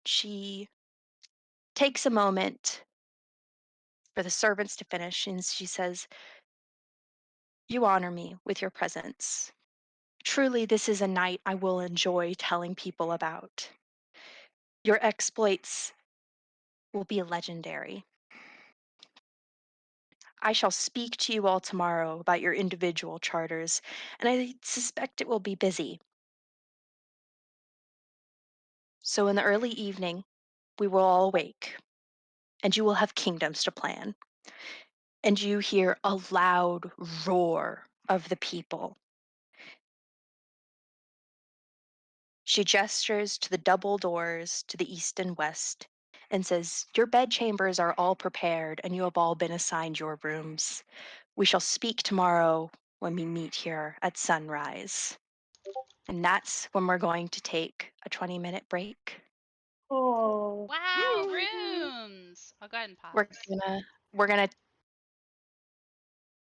She takes a moment for the servants to finish, and she says, "You honor me with your presence. Truly, this is a night I will enjoy telling people about. Your exploits will be legendary. I shall speak to you all tomorrow about your individual charters, and I suspect it will be busy. So in the early evening, we will all wake, and you will have kingdoms to plan." And you hear a loud roar of the people. She gestures to the double doors to the east and west and says, "Your bedchambers are all prepared, and you have all been assigned your rooms. We shall speak tomorrow when we meet here at sunrise." And that's when we're going to take a 20-minute break. Oh. Wow, rooms. I'll go ahead and pause. We're gonna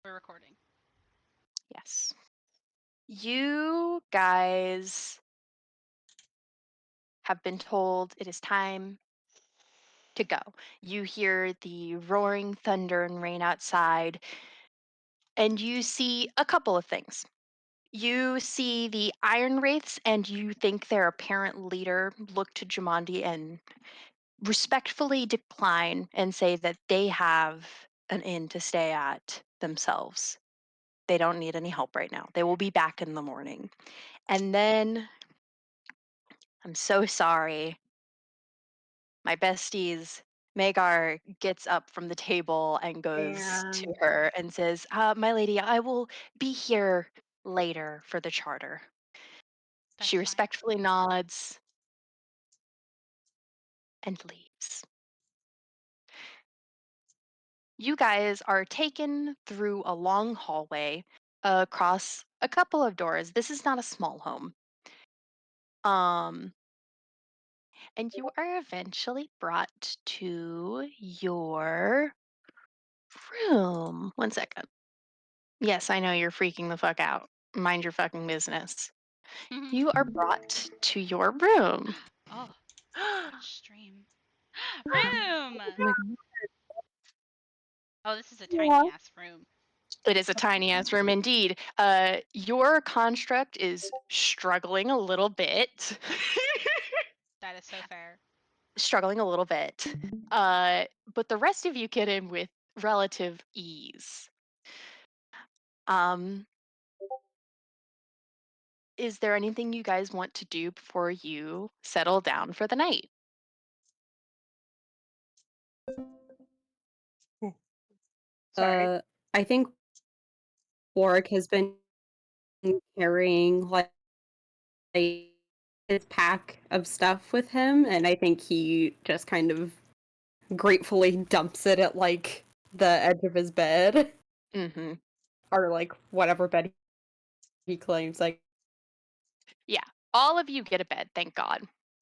We're recording. yes. You guys have been told it is time to go. You hear the roaring thunder and rain outside, and you see a couple of things. You see the Iron Wraiths, and you think their apparent leader look to Jumanji and respectfully decline and say that they have an inn to stay at themselves. They don't need any help right now. They will be back in the morning. And then, I'm so sorry, my besties, Magar gets up from the table and goes to And her and says, "My lady, I will be here later for the charter." That's She fine. respectfully nods and leaves. You guys are taken through a long hallway across a couple of doors. This is not a small home. And you are eventually brought to your room. 1 second. Yes, I know you're freaking the fuck out. Mind your fucking business. You are brought to your room. Oh, Twitch stream. Room! Oh my God. Oh, this is a tiny ass room. It is a tiny ass room indeed. Your construct is struggling a little bit. That is so fair. Struggling a little bit. But the rest of you get in with relative ease. Is there anything you guys want to do before you settle down for the night? Sorry. I think Warwick has been carrying like his pack of stuff with him, and I think he just kind of gratefully dumps it at like the edge of his bed, Mm-hmm. or like whatever bed he claims. Like, Yeah, all of you get a bed, thank God.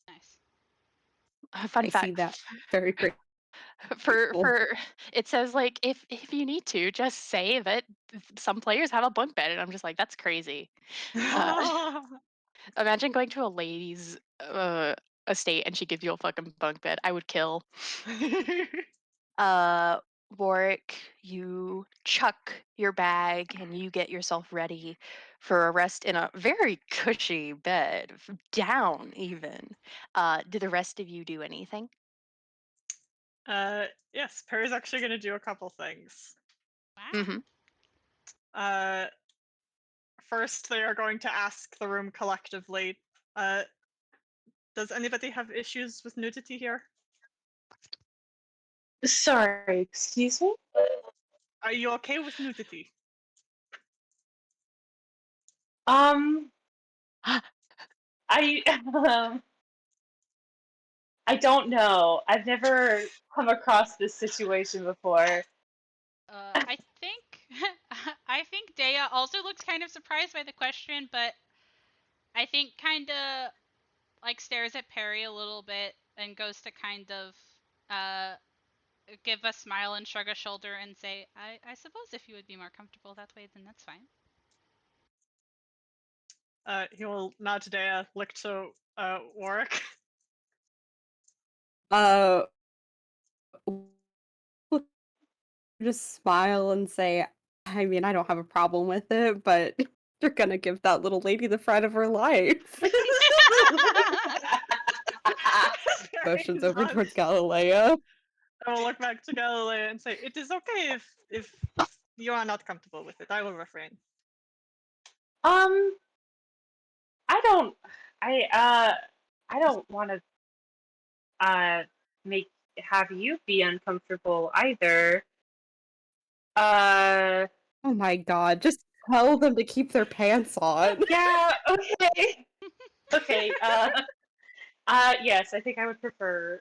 Nice. Fun I fact. see that very great. For it says like if you need to just say that some players have a bunk bed, and I'm just like, that's crazy. Imagine going to a lady's estate and she gives you a fucking bunk bed. I would kill. Warwick, you chuck your bag and you get yourself ready for a rest in a very cushy bed, down even. Do the rest of you do anything? Yes, Perry's actually going to do a couple things. Wow. Mm-hmm. First, they are going to ask the room collectively, does anybody have issues with nudity here? Sorry, excuse me? Are you okay with nudity? I I don't know. I've never come across this situation before. I think I think Dea also looks kind of surprised by the question, but I think kind of like stares at Perry a little bit and goes to kind of give a smile and shrug a shoulder and say, I suppose if you would be more comfortable that way, then that's fine. He will nod to Dea, look to Warwick. Just smile and say, I mean, I don't have a problem with it, but you're gonna give that little lady the fright of her life. Motions over nods. towards Galileo. I will look back to Galileo and say, it is okay if you are not comfortable with it. I will refrain. I don't want to have you be uncomfortable either. Oh my god, just tell them to keep their pants on. Yeah, okay. Okay, yes, I think I would prefer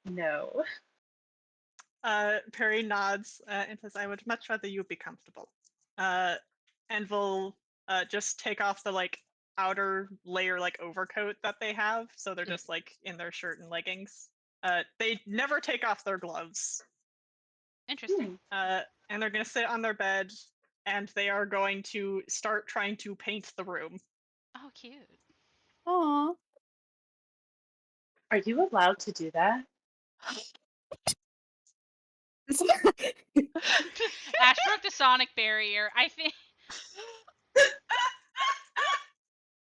no. Perry nods and says, I would much rather you be comfortable. And will just take off the like outer layer like overcoat that they have, so they're just like in their shirt and leggings. They never take off their gloves. Interesting. And they're gonna sit on their bed and they are going to start trying to paint the room. Oh, cute. Aww. Are you allowed to do that? Ash broke the sonic barrier. I think.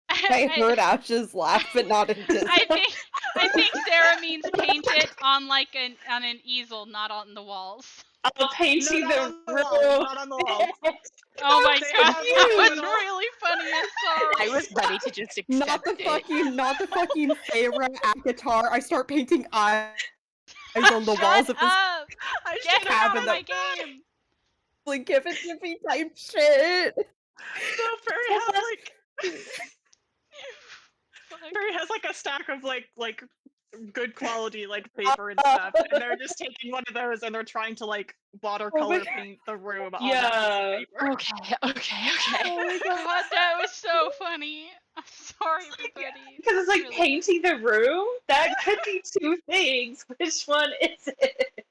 I heard Ash's laugh, but not in Disney. I think Sarah means paint it on like on an easel, not on the walls. I'll paint No, you not the on the room. walls, not on the walls. Oh my They god, have that was little- really funny. I'm sorry. I was ready to just accept Not the fucking Feyre at guitar. I start painting eyes on the walls of this up! I Get should her have out of done my that. game! like give it to me type shit. So Perry has like Fuck. Perry has like a stack of like good quality like paper and stuff, and they're just taking one of those and they're trying to like watercolor God. paint the room on that piece Yeah. of paper. Okay, okay. Oh my God, that was so funny. I'm sorry, everybody. Because it's like Really- painting the room. That could be two things. Which one is it?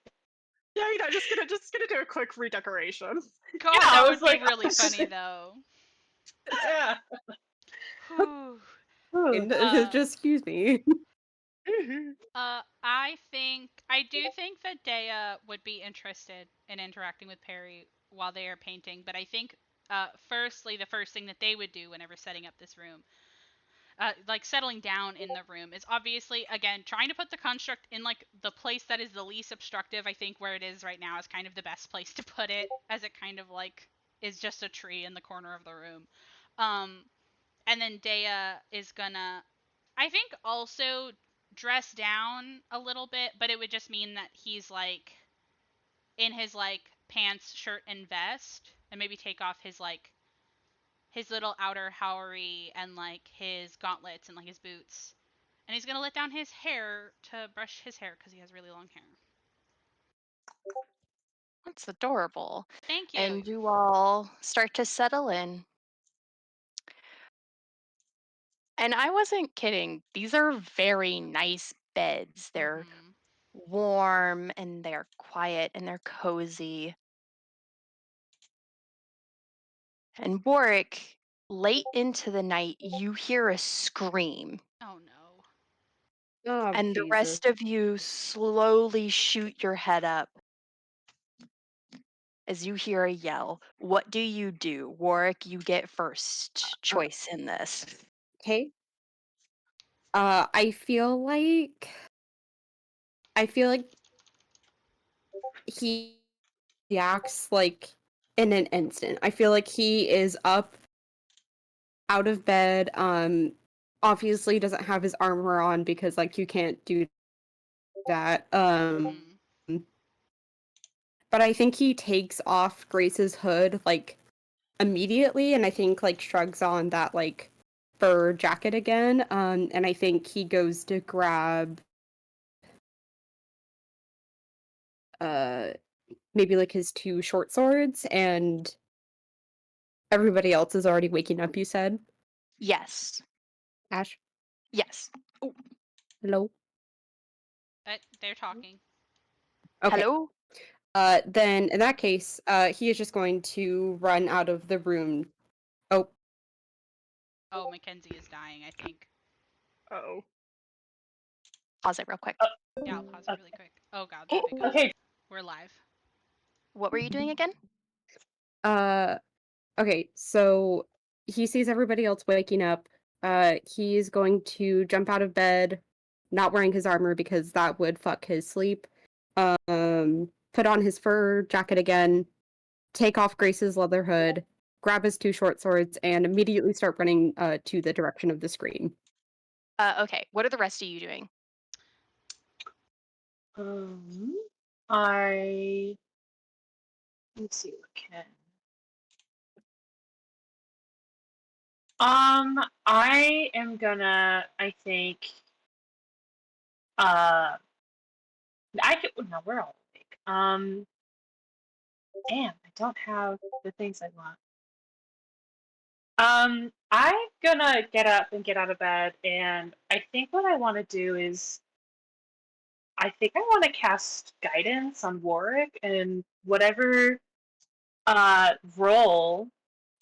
Yeah, you know, just gonna do a quick redecoration. God, Yeah, that I would was be like, really I was just funny like- though. Yeah. Whew. And, Uh, just excuse me. I do think that Dea would be interested in interacting with Perry while they are painting, but I think, firstly, the first thing that they would do whenever setting up this room, like settling down in the room, is obviously, again, trying to put the construct in like the place that is the least obstructive. I think where it is right now is kind of the best place to put it, as it kind of like is just a tree in the corner of the room. And then Dea is gonna, I think, also dress down a little bit, but it would just mean that he's like in his like pants, shirt, and vest, and maybe take off his like his little outer Howery and like his gauntlets and like his boots. And he's gonna let down his hair to brush his hair because he has really long hair. That's adorable. Thank you. And you all start to settle in. And I wasn't kidding. These are very nice beds. They're Mhm. warm and they're quiet and they're cozy. And Warwick, late into the night, you hear a scream. Oh no. Oh, And the Jesus. rest of you slowly shoot your head up as you hear a yell. What do you do? Warwick, you get first choice in this. Okay. I feel like he acts like in an instant. I feel like he is up out of bed. Obviously doesn't have his armor on because like you can't do that. Mhm. But I think he takes off Grace's hood like immediately, and I think like shrugs on that like fur jacket again. And I think he goes to grab maybe like his two short swords, and everybody else is already waking up, you said? Yes. Ash? Yes. Hello? They're talking. Okay. Hello? Then in that case, he is just going to run out of the room. Oh, Oh, Mackenzie is dying, I think. Oh. Pause it real quick. Yeah, I'll pause it really quick. Oh god, that'd be good. Okay. We're live. What were you doing again? okay, so he sees everybody else waking up. He's going to jump out of bed, not wearing his armor because that would fuck his sleep. Put on his fur jacket again, take off Grace's leather hood, grab his two short swords, and immediately start running to the direction of the screen. Okay. What are the rest of you doing? Let's see what can. I am gonna. I think. I could. No, we're all awake. Damn, I don't have the things I want. I'm gonna get up and get out of bed, and I think what I want to do is, I think I want to cast guidance on Warwick, and whatever roll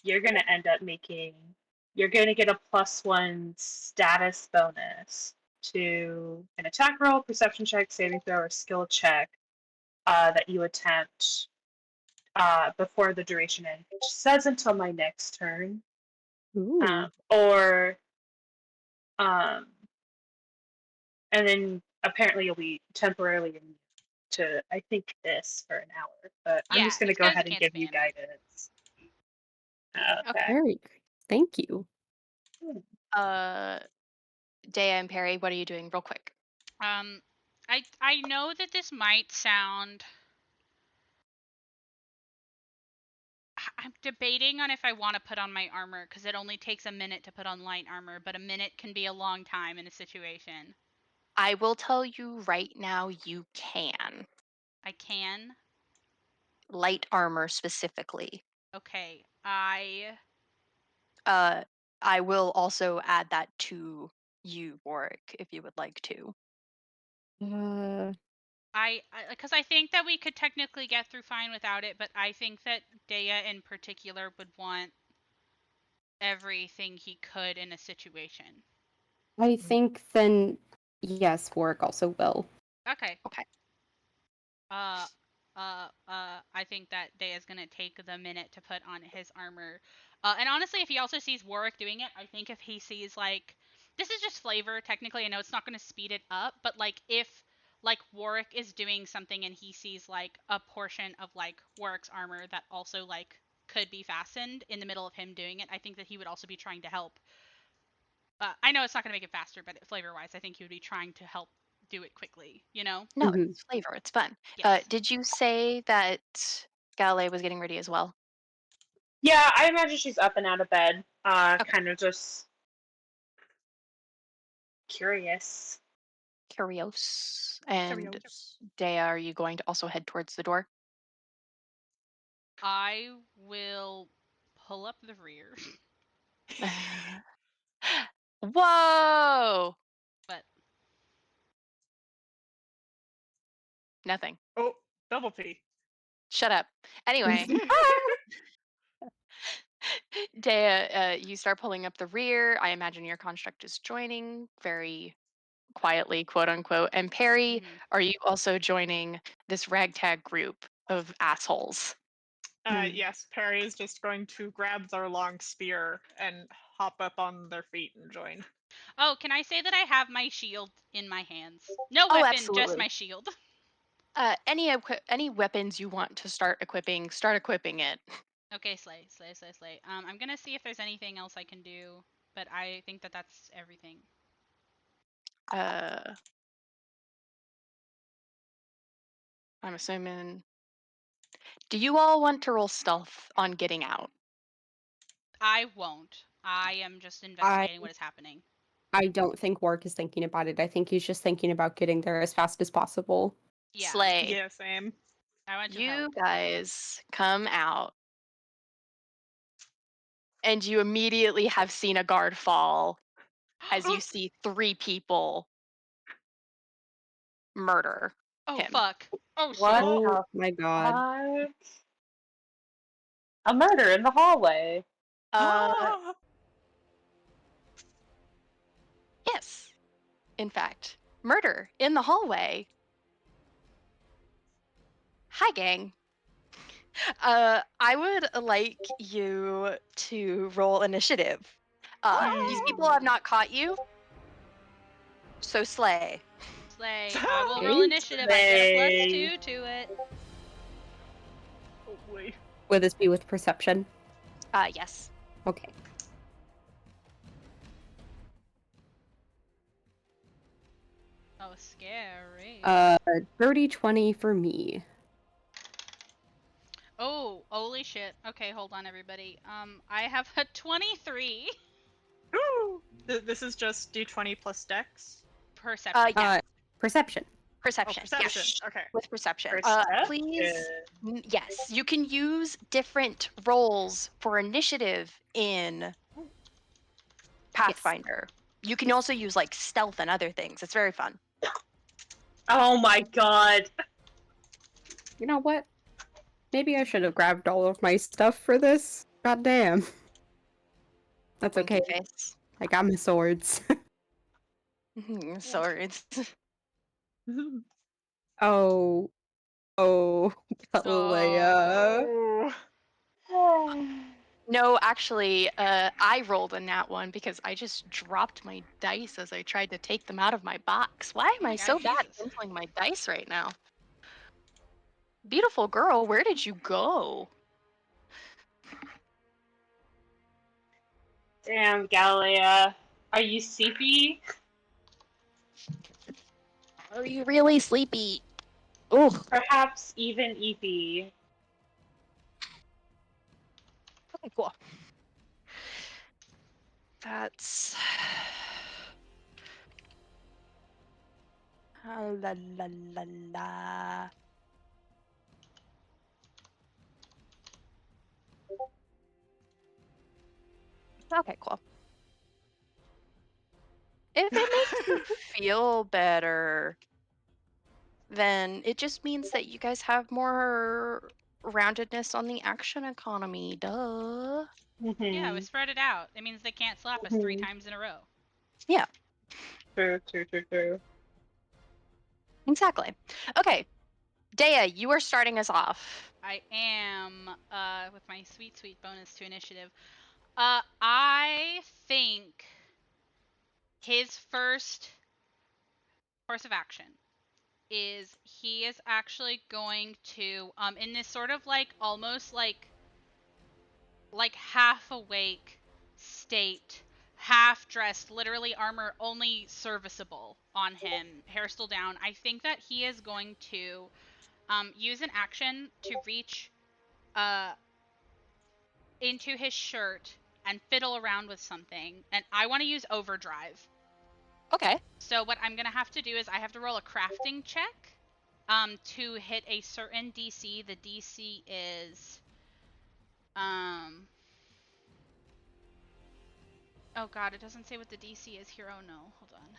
you're gonna end up making, you're gonna get a +1 status bonus to an attack roll, perception check, saving throw, or skill check that you attempt before the duration ends, which says until my next turn. Ooh. Or and then apparently you'll be temporarily immune to, I think, this for an hour. But I'm Yeah, just gonna it's go 'cause ahead you and can't give you spam it. guidance. Okay. Very good. Thank you. Dea and Perry, what are you doing real quick? I know that this might sound. I'm debating on if I want to put on my armor because it only takes a minute to put on light armor, but a minute can be a long time in a situation. I will tell you right now, you can. I can. Light armor specifically. Okay. I I will also add that to you, Warwick, if you would like to. because I think that we could technically get through fine without it, but I think that Dea in particular would want everything he could in a situation. I think then, yes, Warwick also will. Okay. Okay. I think that Dea's gonna take the minute to put on his armor. And honestly, if he also sees Warwick doing it, I think if he sees like, this is just flavor. Technically, I know it's not gonna speed it up, but like if like Warwick is doing something and he sees like a portion of like Warwick's armor that also like could be fastened in the middle of him doing it, I think that he would also be trying to help. I know it's not gonna make it faster, but flavor-wise, I think he would be trying to help do it quickly. You know? No, Mhm. it's flavor. It's fun. Yes. Did you say that Galilei was getting ready as well? Yeah, I imagine she's up and out of bed. Okay. Kind of just curious. Curious. And Curious. Dea, are you going to also head towards the door? I will pull up the rear, Whoa! but Nothing. Oh, double P. Shut up. Anyway, Dea, you start pulling up the rear. I imagine your construct is joining very quietly, quote unquote. And Perry, mhm. are you also joining this ragtag group of assholes? Yes, Perry is just going to grab their long spear and hop up on their feet and join. Oh, can I say that I have my shield in my hands? No Oh, weapon, just absolutely. my shield. Any weapons you want to start equipping it. Okay, slay. I'm gonna see if there's anything else I can do, but I think that that's everything. I'm assuming. Do you all want to roll stealth on getting out? I won't. I am just investigating what is happening. I don't think Warwick is thinking about it. I think he's just thinking about getting there as fast as possible. Yeah. Slay. Yeah, same. I want to You help. guys come out, and you immediately have seen a guard fall as you see 3 people murder Oh him. fuck. Oh shit. What Oh the my god. fuck? A murder in the hallway. Yes, in fact, murder in the hallway. Hi, gang. I would like you to roll initiative. These people have not caught you, so slay. Slay. I will roll Slay. initiative. I get a Slay. +2 to it. Oh, wait. Will this be with perception? Yes. Okay. Oh, scary. Dirty 20 for me. Oh, holy shit. Okay, hold on, everybody. I have a 23 Ooh! This is just D20 plus Dex. perception. Yeah. Perception. Perception. Oh, perception. Yes. Okay. With perception. Perception. Please. Yes, you can use different rolls for initiative in Pathfinder. You can also use like stealth and other things. It's very fun. Oh my god. You know what? Maybe I should have grabbed all of my stuff for this. God damn. That's Winky okay. face. I got my swords. Swords. Oh. Oh. Galilea. Oh. No, actually, I rolled a nat one because I just dropped my dice as I tried to take them out of my box. Why am Oh my I God, so bad at Jesus. handling my dice right now? Beautiful girl, where did you go? Damn, Galilea. Are you sleepy? Are you really sleepy? Oh, Perhaps even Evie. okay, cool. That's La la la la. Okay, cool. If it makes you feel better, then it just means that you guys have more roundedness on the action economy. Duh. Yeah, we Mhm. spread it out. It means they can't slap us 3 times in a row. Yeah, True, true, true, true. exactly. Okay, Dea, you are starting us off. I am with my sweet bonus to initiative. I think his first course of action is he is actually going to in this sort of like almost like half awake state, half dressed, literally armor only serviceable on him, hair still down. I think that he is going to use an action to reach into his shirt and fiddle around with something, and I want to use overdrive. Okay. So what I'm gonna have to do is I have to roll a crafting check to hit a certain DC. The DC is oh god, it doesn't say what the DC is here. Oh no, hold on.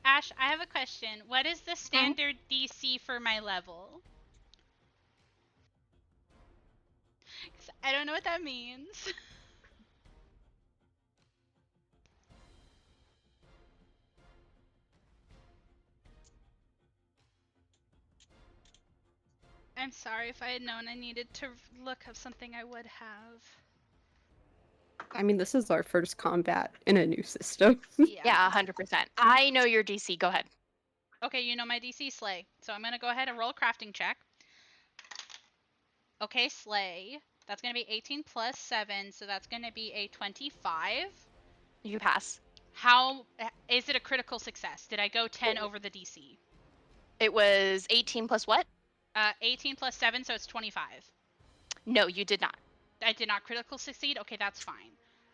Ash, I have a question. What is the standard DC for my level? 'Cause I don't know what that means. I'm sorry. If I had known I needed to look up something, I would have. I mean, this is our first combat in a new system. Yeah, 100%. I know your DC. Go ahead. Okay, you know my DC, Slay. So I'm gonna go ahead and roll a crafting check. Okay, Slay. That's gonna be 18 plus 7, so that's gonna be a 25. You pass. How is it a critical success? Did I go 10 over the DC? It was 18 plus what? 18 plus 7, so it's 25. No, you did not. I did not critical succeed. Okay, that's fine.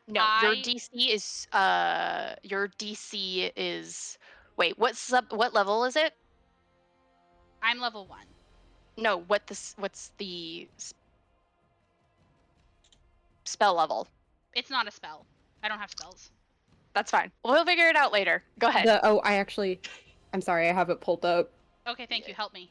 No, your DC is wait, what level is it? I'm level 1. No, what's the spell level? It's not a spell. I don't have spells. That's fine. We'll figure it out later. Go ahead. I'm sorry, I have it pulled up. Okay, thank you. Help me.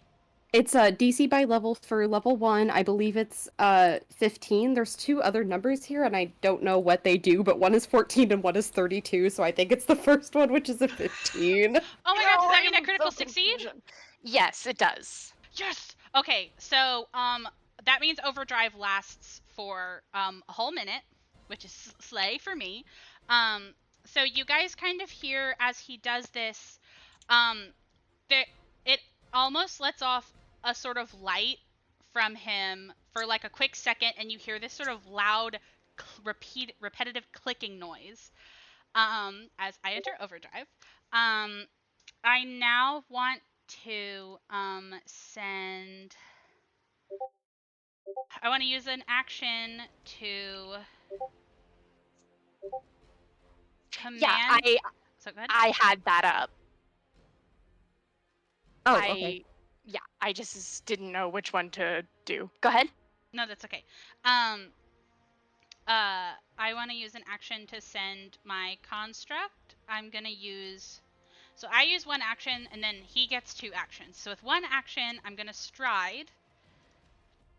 It's DC by level for level 1. I believe it's 15. There's 2 other numbers here, and I don't know what they do, but one is 14 and one is 32, so I think it's the first one, which is a 15. Oh my god, does that mean I critical succeed? Yes, it does. Yes! Okay, so that means overdrive lasts for a whole minute, which is slay for me. So you guys kind of hear as he does this, it almost lets off a sort of light from him for like a quick second, and you hear this sort of loud, repetitive clicking noise. As I enter overdrive. I now want to send. I want to use an action to command. Yeah, So go ahead. I had that up. Oh, okay. Yeah, I just didn't know which one to do. Go ahead. No, that's okay. I want to use an action to send my construct. I'm gonna use. So I use one action, and then he gets 2 actions. So with one action, I'm gonna stride,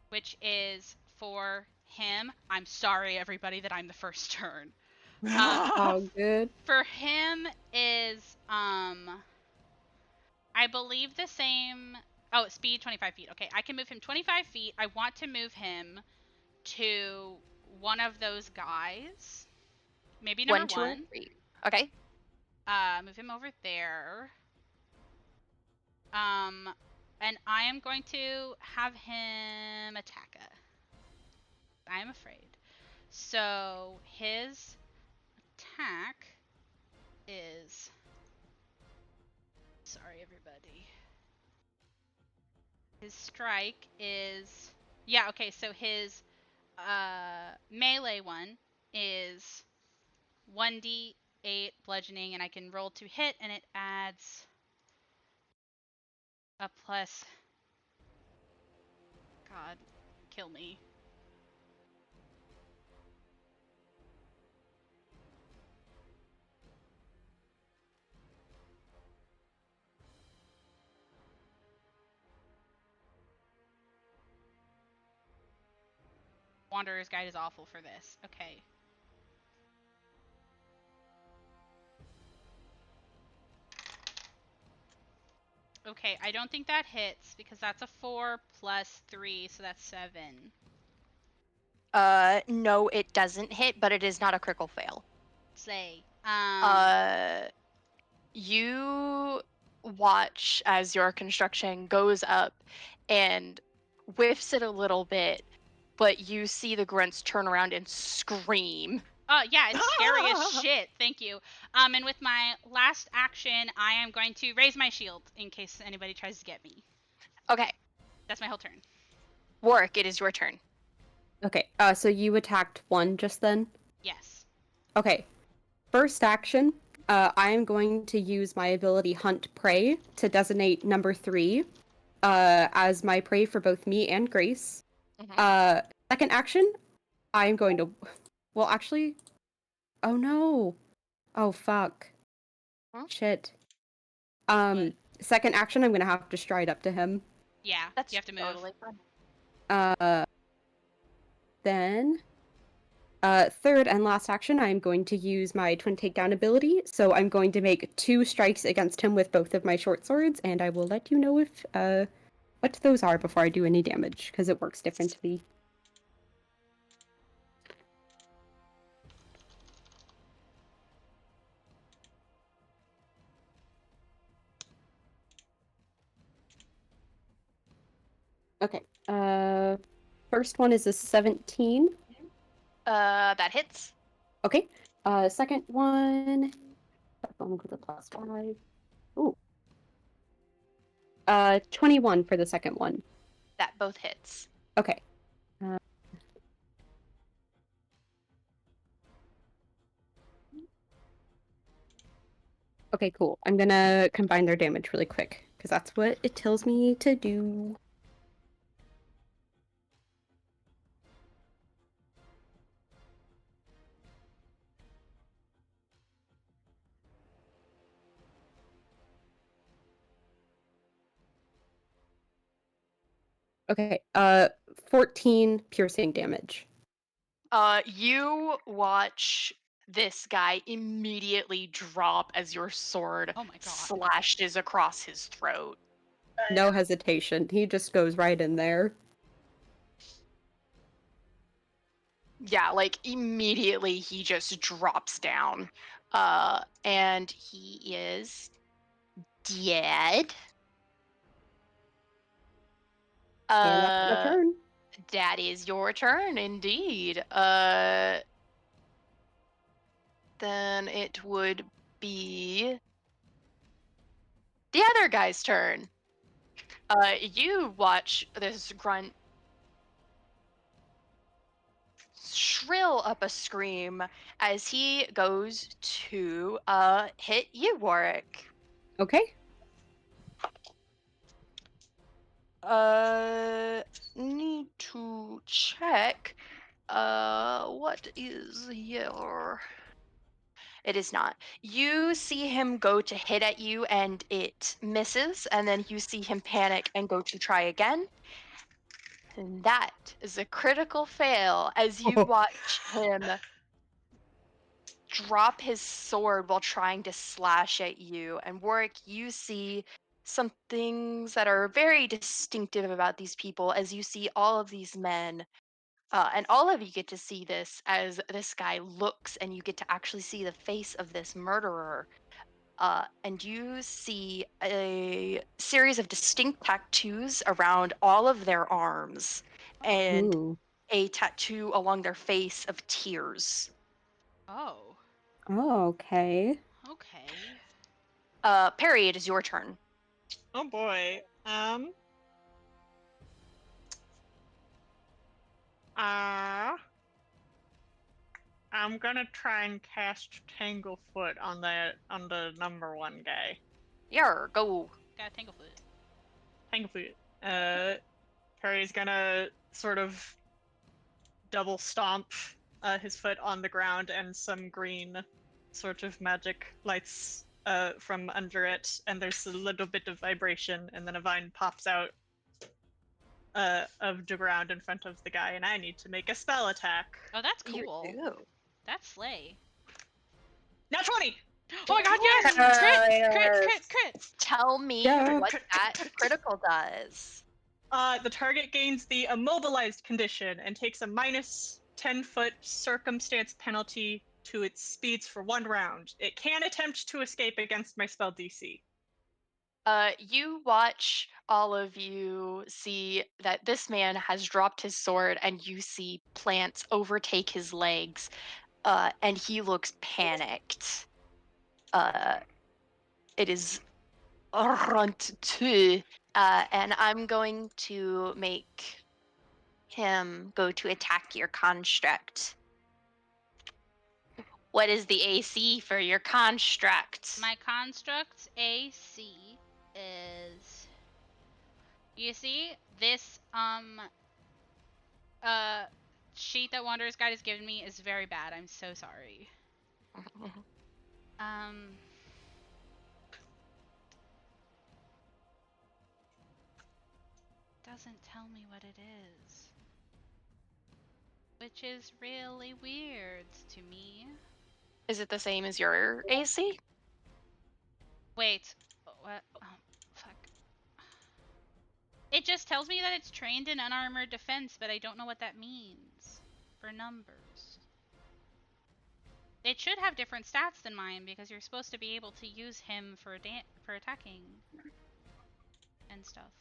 which is for him. I'm sorry, everybody, that I'm the first turn. Oh, good. For him is I believe the same. Oh, speed 25 feet. Okay, I can move him 25 feet. I want to move him to one of those guys. Maybe number 1, 2, or 1. 3. Okay. Move him over there. And I am going to have him attack us. I'm afraid. So his attack is. Sorry, everybody. His strike is. Yeah, okay, so his melee one is 1d8 bludgeoning, and I can roll to hit, and it adds a plus. God, kill me. Wanderer's Guide is awful for this. Okay. Okay, I don't think that hits because that's a 4 plus 3, so that's 7. No, it doesn't hit, but it is not a critical fail. Slay. You watch as your construction goes up and whiffs it a little bit, but you see the grunts turn around and scream. Yeah, it's scary as shit. Thank you. And with my last action, I am going to raise my shield in case anybody tries to get me. Okay, That's my whole turn. Warwick, it is your turn. Okay, so you attacked one just then? Yes. Okay. First action, I am going to use my ability Hunt Prey to designate number 3 as my prey for both me and Grace. Second action, I am going to... Well, actually... Oh no! Oh, fuck. Huh? Shit. What? Second action, I'm gonna have to stride up to him. Yeah, That's you have to move. totally fine. Then... third and last action, I'm going to use my Twin Takedown ability, so I'm going to make 2 strikes against him with both of my short swords, and I will let you know if, what those are before I do any damage, because it works differently. Okay, first one is a 17. That hits. Okay, second one... with a +5. Ooh. 21 for the second one. That both hits. Okay. Okay, cool. I'm gonna combine their damage really quick, because that's what it tells me to do. Okay, 14 piercing damage. You watch this guy immediately drop as your sword Oh my god. slashes across his throat. No hesitation. He just goes right in there. Yeah, like immediately he just drops down. And he is dead. And that's my turn. That is your turn indeed. Then it would be the other guy's turn. You watch this grunt shrill up a scream as he goes to hit you, Warwick. Okay. Need to check. What is your... It is not. You see him go to hit at you and it misses, and then you see him panic and go to try again. And that is a critical fail as you watch him drop his sword while trying to slash at you. And Warwick, you see some things that are very distinctive about these people as you see all of these men. And all of you get to see this as this guy looks and you get to actually see the face of this murderer. And you see a series of distinct tattoos around all of their arms and Ooh. a tattoo along their face of tears. Oh. Oh, okay. Okay. Perry, it is your turn. Oh boy. I'm gonna try and cast Tanglefoot on the number one guy. Yar, go. Got Tanglefoot. Tanglefoot. Perry's gonna sort of double stomp his foot on the ground, and some green sort of magic lights from under it, and there's a little bit of vibration, and then a vine pops out of the ground in front of the guy, and I need to make a spell attack. Oh, that's You cool. do. That's slay. Now 20! Oh my god, yes! Crit! Tell me Yeah. what that critical does. The target gains the immobilized condition and takes a minus 10-foot circumstance penalty to its speeds for 1 round. It can attempt to escape against my spell DC. You watch, all of you see that this man has dropped his sword, and you see plants overtake his legs, and he looks panicked. It is runt two, and I'm going to make him go to attack your construct. What is the AC for your construct? My construct's AC is... You see, this, sheet that Wanderer's Guide has given me is very bad. I'm so sorry. Doesn't tell me what it is. Which is really weird to me. Is it the same as your AC? Wait, what? Oh, fuck. It just tells me that it's trained in unarmored defense, but I don't know what that means for numbers. It should have different stats than mine, because you're supposed to be able to use him for attacking and stuff.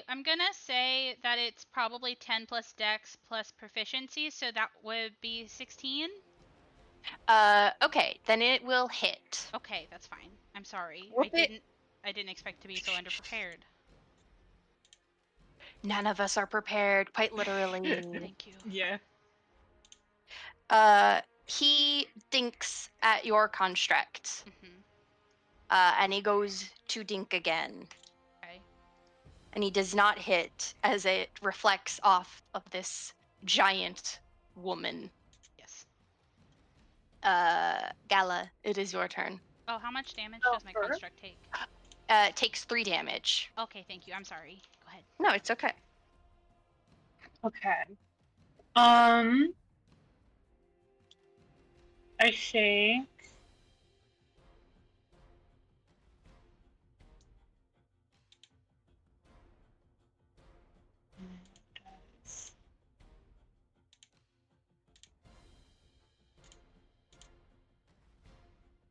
I'm gonna say that it's probably 10 plus dex plus proficiency, so that would be 16. Okay, then it will hit. Okay, that's fine. I'm sorry. Whoop it. I didn't expect to be so underprepared. None of us are prepared, quite literally. Thank you. Yeah. He dinks at your construct. And he goes to dink again. Okay. And he does not hit, as it reflects off of this giant woman. Yes. Gala, it is your turn. Oh, how much damage does my sure. construct take? It takes 3 damage. Okay, thank you. I'm sorry. Go ahead. No, it's okay. Okay. I think.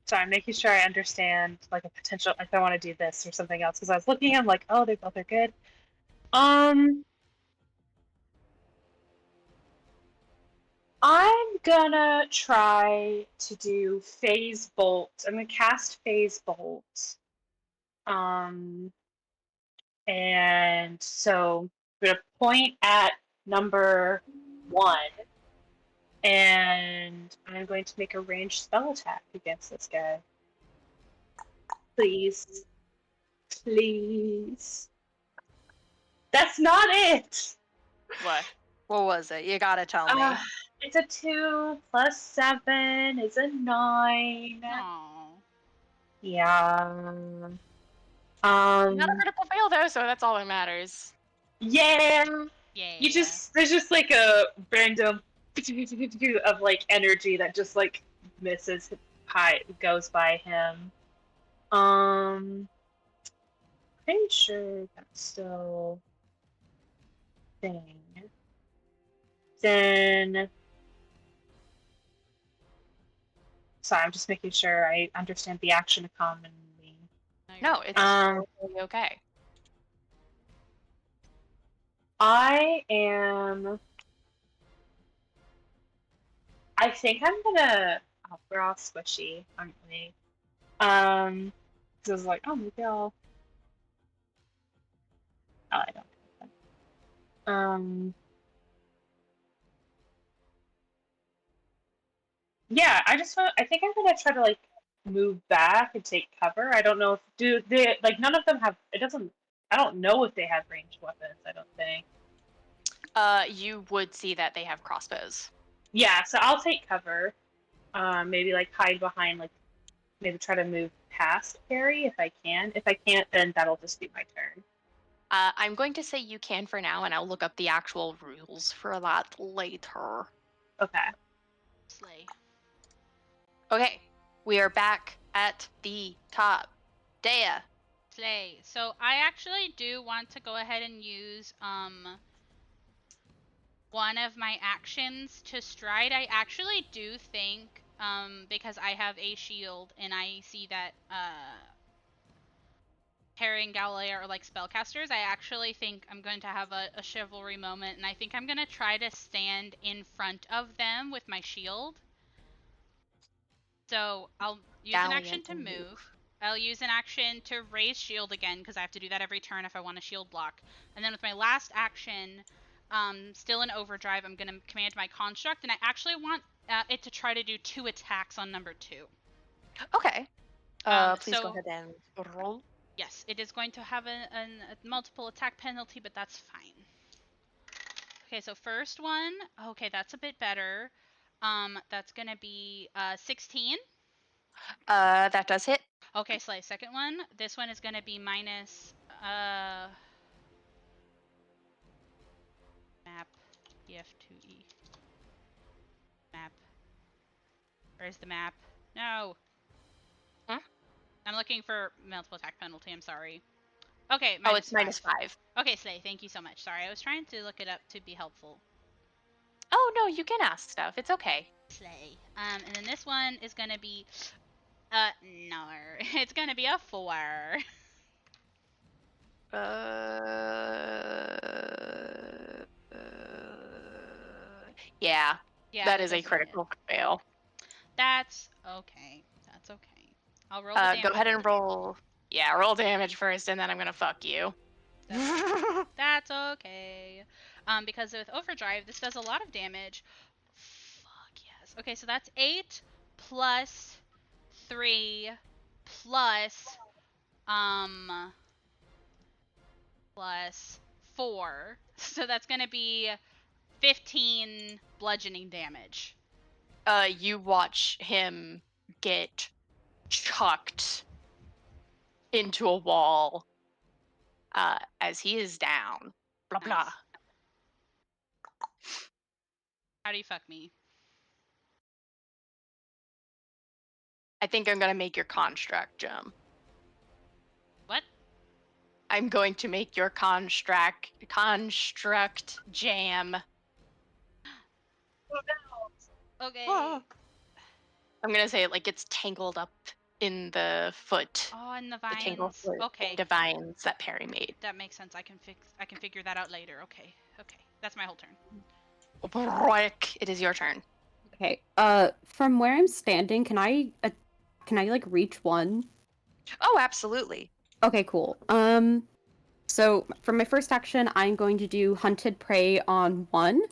So I'm making sure I understand like a potential if I want to do this or something else, because I was looking at them like, oh, they both are good. I'm gonna try to do Phase Bolt. I'm gonna cast Phase Bolt. And so I'm gonna point at number 1, and I'm going to make a ranged spell attack against this guy. Please. Please. That's not it! What? What was it? You gotta tell me. It's a 2 plus 7 is a 9. Aww. Yeah. Not a critical fail though, so that's all that matters. Yeah. Yeah. There's just like a random of like energy that just like goes by him. Pretty sure that's still thing. Then sorry, I'm just making sure I understand the action commonly. No, it's totally okay. I think I'm gonna we're all squishy, aren't we? So I was like, oh, maybe I'll. Oh, I don't. Yeah, I think I'm gonna try to like move back and take cover. I don't know if do they like none of them have. It doesn't. I don't know if they have ranged weapons. I don't think. You would see that they have crossbows. Yeah, so I'll take cover. Maybe like hide behind like maybe try to move past Perry if I can. If I can't, then that'll just be my turn. I'm going to say you can for now, and I'll look up the actual rules for that later. Okay. Slay. Okay, we are back at the top. Dea. Slay. So I actually do want to go ahead and use one of my actions to stride. I actually do think because I have a shield and I see that Harry and Galilea are like spellcasters, I actually think I'm going to have a chivalry moment, and I think I'm going to try to stand in front of them with my shield. So I'll use an action to move. I'll use an action to raise shield again, because I have to do that every turn if I want a shield block. And then with my last action, still in overdrive, I'm going to command my construct, and I actually want it to try to do 2 attacks on number 2. Okay. Please so- go ahead and roll. Yes, it is going to have a multiple attack penalty, but that's fine. Okay, so first one, okay, that's a bit better. That's gonna be 16. That does hit. Okay, Slay. Second one, this one is gonna be minus map EF2E map. Where's the map? No. Huh? I'm looking for multiple attack penalty. I'm sorry. Okay, Oh, it's -5. Okay, Slay, thank you so much. Sorry, I was trying to look it up to be helpful. Oh no, you can ask stuff. It's okay. Slay. And then this one is gonna be, no, it's gonna be a 4. Yeah, Yeah, that is a doesn't hit. critical fail. That's okay. That's okay. I'll roll the damage. Go ahead and roll. Yeah, roll damage first, and then I'm gonna fuck you. That's okay. Because with overdrive, this does a lot of damage. Fuck yes. Okay, so that's 8 plus 3 plus plus 4. So that's gonna be 15 bludgeoning damage. You watch him get chucked into a wall as he is down. Blah Nice. blah. How do you fuck me? I think I'm gonna make your construct jump. What? I'm going to make your construct jam. Okay. I'm gonna say it like gets tangled up in the foot. Oh, and the The tangled vines. foot. Okay. The vines that Perry made. That makes sense. I can figure that out later. Okay. Okay. That's my whole turn. Broik, it is your turn. Okay. From where I'm standing, can I like reach one? Oh, absolutely. Okay, cool. So for my first action, I'm going to do hunted prey on 1.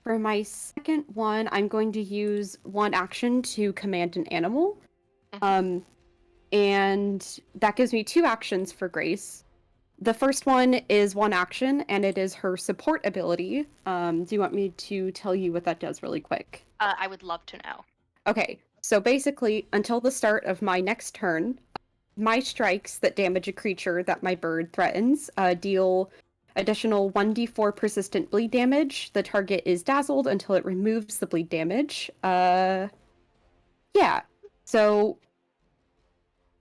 For my second one, I'm going to use 1 action to command an animal. And that gives me 2 actions for Grace. The first one is 1 action, and it is her support ability. Do you want me to tell you what that does really quick? I would love to know. Okay, so basically, until the start of my next turn, my strikes that damage a creature that my bird threatens deal additional 1d4 persistent bleed damage. The target is dazzled until it removes the bleed damage. Yeah, so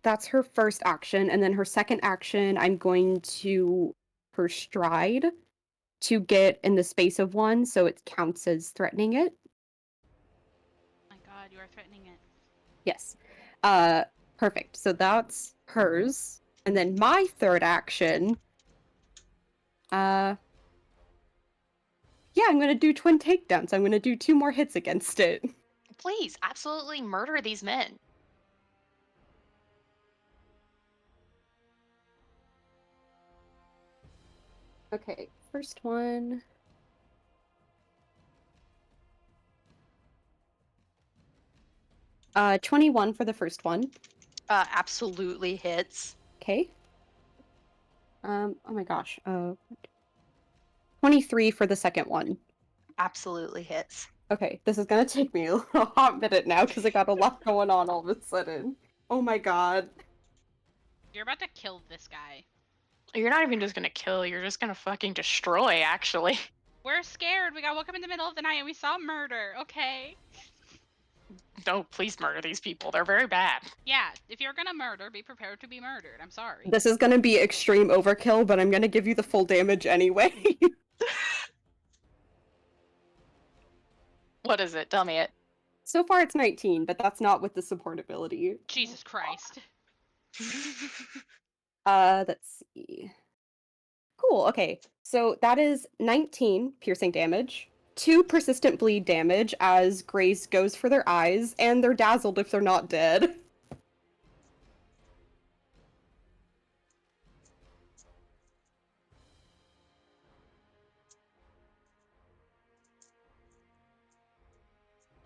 that's her first action, and then her second action, I'm going to her stride to get in the space of 1, so it counts as threatening it. Oh my god, you are threatening it. Yes. Perfect. So that's hers. And then my third action, yeah, I'm gonna do twin takedowns. I'm gonna do 2 more hits against it. Please, absolutely murder these men. Okay, first one. Uh, 21 for the first one. Absolutely hits. Okay. Oh my gosh. 23 for the second one. Absolutely hits. Okay, this is gonna take me a hot minute now because I got a lot going on all of a sudden. Oh my god. You're about to kill this guy. You're not even just gonna kill, you're just gonna fucking destroy, actually. We're scared. We got woke up in the middle of the night and we saw murder. Okay. No, please murder these people. They're very bad. Yeah, if you're gonna murder, be prepared to be murdered. I'm sorry. This is gonna be extreme overkill, but I'm gonna give you the full damage anyway. What is it? Tell me it. So far it's 19, but that's not with the support ability. Jesus Christ. Let's see. Cool, okay. So that is 19 piercing damage, 2 persistent bleed damage as Grace goes for their eyes, and they're dazzled if they're not dead.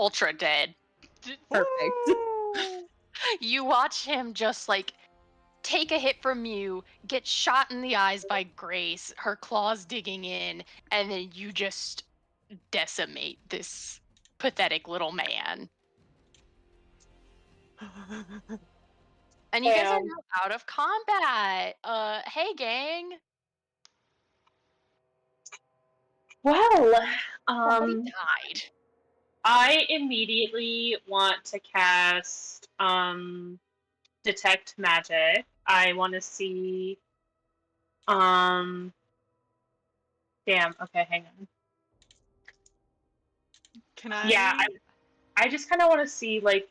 Ultra dead. Perfect. You watch him just like take a hit from you, get shot in the eyes by Grace, her claws digging in, and then you just decimate this pathetic little man. And you guys are now out of combat. Hey gang. Well, Somebody died. I immediately want to cast detect magic. I want to see damn, okay, hang on. Can I? Yeah, I just kind of want to see like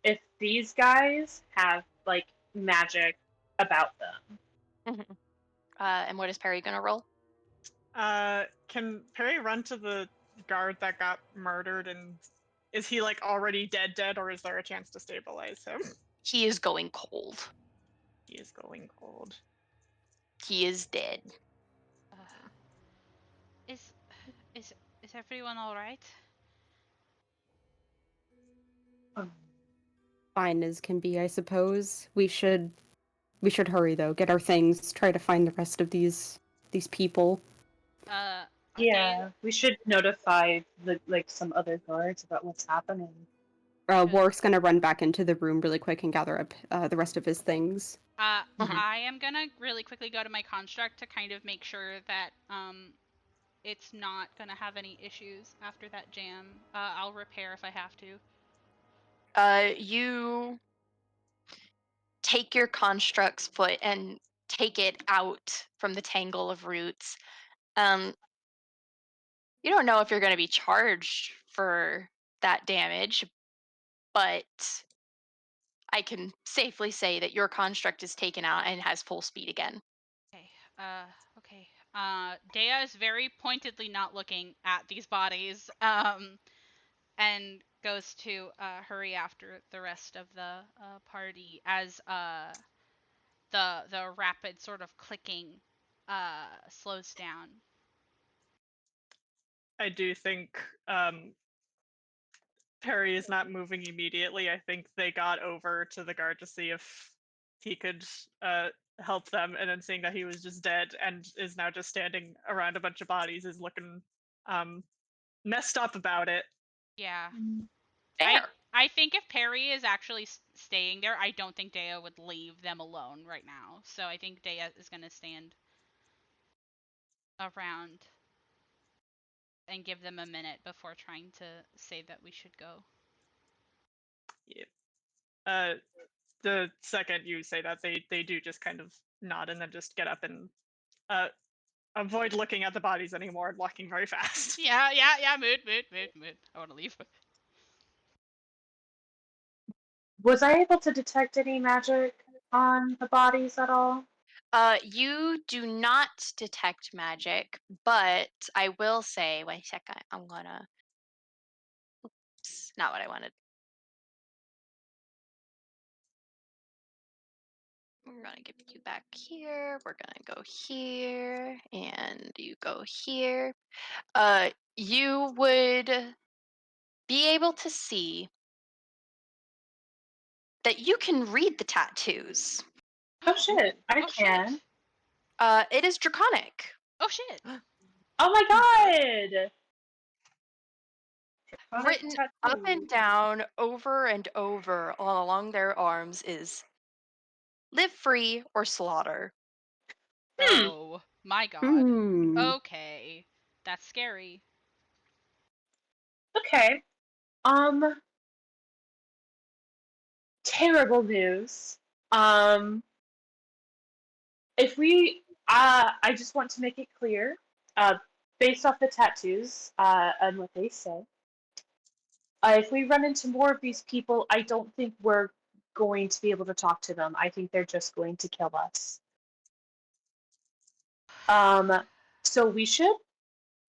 if these guys have like magic about them. And what is Perry gonna roll? Can Perry run to the guard that got murdered, and is he like already dead, or is there a chance to stabilize him? He is going cold. He is going cold. He is dead. Is everyone all right? Fine as can be, I suppose. We should hurry though. Get our things. Try to find the rest of these people. Yeah, we should notify some other guards about what's happening. Warwick's gonna run back into the room really quick and gather up the rest of his things. I am gonna really quickly go to my construct to kind of make sure that it's not gonna have any issues after that jam. I'll repair if I have to. You take your construct's foot and take it out from the tangle of roots. You don't know if you're going to be charged for that damage, but I can safely say that your construct is taken out and has full speed again. Okay. Okay. Dea is very pointedly not looking at these bodies. And goes to hurry after the rest of the party as the rapid sort of clicking slows down. I do think Perry is not moving immediately. I think they got over to the guard to see if he could help them, and then seeing that he was just dead and is now just standing around a bunch of bodies is looking messed up about it. Yeah. Fair. I think if Perry is actually staying there, I don't think Dea would leave them alone right now. So I think Dea is going to stand around and give them a minute before trying to say that we should go. Yeah. The second you say that, they do just kind of nod and then just get up and avoid looking at the bodies anymore and walking very fast. Yeah. Mood. I want to leave. Was I able to detect any magic on the bodies at all? You do not detect magic, but I will say, wait a second, I'm gonna That's not what I wanted. We're gonna give you back here. We're gonna go here, and you go here. You would be able to see that you can read the tattoos. Oh shit, I Oh, can. shit. It is draconic. Oh shit. Oh my god! Draconic Written up tattoo. and down, over and over, all along their arms is live free or slaughter. Oh my god. Hmm. Okay. That's scary. Okay. Terrible news. If we, I just want to make it clear, based off the tattoos, and what they say, if we run into more of these people, I don't think we're going to be able to talk to them. I think they're just going to kill us. So we should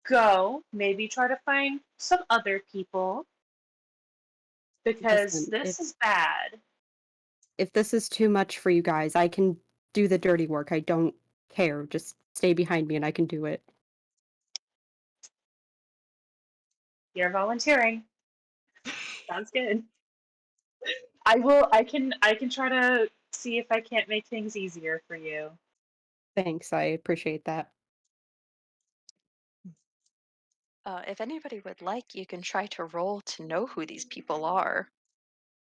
go, maybe try to find some other people, because Listen, this is bad. if this is too much for you guys, I can do the dirty work. I don't care. Just stay behind me and I can do it. You're volunteering. Sounds good. I can try to see if I can't make things easier for you. Thanks, I appreciate that. If anybody would like, you can try to roll to know who these people are.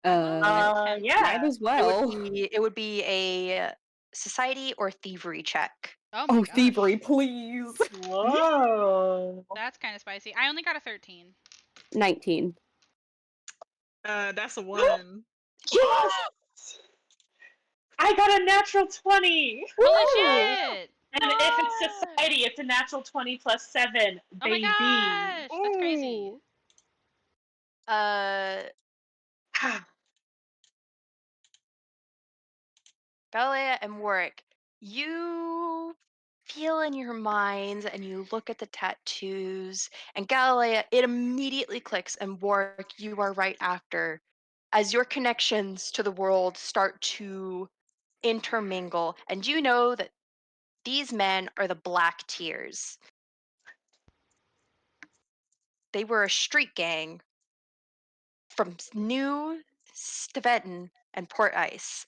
Might Yeah. as well. It would be a society or thievery check. Oh my Oh, gosh. thievery, please. Whoa. That's kind of spicy. I only got a 13. 19. That's a 1. Yes! I got a natural 20! Holy Woo! shit! And if it's society, it's a natural 20 plus 7. Oh my Baby. gosh! That's crazy. Galilea and Warwick, you feel in your minds and you look at the tattoos, and Galilea, it immediately clicks, and Warwick, you are right after. As your connections to the world start to intermingle, and you know that these men are the Black Tears. They were a street gang from New Steventon and Port Ice.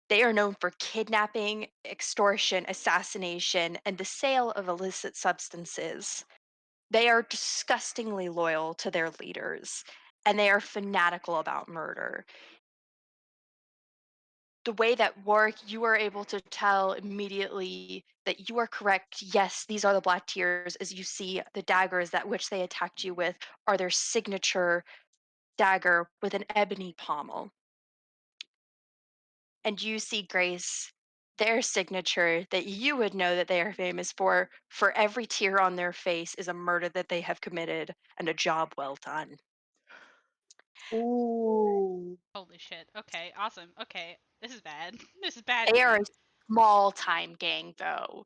They are known for kidnapping, extortion, assassination, and the sale of illicit substances. They are disgustingly loyal to their leaders, and they are fanatical about murder. The way that Warwick, you are able to tell immediately that you are correct. Yes, these are the Black Tears, as you see the daggers that which they attacked you with are their signature dagger with an ebony pommel. And you see, Grace, their signature that you would know that they are famous for every tear on their face is a murder that they have committed and a job well done. Ooh. Holy shit. Okay, awesome. Okay, this is bad. This is bad. They are a news. small time gang, though.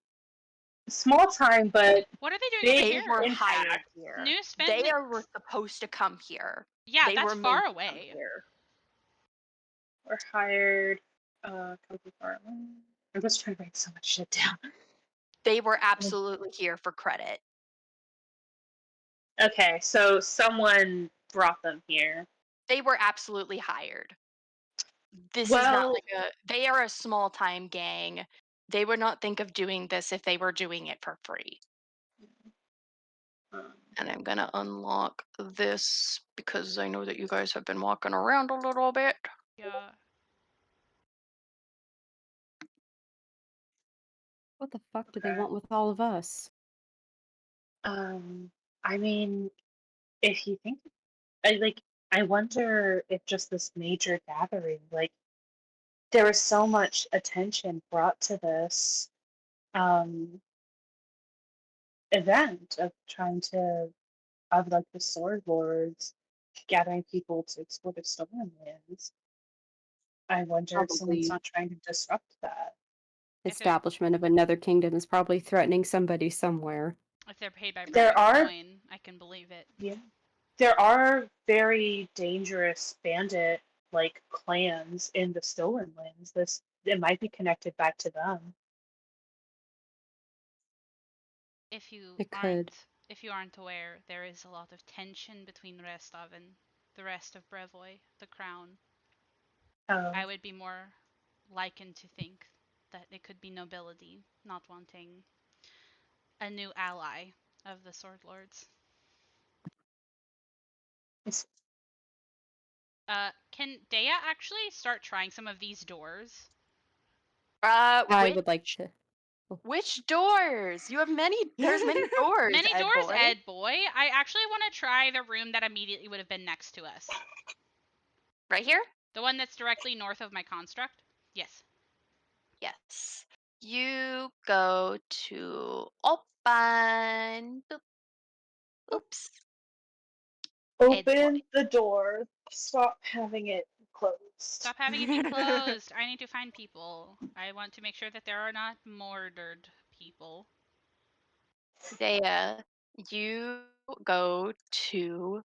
Small time, but What are they doing over big They here? were impact. hired here. New They Sven- were supposed to come here. Yeah, They that's were far meant to come away. here. We're hired. Kobe Farm. I'm just trying to write so much shit down. They were absolutely here for credit. Okay, so someone brought them here. They were absolutely hired. This is Well- not like they are a small time gang. They would not think of doing this if they were doing it for free. And I'm gonna unlock this because I know that you guys have been walking around a little bit. Yeah. What the fuck do they Okay. want with all of us? I mean, if you think, I wonder if just this major gathering, like, there was so much attention brought to this event of trying to, of like the sword lords gathering people to explore the Stormlands. I wonder if someone's Probably. not trying to disrupt that. If it- Establishment of another kingdom is probably threatening somebody somewhere. If they're paid by There British are- coin, I can believe it. Yeah. there are very dangerous bandit like clans in the Stolen Lands. This it might be connected back to them. If you It aren't could. if you aren't aware, there is a lot of tension between Restov and the rest of Brevoy, the crown. I would be more likened to think that it could be nobility not wanting a new ally of the Sword Lords. It's- Can Dea actually start trying some of these doors? I would like to. Which doors? You have many. There's many doors. Many Ed doors, boy. Ed boy. I actually want to try the room that immediately would have been next to us. Right here? The one that's directly north of my construct? Yes. Yes. You go to open. Boop. Oops. Open the door. Stop having it closed. Stop having it be closed. I need to find people. I want to make sure that there are not murdered people. Dea, you go to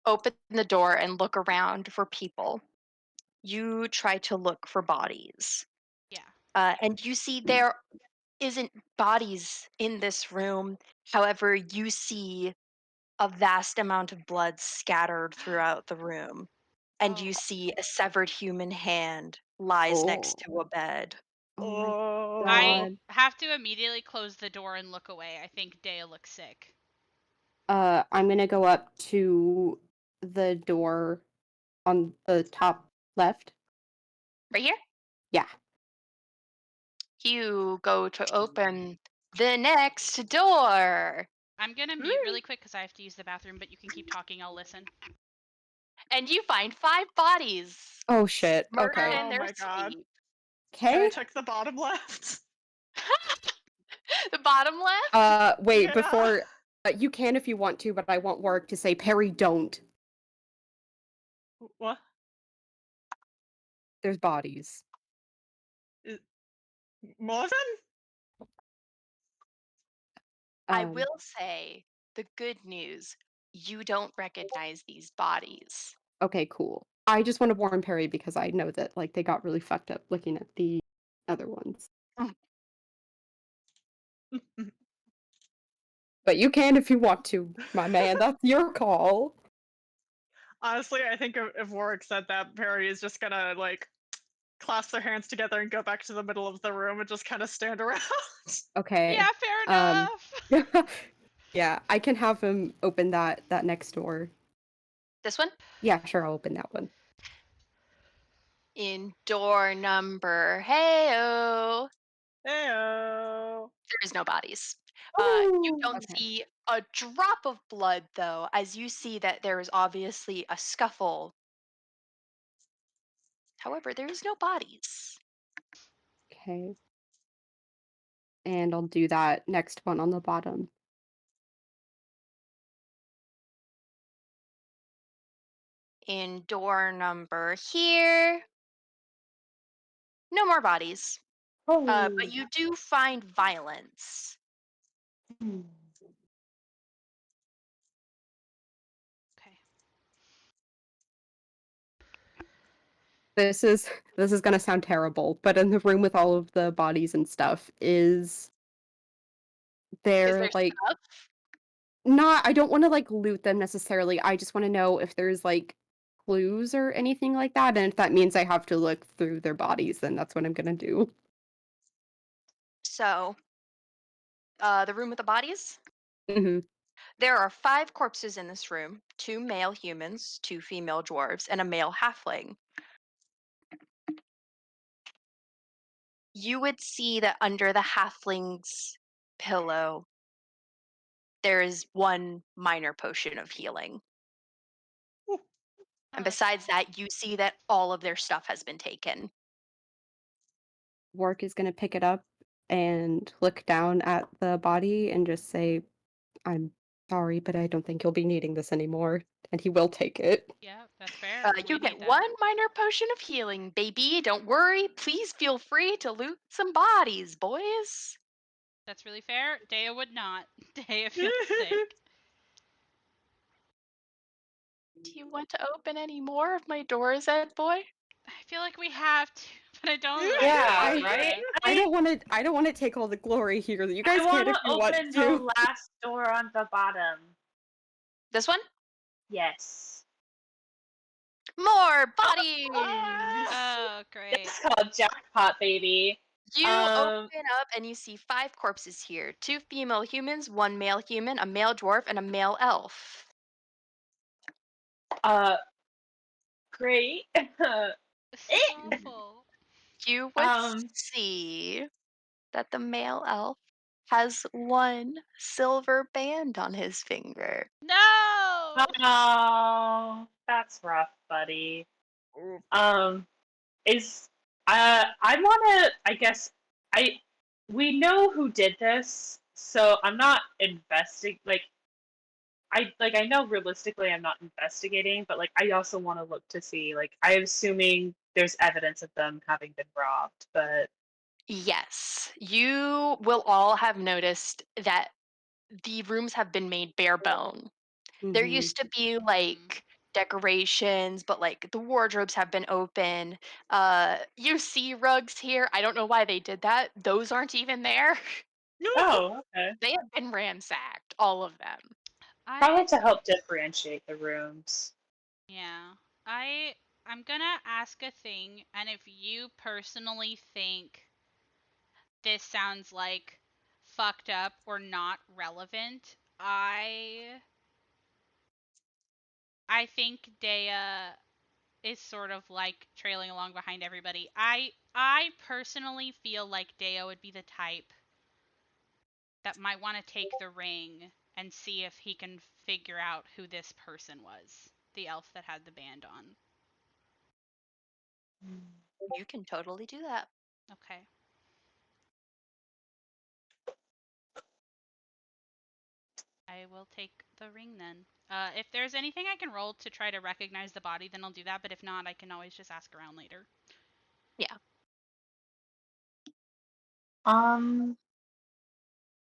open the door and look around for people. You try to look for bodies. Yeah. And you see there isn't bodies in this room. However, you see a vast amount of blood scattered throughout the room. And you Oh. see a severed human hand lies next to a bed. Oh my I god. have to immediately close the door and look away. I think Dea looks sick. I'm gonna go up to the door on the top left. Right here? Yeah. You go to open the next door. I'm gonna mute really quick because I have to use the bathroom, but you can keep talking. I'll listen. And you find 5 bodies. Oh shit. Murdered Okay. in Oh their my god. sleep. Can I Okay. check the bottom left? The bottom left? Wait, Yeah. before you can if you want to, but I want Warwick to say Perry, don't. What? There's bodies. Marvin? I will say the good news. You don't recognize these bodies. Okay, cool. I just want to warn Perry because I know that like they got really fucked up looking at the other ones. But you can if you want to, my man. That's your call. Honestly, I think if Warwick said that, Perry is just gonna like clasp their hands together and go back to the middle of the room and just kind of stand around. Okay. Yeah, fair enough. Yeah, I can have him open that next door. This one? Yeah, sure, I'll open that one. In door number heyo. Heyo. There is no bodies. You don't Okay. see a drop of blood though, as you see that there is obviously a scuffle. However, there is no bodies. Okay. And I'll do that next one on the bottom. In door number here, no more bodies. But you do find violence. Okay. This is gonna sound terrible, but in the room with all of the bodies and stuff, is there there like stuff? not I don't want to like loot them necessarily. I just want to know if there's like clues or anything like that, and if that means I have to look through their bodies, then that's what I'm gonna do. So, the room with the bodies? Hmm. There are 5 corpses in this room, 2 male humans, 2 female dwarves, and a male halfling. You would see that under the halfling's pillow, there is 1 minor potion of healing. And besides that, you see that all of their stuff has been taken. Warwick is gonna pick it up and look down at the body and just say, "I'm sorry, but I don't think you'll be needing this anymore." And he will take it. Yeah, that's fair. You We get need that. 1 minor potion of healing, baby. Don't worry. Please feel free to loot some bodies, boys. That's really fair. Dea would not. Dea feels sick. Do you want to open any more of my doors, Ed boy? I feel like we have to, but I don't like Yeah, doing right? it. I don't want to. I don't want to take all the glory here. You guys I can want if to you want open to. the last door on the bottom. This one? Yes. More bodies! Oh, great. It's called jackpot, baby. You Um, open up and you see 5 corpses here. 2 female humans, 1 male human, a male dwarf, and a male elf. great. This is awful. You would Um, see that the male elf has 1 silver band on his finger. No! oh, that's rough, buddy. Is I wanna I guess we know who did this, so I'm not I know realistically I'm not investigating, but like I also want to look to see I'm assuming there's evidence of them having been robbed, but Yes, you will all have noticed that the rooms have been made bare bone. There Mhm. used to be Mhm. like decorations, but like the wardrobes have been open. You see rugs here. I don't know why they did that. Those aren't even there. oh, okay. They have been ransacked, all of them. Probably to help differentiate the rooms. Yeah. I'm gonna ask a thing, and if you personally think this sounds like fucked up or not relevant, I think Dea is sort of like trailing along behind everybody. I personally feel like Dea would be the type that might want to take the ring and see if he can figure out who this person was, the elf that had the band on. You can totally do that. Okay. I will take the ring then. If there's anything I can roll to try to recognize the body, then I'll do that. But if not, I can always just ask around later. Yeah.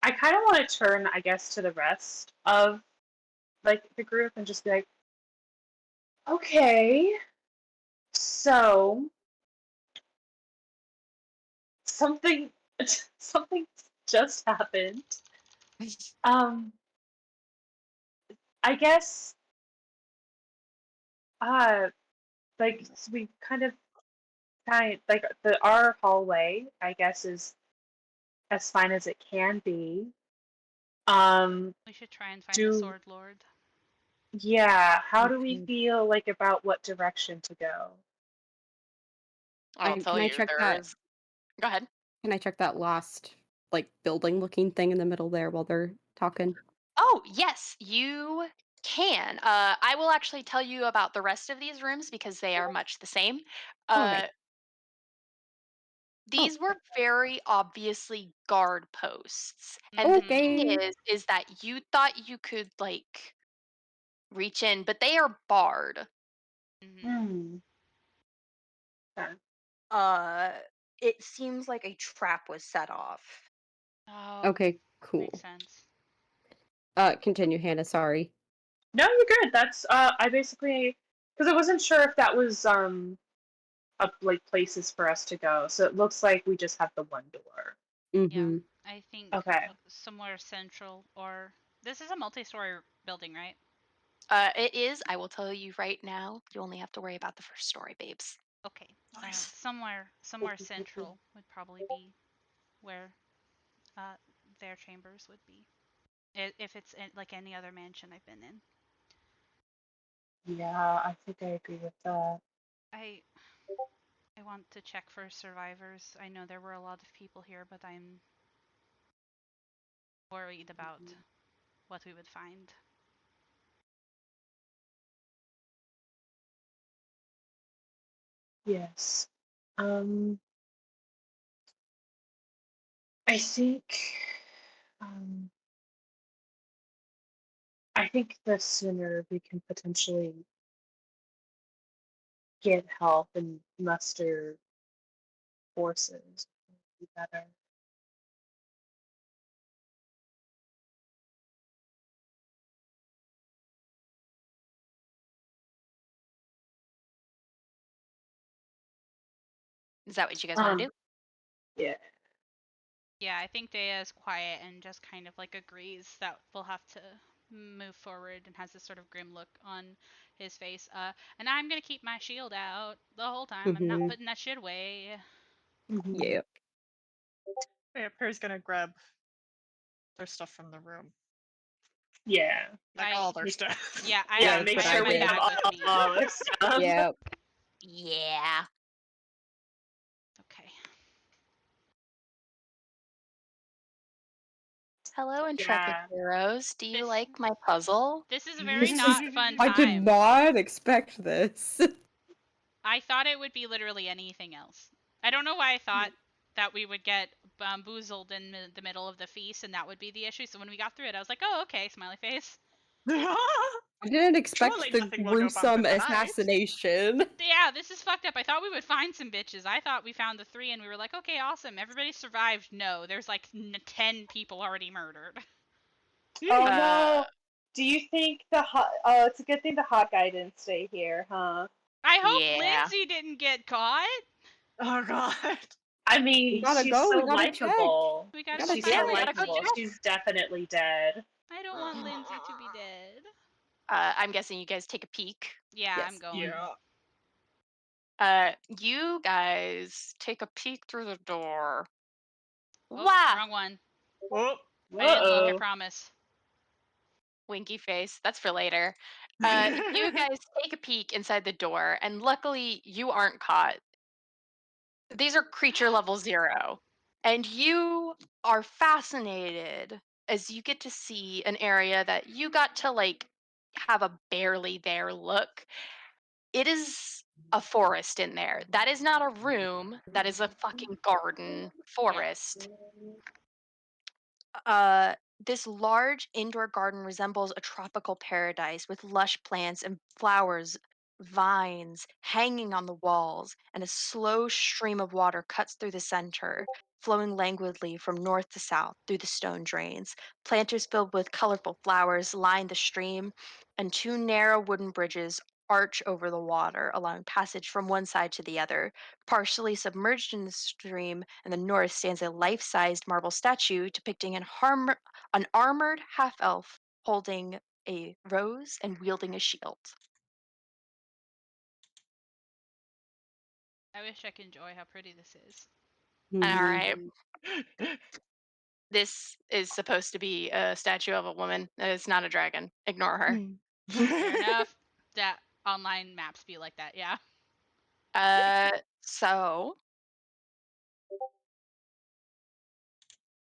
I kind of want to turn, I guess, to the rest of the group and just be like, okay, so something something just happened. Um, I guess so we kind like our hallway, I guess, is as fine as it can be. We should try and find the Do sword lord. yeah, how do we Mhm. feel like about what direction to go? I'll tell Can I you, check there that? is. Go ahead. Can I check that last like building looking thing in the middle there while they're talking? Oh, yes, you can. I will actually tell you about the rest of these rooms because they are much the same. All right. These were very obviously guard posts. And the thing Okay. is that you thought you could like reach in, but they are barred. Mm-hmm. Okay. It seems like a trap was set off. Oh, Okay. Cool. makes sense. Continue, Hannah. Sorry. No, you're good. That's I basically because I wasn't sure if that was up places for us to go. So it looks like we just have the one door. Yeah, Mm-hmm. I think Okay. somewhere central or this is a multi-story building, right? It is, I will tell you right now, you only have to worry about the first story, babes. Okay. Nice. Somewhere central would probably be where their chambers would be. If it's like any other mansion I've been in. Yeah, I think I agree with that. I want to check for survivors. I know there were a lot of people here, but I'm worried about what we would find. Yes. I think um I think the sooner we can potentially get help and muster forces, the better. Is that what you guys want to do? Yeah. Yeah, I think Dea is quiet and just kind of like agrees that we'll have to move forward and has this sort of grim look on his face. And I'm gonna keep my shield out the whole time. I'm not Mhm. putting that shit away. Yeah. Yeah, Perry's gonna grab their stuff from the room. Yeah. Like I- all their stuff. Yeah, I Yeah, have, make I that's have sure what I my we did. have bag with me. all our stuff. Yeah. Yeah. Okay. Hello, intrepid Yeah. heroes. Do you This- like my puzzle? This is a very This is- not fun I did time. not expect this. I thought it would be literally anything else. I don't know why I thought that we would get bamboozled in the middle of the feast and that would be the issue. So when we got through it, I was like, oh, okay, smiley face. I didn't expect Surely the nothing will go bump in gruesome the night. assassination. Yeah, this is fucked up. I thought we would find some bitches. I thought we found the 3 and we were like, okay, awesome. Everybody survived. No, there's like 10 people already murdered. Oh Uh, no. Do you think the hot? Oh, it's a good thing the hot guy didn't stay here, huh? I hope Yeah. Lindsay didn't get caught. Oh god. I We mean, gotta she's go, so we gotta check. likable. We gotta Gotta She's find so Yeah, we gotta go likable. check. She's definitely dead. I don't want Lindsay to be dead. I'm guessing you guys take a peek. Yeah, Yes. I'm going. Yeah. You guys take a peek through the door. Oh, Wow! wrong one. Whoop. I didn't look, I Uh-oh. promise. Winky face. That's for later. You guys take a peek inside the door, and luckily you aren't caught. These are creature level 0. And you are fascinated as you get to see an area that you got to like have a barely there look. It is a forest in there. That is not a room. That is a fucking garden forest. This large indoor garden resembles a tropical paradise with lush plants and flowers, vines hanging on the walls, and a slow stream of water cuts through the center, flowing languidly from north to south through the stone drains. Planters filled with colorful flowers line the stream, and 2 narrow wooden bridges arch over the water, allowing passage from one side to the other. Partially submerged in the stream in the north stands a life-sized marble statue depicting an armored half-elf holding a rose and wielding a shield. I wish I could enjoy how pretty this is. All Mhm. right. This is supposed to be a statue of a woman. It's not a dragon. Ignore her. Fair enough. That online maps be like that, yeah. So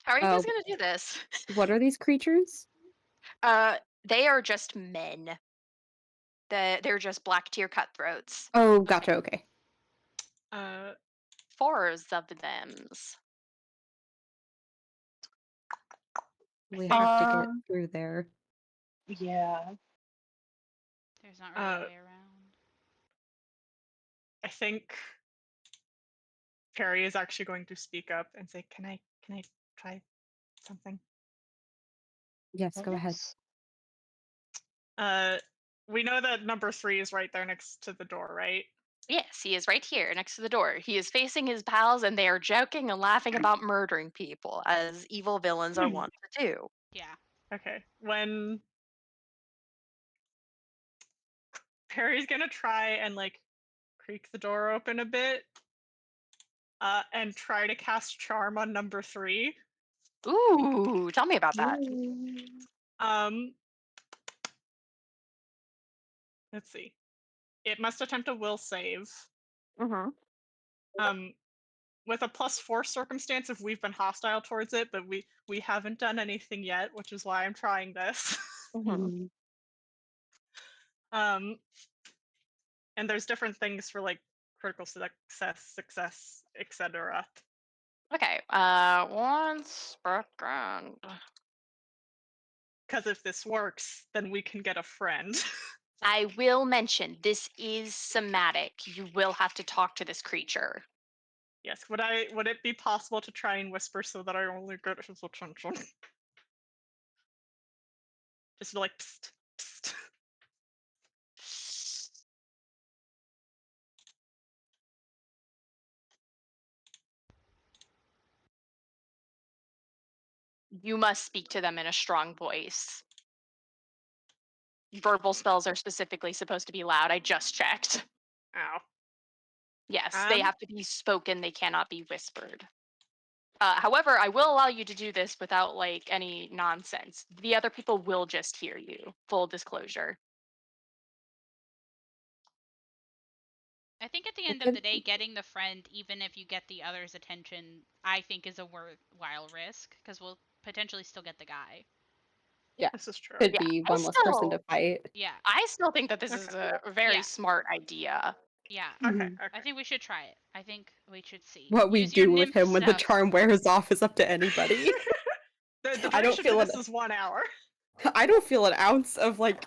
how are you guys Oh. gonna do this? What are these creatures? They are just men. They're just black tier cutthroats. Oh, gotcha. Okay. Uh, 4s of thems. We have to get Um, through there. Yeah. There's not really Uh, a way around. I think Perry is actually going to speak up and say, "Can I try something?" Yes, go ahead. We know that number 3 is right there next to the door, right? Yes, he is right here next to the door. He is facing his pals, and they are joking and laughing about murdering people, as evil villains are wont to do. Yeah. Okay. When Perry's gonna try and like creak the door open a bit, and try to cast charm on number 3. Ooh, tell me about that. Um, let's see. It must attempt a will save. Mm-hmm. With a +4 circumstance if we've been hostile towards it, but we haven't done anything yet, which is why I'm trying this. Mm-hmm. And there's different things for like critical success, etc. Okay, one second. Because if this works, then we can get a friend. I will mention this is somatic. You will have to talk to this creature. Yes. Would it be possible to try and whisper so that I only get his attention? Just be like psst, psst. You must speak to them in a strong voice. Verbal spells are specifically supposed to be loud. I just checked. Ow. Yes, they Um, have to be spoken. They cannot be whispered. However, I will allow you to do this without like any nonsense. The other people will just hear you. Full disclosure. I think at the end of the day, getting the friend, even if you get the other's attention, I think is a worthwhile risk because we'll potentially still get the guy. This is true. Could Yeah, be I one less person to still- fight. Yeah, I still think that this is Okay. a very Yeah. smart idea. yeah. Okay. Mhm. I think we should try it. I think we should see. What we Use your do with nymph him when the stuff. charm wears off is up to anybody. The I don't duration feel for it. this is 1 hour. I don't feel an ounce of like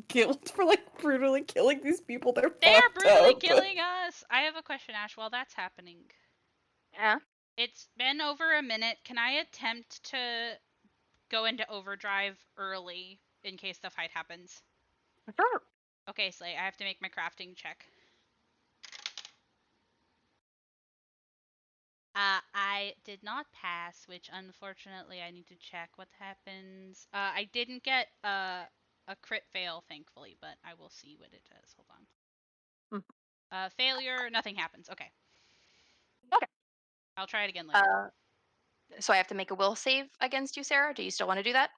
guilt for like brutally killing these people. They're They are fucked brutally up. killing us. I have a question, Ash. While that's happening, Yeah. it's been over a minute. Can I attempt to go into overdrive early in case the fight happens? Sure. Okay, Slay, I have to make my crafting check. I did not pass, which unfortunately I need to check what happens. I didn't get a crit fail, thankfully, but I will see what it does. Hold on. Failure, nothing happens. Okay. Okay. I'll try it again later. So I have to make a will save against you, Sarah. Do you still want to do that?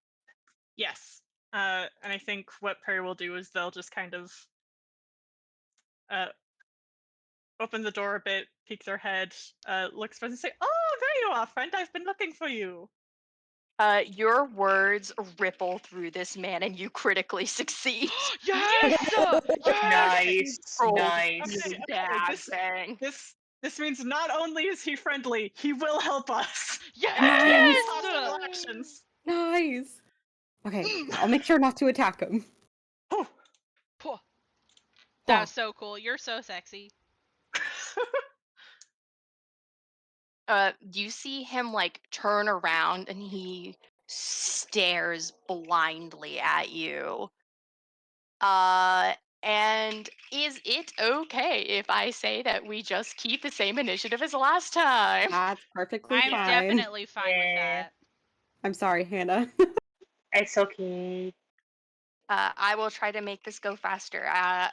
Yes. And I think what Perry will do is they'll just kind of open the door a bit, peek their head, look for and say, "Oh, there you are, friend. I've been looking for you." Your words ripple through this man, and you critically succeed. Yes! Nice, Rolled nice. Okay, dab this- bang. This means not only is he friendly, he will help us. Yes! Nice. Possible actions. Nice. Okay, I'll make sure not to attack him. Oh. Phew. That was so cool. You're so sexy. You see him like turn around, and he stares blindly at you. And is it okay if I say that we just keep the same initiative as last time? That's perfectly I'm fine. definitely fine with Yeah. that. I'm sorry, Hannah. It's okay. I will try to make this go faster.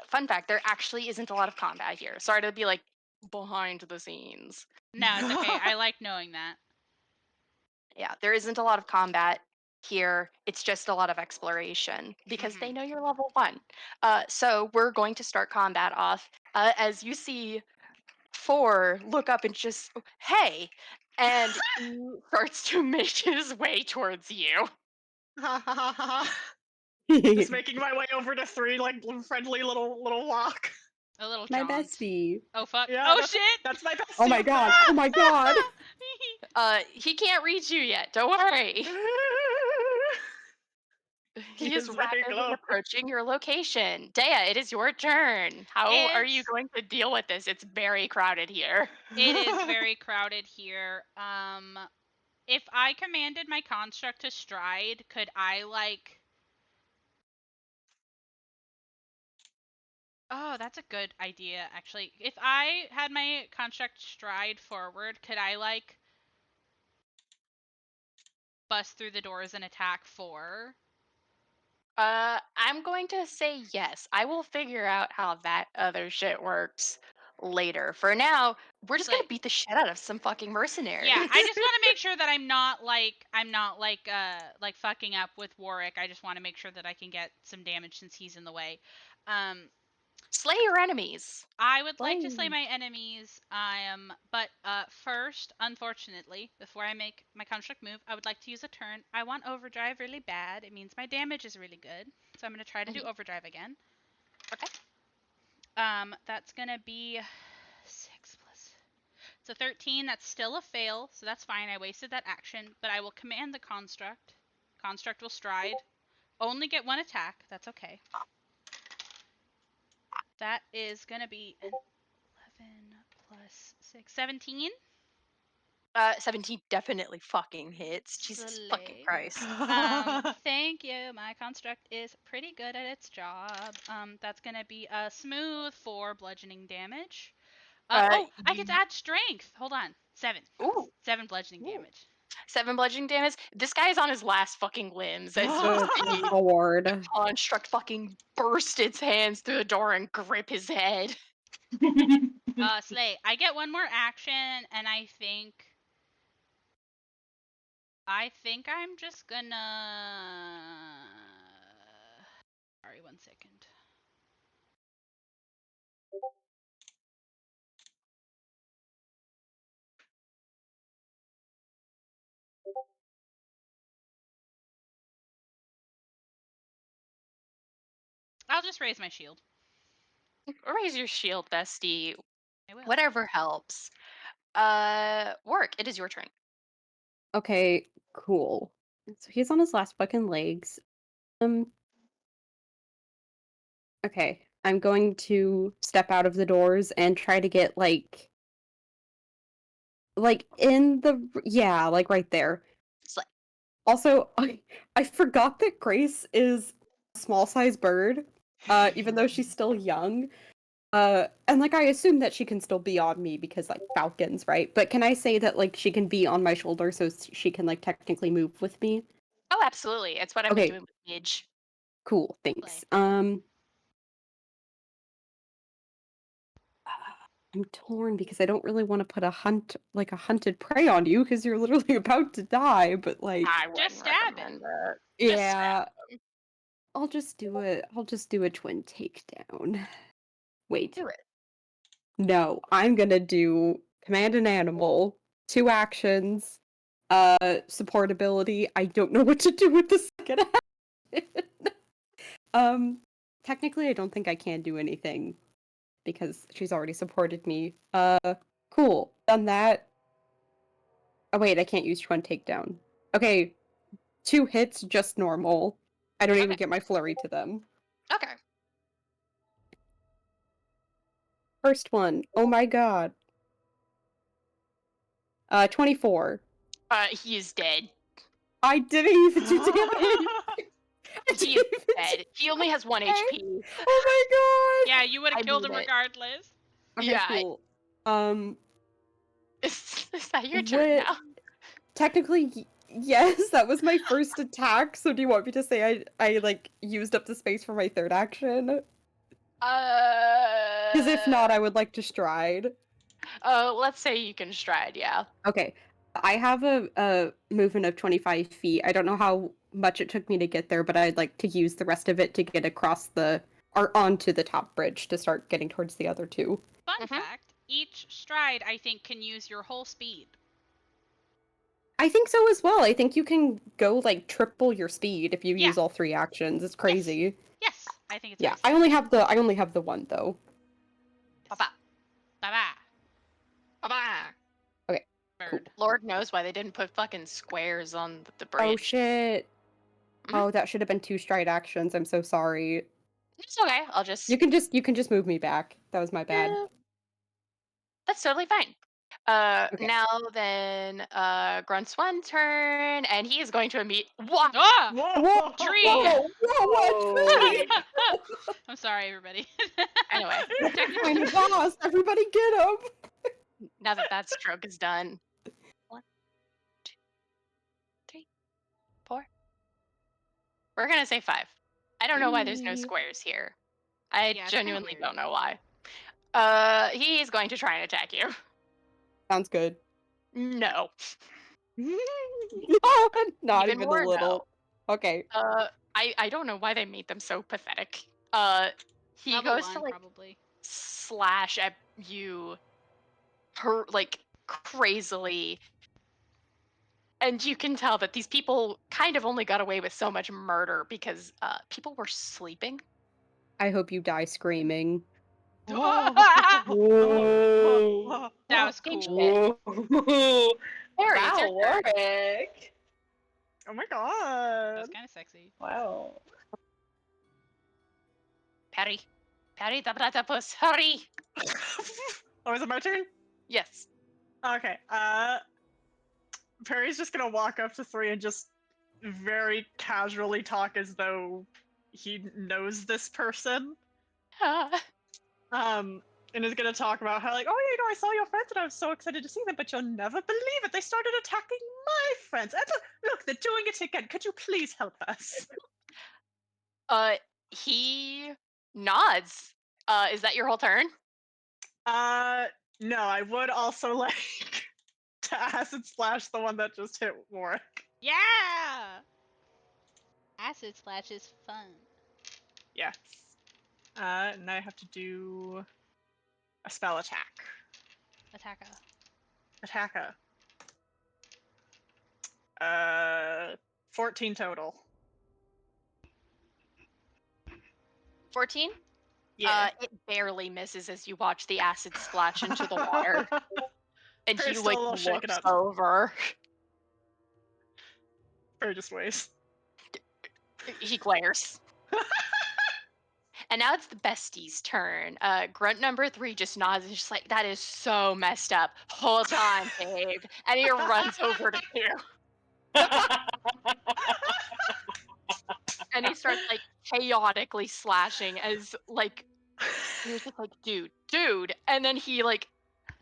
Fun fact, there actually isn't a lot of combat here. Sorry to be like behind the scenes. No, it's okay. I like knowing that. Yeah, there isn't a lot of combat here. It's just a lot of exploration because they know you're level 1. So we're going to start combat off as you see 4 look up and just, hey, and he starts to make his way towards you. Just making my way over to 3, like friendly little walk. A little My jaunt. bestie. Oh fuck. Yeah, Oh that's- shit! That's my best. Oh my god. Oh my god. He can't reach you yet. Don't worry. He He is is very rapidly close. approaching your location. Dea, it is your turn. How are you It's- going to deal with this? It's very crowded here. It is very crowded here. If I commanded my construct to stride, could I like? Oh, that's a good idea, actually. If I had my construct stride forward, could I like bust through the doors and attack 4? I'm going to say yes. I will figure out how that other shit works later. For now, we're just gonna Like- beat the shit out of some fucking mercenaries. Yeah, I just want to make sure that I'm not like fucking up with Warwick. I just want to make sure that I can get some damage since he's in the way. Slay your enemies. I would like to slay Slay. my enemies. But first, unfortunately, before I make my construct move, I would like to use a turn. I want overdrive really bad. It means my damage is really good, so I'm gonna try to do overdrive again. Okay. That's gonna be 6 plus. It's a 13. That's still a fail, so that's fine. I wasted that action, but I will command the construct. Construct will stride. Only get 1 attack. That's okay. That is gonna be an 11 plus 6, 17. 17 definitely fucking hits. Jesus fucking Slay. Christ. Thank you. My construct is pretty good at its job. That's gonna be a smooth 4 bludgeoning damage. I get to add strength. Hold on. 7. Ooh. 7 bludgeoning Ooh. damage. 7 bludgeoning damage. This guy is on his last fucking limbs as Good you see lord. construct fucking burst its hands through the door and grip his head. Slay. I get one more action, and I think I'm just gonna. Sorry, 1 second. I'll just raise my shield. Raise your shield, bestie. I will. Whatever helps. Work. It is your turn. Okay, cool. So he's on his last fucking legs. Okay, I'm going to step out of the doors and try to get like in the like right there. Slay. Also, I forgot that Grace is a small size bird, even though she's still young. And like I assume that she can still be on me because like falcons, right? But can I say that like she can be on my shoulder so she can like technically move with me? Oh, absolutely. It's what I've been Okay. doing with Midge. Cool, thanks. Slay. I'm torn because I don't really want to put a hunted prey on you because you're literally about to die, but like I wouldn't Just stab recommend it. yeah. I'll just do a twin takedown. Wait. Do it. No, I'm gonna do command an animal, 2 actions, support ability. I don't know what to do with the second action. Technically I don't think I can do anything because she's already supported me. Cool. Done that. Oh wait, I can't use twin takedown. Okay. 2 hits, just normal. I don't even Okay. get my flurry to them. Okay. First one. Oh my god. 24. He is dead. I didn't even do damage. He is dead. He only has 1 HP. Oh my god. Yeah, you would I have killed him mean it. regardless. Okay, Yeah. cool. Is that your turn now? Technically, yes, that was my first attack. So do you want me to say I like used up the space for my third action? Because if not, I would like to stride. Let's say you can stride, yeah. Okay. I have a movement of 25 feet. I don't know how much it took me to get there, but I'd like to use the rest of it to get across or onto the top bridge to start getting towards the other 2. Fun fact, each stride, I think, can use your whole speed. I think so as well. I think you can go like triple your speed if you Yeah. use all 3 actions. It's crazy. Yes, I think it's Yeah, very I only have the 1 though. Bye-bye. Bye-bye. Bye-bye. Okay, cool. Bird. Lord knows why they didn't put fucking squares on the bridge. Oh shit. Oh, that should have been 2 stride actions. I'm so sorry. It's okay. I'll just... You can just move me back. That was my bad. Yeah. That's totally fine. Okay. Now then, Grunt's 1 turn, and he is going to What? Ah! Whoa! Tree! Whoa, what? I'm sorry, everybody. Anyway, I'm the boss. Everybody get him. now that stroke is done. 1, 2, 3, 4. We're gonna say 5. I don't know why there's no squares here. I Yeah, it's kinda genuinely weird. don't know why. He's going to try and attack you. Sounds good. No. Not Even even more a little. Okay. I don't know why they made them so pathetic. He Level goes 1, to like probably. slash at you, like crazily, and you can tell that these people kind of only got away with so much murder because people were sleeping. I hope you die screaming. That Whoa. was Good cool. shit. Harry, it's your Wow, turn. Warwick. Oh my That god. was kind of sexy. Wow. Perry, the platypus, hurry! Oh, is it my turn? Yes. Okay. Perry's just gonna walk up to 3 and just very casually talk as though he knows this person. And is gonna talk about how like, oh yeah, I I saw your friends and I was so excited to see them, but you'll never believe it. They started attacking my friends. And look, they're doing it again. Could you please help us? He nods. Is that your whole turn? No, I would also like to acid slash the one that just hit Warwick. Yeah! Acid Slash is fun. Yes. And I have to do a spell attack. Attacker. 14 total. 14? Yeah. It barely misses as you watch the acid splash into the water. And he, First like, I'll shake it looks up. over. Or just ways. He glares. And now it's the bestie's turn. Grunt number 3 just nods and is just like, that is so messed up. Hold on, babe. And he runs over to you. And he starts, like, chaotically slashing as, like, he's just like, dude. And then he, like,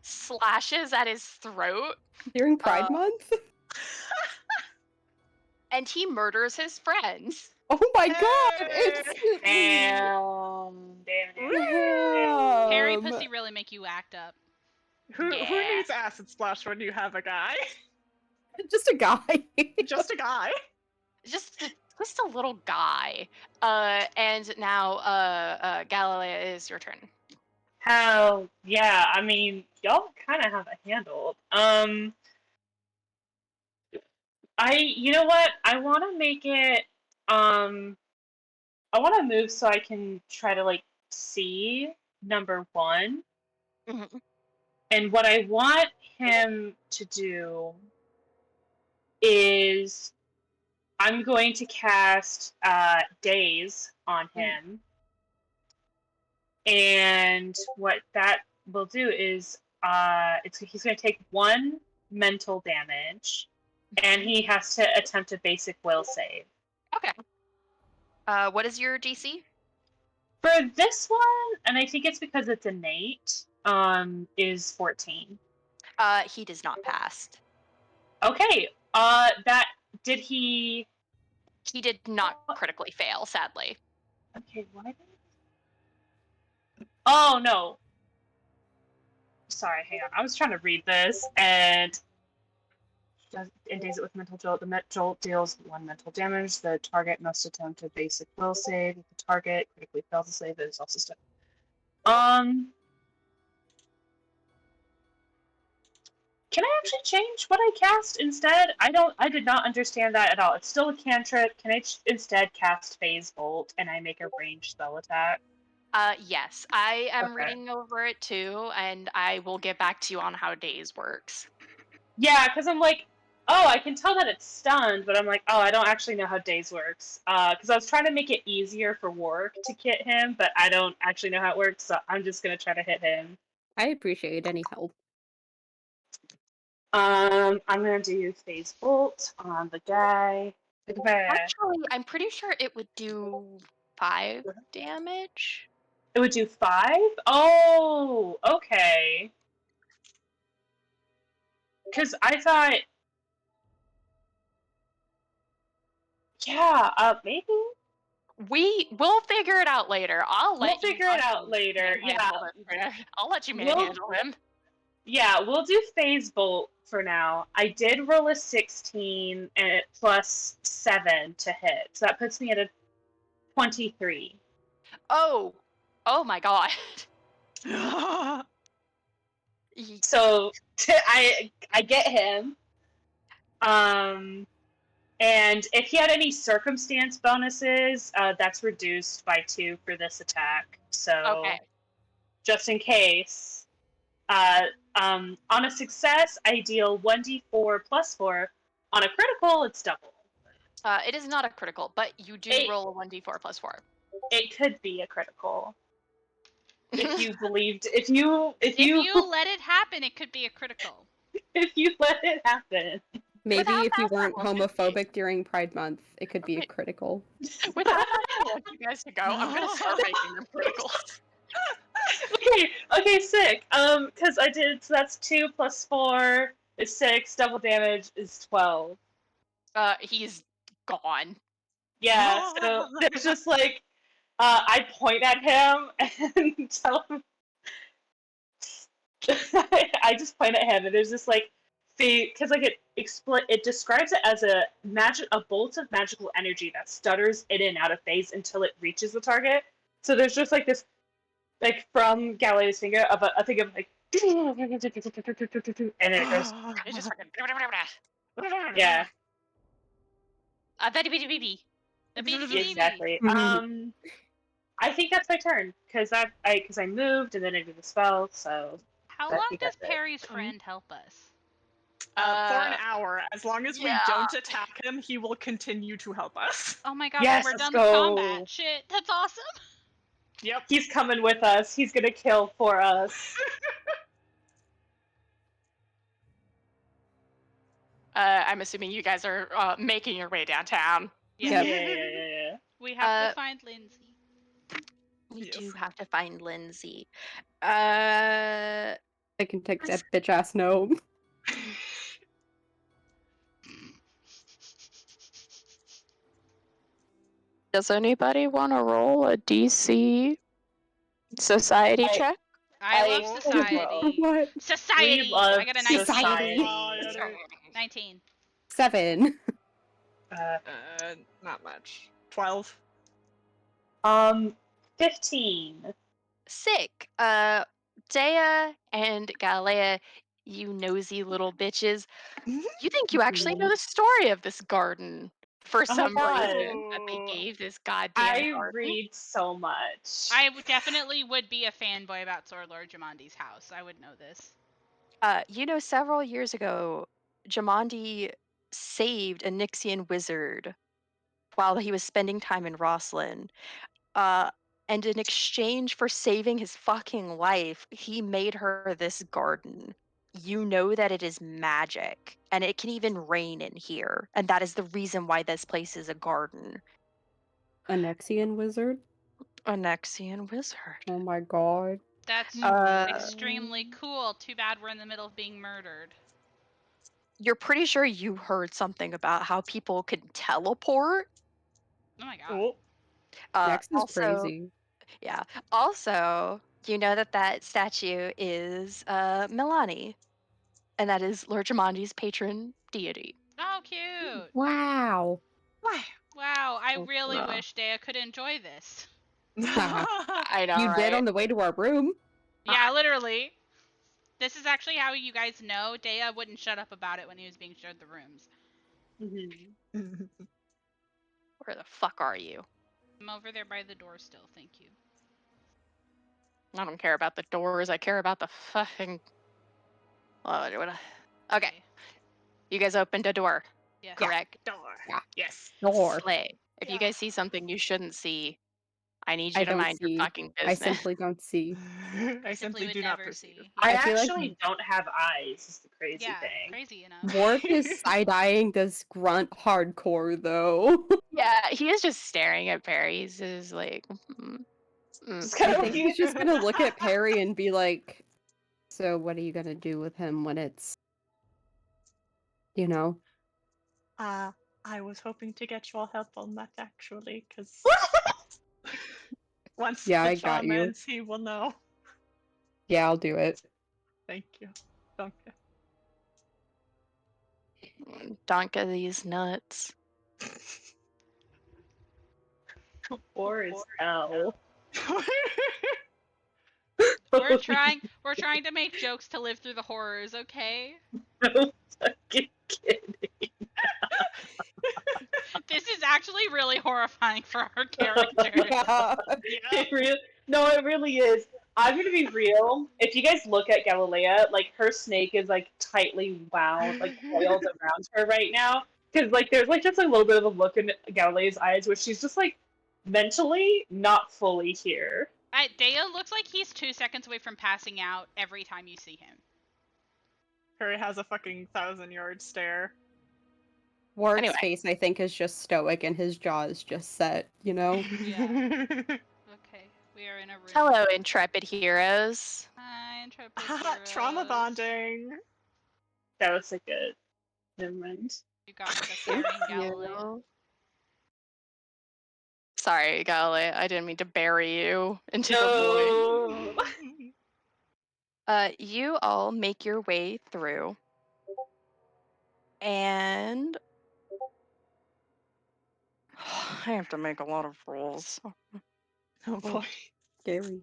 slashes at his throat. During Pride Month? And he murders his friends. Oh my god! It's Damn. Harry Pussy really make you act up. Who Yeah. needs acid splash when you have a guy? just a guy. Just a guy. Just a little guy. And now, Galilea, is your turn. Hell yeah! I mean, y'all kind of have it handled. You know what? I want to make it. I want to move so I can try to like see number 1. Mhm. And what I want him to do is I'm going to cast Daze on him. And what that will do is he's going to take 1 mental damage, and he has to attempt a basic will save. Okay. What is your DC? For this one, and I think it's because it's innate, is 14. He does not pass. Okay. Did he? He did not critically fail, sadly. Okay, why? Oh no. Sorry, hang on. I was trying to read this, and daze it with mental jolt. The jolt deals 1 mental damage. The target must attempt a basic will save. If the target critically fails to save, it is also stuck. Can I actually change what I cast instead? I did not understand that at all. It's still a cantrip. Can I instead cast Phase Bolt and I make a ranged spell attack? Yes. I am Okay. reading over it too, and I will get back to you on how Daze works. Yeah, because I'm like, oh, I can tell that it's stunned, but I'm like, oh, I don't actually know how Daze works. Because I was trying to make it easier for Warwick to hit him, but I don't actually know how it works, so I'm just going to try to hit him. I appreciate any help. I'm going to do Phase Bolt on the guy. Actually, I'm pretty sure it would do 5 damage. It would do 5? Oh, okay. Because I thought... Yeah, maybe? We'll figure it out later. We'll figure it out later, yeah. I'll let you manhandle him. Yeah, we'll do Phase Bolt for now. I did roll a 16 and plus 7 to hit, so that puts me at a 23. Oh my god. So I get him. And if he had any circumstance bonuses, that's reduced by 2 for this attack. So Okay. just in case. On a success, I deal 1d4 plus 4. On a critical, it's double. It is not a critical, but you do roll a 1d4 plus 4. It could be a critical. If you believed, if you If you let it happen, it could be a critical. if you let it happen. Maybe Without if you that, weren't that won't be. homophobic during Pride Month, it could be a critical. Without that, I want you guys to go. I'm gonna start making them criticals. Okay, sick. Because I did, so that's 2 plus 4 is 6, double damage is 12. He's gone. Yeah, so there's just like, I point at him and tell him. I just point at him, and there's this like, because like it describes it as a bolt of magical energy that stutters in and out of phase until it reaches the target. So there's just like this, like from Galileo's finger of a thing of like, and then it goes. It's just Yeah, exactly. I think that's my turn because I moved and then I did the spell. So How I long think does that's it. Perry's friend help us? For an hour. As long as we yeah. don't attack him, he will continue to help us. Oh my god, Yes, we're let's done go. with combat. Shit, that's awesome. Yep. He's coming with us. He's gonna kill for us. I'm assuming you guys are making your way downtown. Yeah. Yeah. We have to find Lindsay. We do Yes. have to find Lindsay. I can take that bitch ass gnome. Does anybody want to roll a DC society check? I I love will. society. What? Society. We love I got a 19. society. 19. 7. Not much. 12. 15. Sick. Dea and Galea, you nosy little bitches. You think you actually know the story of this garden for some God. reason that they gave this goddamn I garden. read so much. Definitely would be a fanboy about Sword Lord Jamondi's house. I would know this. You know, several years ago, Jamandi saved a Nixian wizard while he was spending time in Roslyn. And in exchange for saving his fucking life, he made her this garden. You know that it is magic, and it can even rain in here. And that is the reason why this place is a garden. A Nexian wizard? A Nexian wizard. Oh my god. That's Uh, extremely cool. Too bad we're in the middle of being murdered. You're pretty sure you heard something about how people can teleport? Oh my god. Oh. Nex is Also, crazy. yeah. Also, you know that statue is Milani, and that is Lord Jumanji's patron deity. Oh, cute. Wow. Wow, I Oh, really wow. wish Dea could enjoy this. I know, You right? did on the way to our room. Yeah, literally. This is actually how you guys know Dea wouldn't shut up about it when he was being showed the rooms. Mhm. Where the fuck are you? I'm over there by the door still, thank you. I don't care about the doors. I care about the fucking. Okay, you guys opened a door, Yes. correct? Door. Yeah. Yes. Door. Slay. If you guys see something you shouldn't see, I need you I to don't mind your see. fucking I business. simply don't see. I simply would do not never perceive. see. I I feel like- actually don't have eyes. Is the crazy Yeah, thing. crazy enough. Warp is side-eyeing this grunt hardcore, though. Yeah, he is just staring at Perry. He's just like, Just I kind of think he's just gonna look at Perry and be like, so what are you gonna do with him when it's, you know? I was hoping to get your help on that actually, because once Yeah, the I got charm you. ends, he will know. Yeah, I'll do it. Thank you. Danke. Donka these nuts. Or is L. We're trying to make jokes to live through the horrors, okay? No fucking kidding. This is actually really horrifying for our characters. Yeah. No, it really is. I'm gonna be real. If you guys look at Galilea, like her snake is like tightly wound, like coiled around her right now. Because like there's like just a little bit of a look in Galilea's eyes where she's just like mentally not fully here. Dea looks like he's 2 seconds away from passing out every time you see him. Perry has a fucking 1,000-yard stare. Warp's Anyway. face, I think, is just stoic and his jaw is just set, you know? Yeah. Okay, We are in a room. Hello, intrepid heroes. Hi, intrepid Trauma heroes. bonding. That was a good. Never mind. You got me the carrying Galileo. You. Sorry, Galileo. I didn't mean to bury you into the void. No. You all make your way through, and I have to make a lot of rolls. Oh boy. Scary.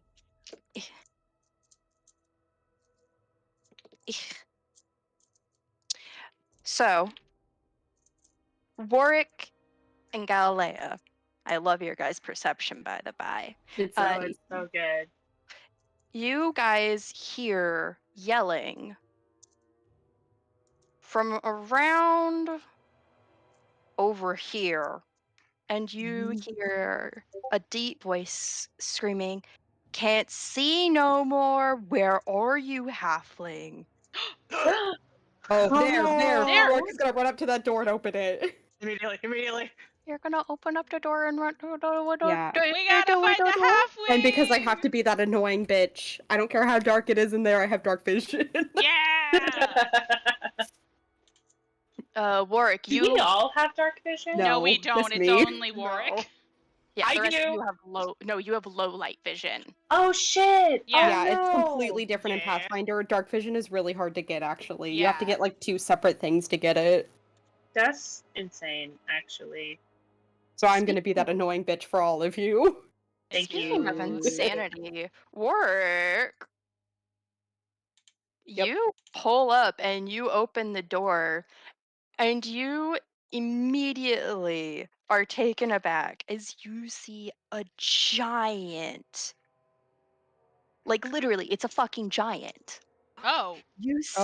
So, Warwick and Galileo, I love your guys' perception, by the by. It's Oh, it's so good. You guys hear yelling from around over here, and you hear a deep voice screaming, "Can't see no more. Where are you, halfling?" Oh, there. There! Warwick is gonna run up to that door and open it. Immediately. You're gonna open up the door and run. Yeah. We gotta find the halfway. And because I have to be that annoying bitch, I don't care how dark it is in there, I have dark vision. Yeah. Warwick, Do you. we all have dark vision? No, we No, don't. just It's me. only Warwick. No. Yeah, I the rest of do. you have low. No, you have low light vision. Oh shit! Yeah. Oh, It's no. completely different in Yeah. Pathfinder. Dark vision is really hard to get, actually. You have to Yeah. get like 2 separate things to get it. That's insane, actually. So I'm gonna be that annoying bitch for all of you. Thank Speaking of you. insanity, Warwick, Yep. you pull up and you open the door, and you immediately are taken aback as you see a giant. Like literally, it's a fucking giant. Oh. You see,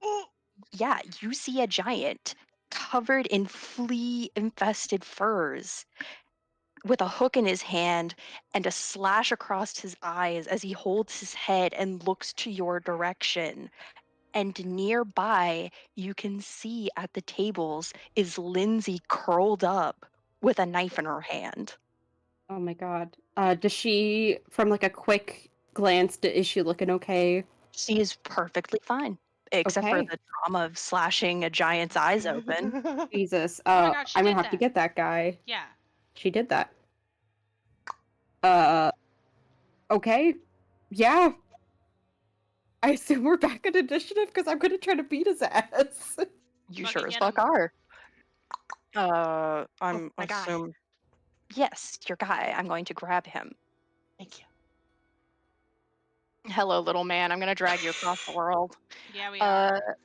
Oh. yeah, you see a giant covered in flea-infested furs, with a hook in his hand and a slash across his eyes as he holds his head and looks to your direction. And nearby, you can see at the tables is Lindsay curled up with a knife in her hand. Oh my god. Does she, from like a quick glance, is she looking okay? She is perfectly fine, except for Okay. the trauma of slashing a giant's eyes open. Jesus. Oh my god, she I'm gonna did have to that. get that guy. Yeah. She did that. Okay. Yeah. I assume we're back at initiative because I'm gonna try to beat his ass. You Fucking sure as get fuck 'em. are. I'm my guy. assuming. Yes, your guy. I'm going to grab him. Thank you. Hello, little man. I'm gonna drag you across the world. Yeah, we are.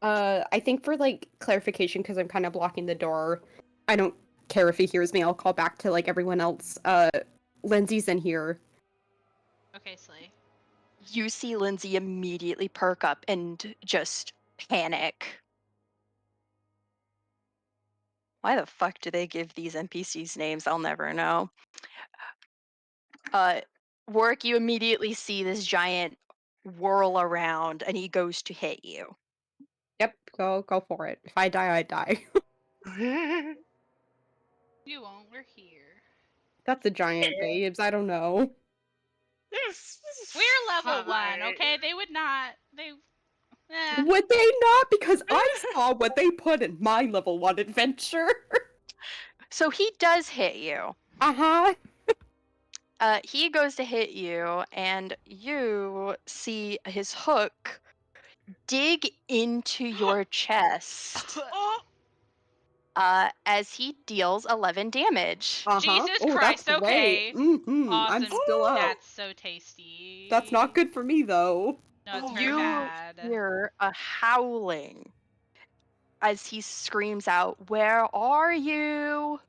I think for like clarification, because I'm kind of blocking the door, I don't care if he hears me. I'll call back to like everyone else. Lindsay's in here. Okay, Slay. You see Lindsay immediately perk up and just panic. Why the fuck do they give these NPCs names? I'll never know. Warwick, you immediately see this giant whirl around and he goes to hit you. Yep, go for it. If I die, I die. You won't. We're here. That's a giant, babes. I don't know. We're level 1, fine. okay? They would not. They. Eh. Would they not? Because I saw what they put in my level 1 adventure. So he does hit you. Uh-huh. He goes to hit you, and you see his hook dig into your chest as he deals 11 damage. Uh-huh. Jesus Oh, Christ, that's okay. great. Mm-hmm. Awesome. I'm still up. That's so tasty. That's not good for me, though. No, it's very You bad. hear a howling as he screams out, "Where are you?"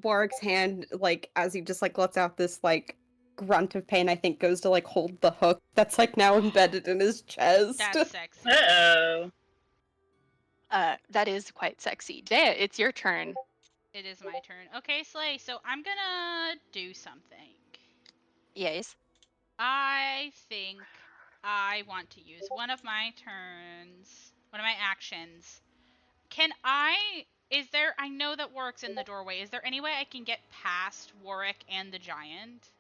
Warwick's hand, like, as he just, like, lets out this, like, grunt of pain, I think goes to, like, hold the hook that's, like, now embedded in his chest. That's sexy. Uh-oh. That is quite sexy. Dea, it's your turn. It is my turn. Okay, Slay, so I'm gonna do something. Yes. I think I want to use one of my turns, one of my actions. I know that Warwick's in the doorway. Is there any way I can get past Warwick and the giant?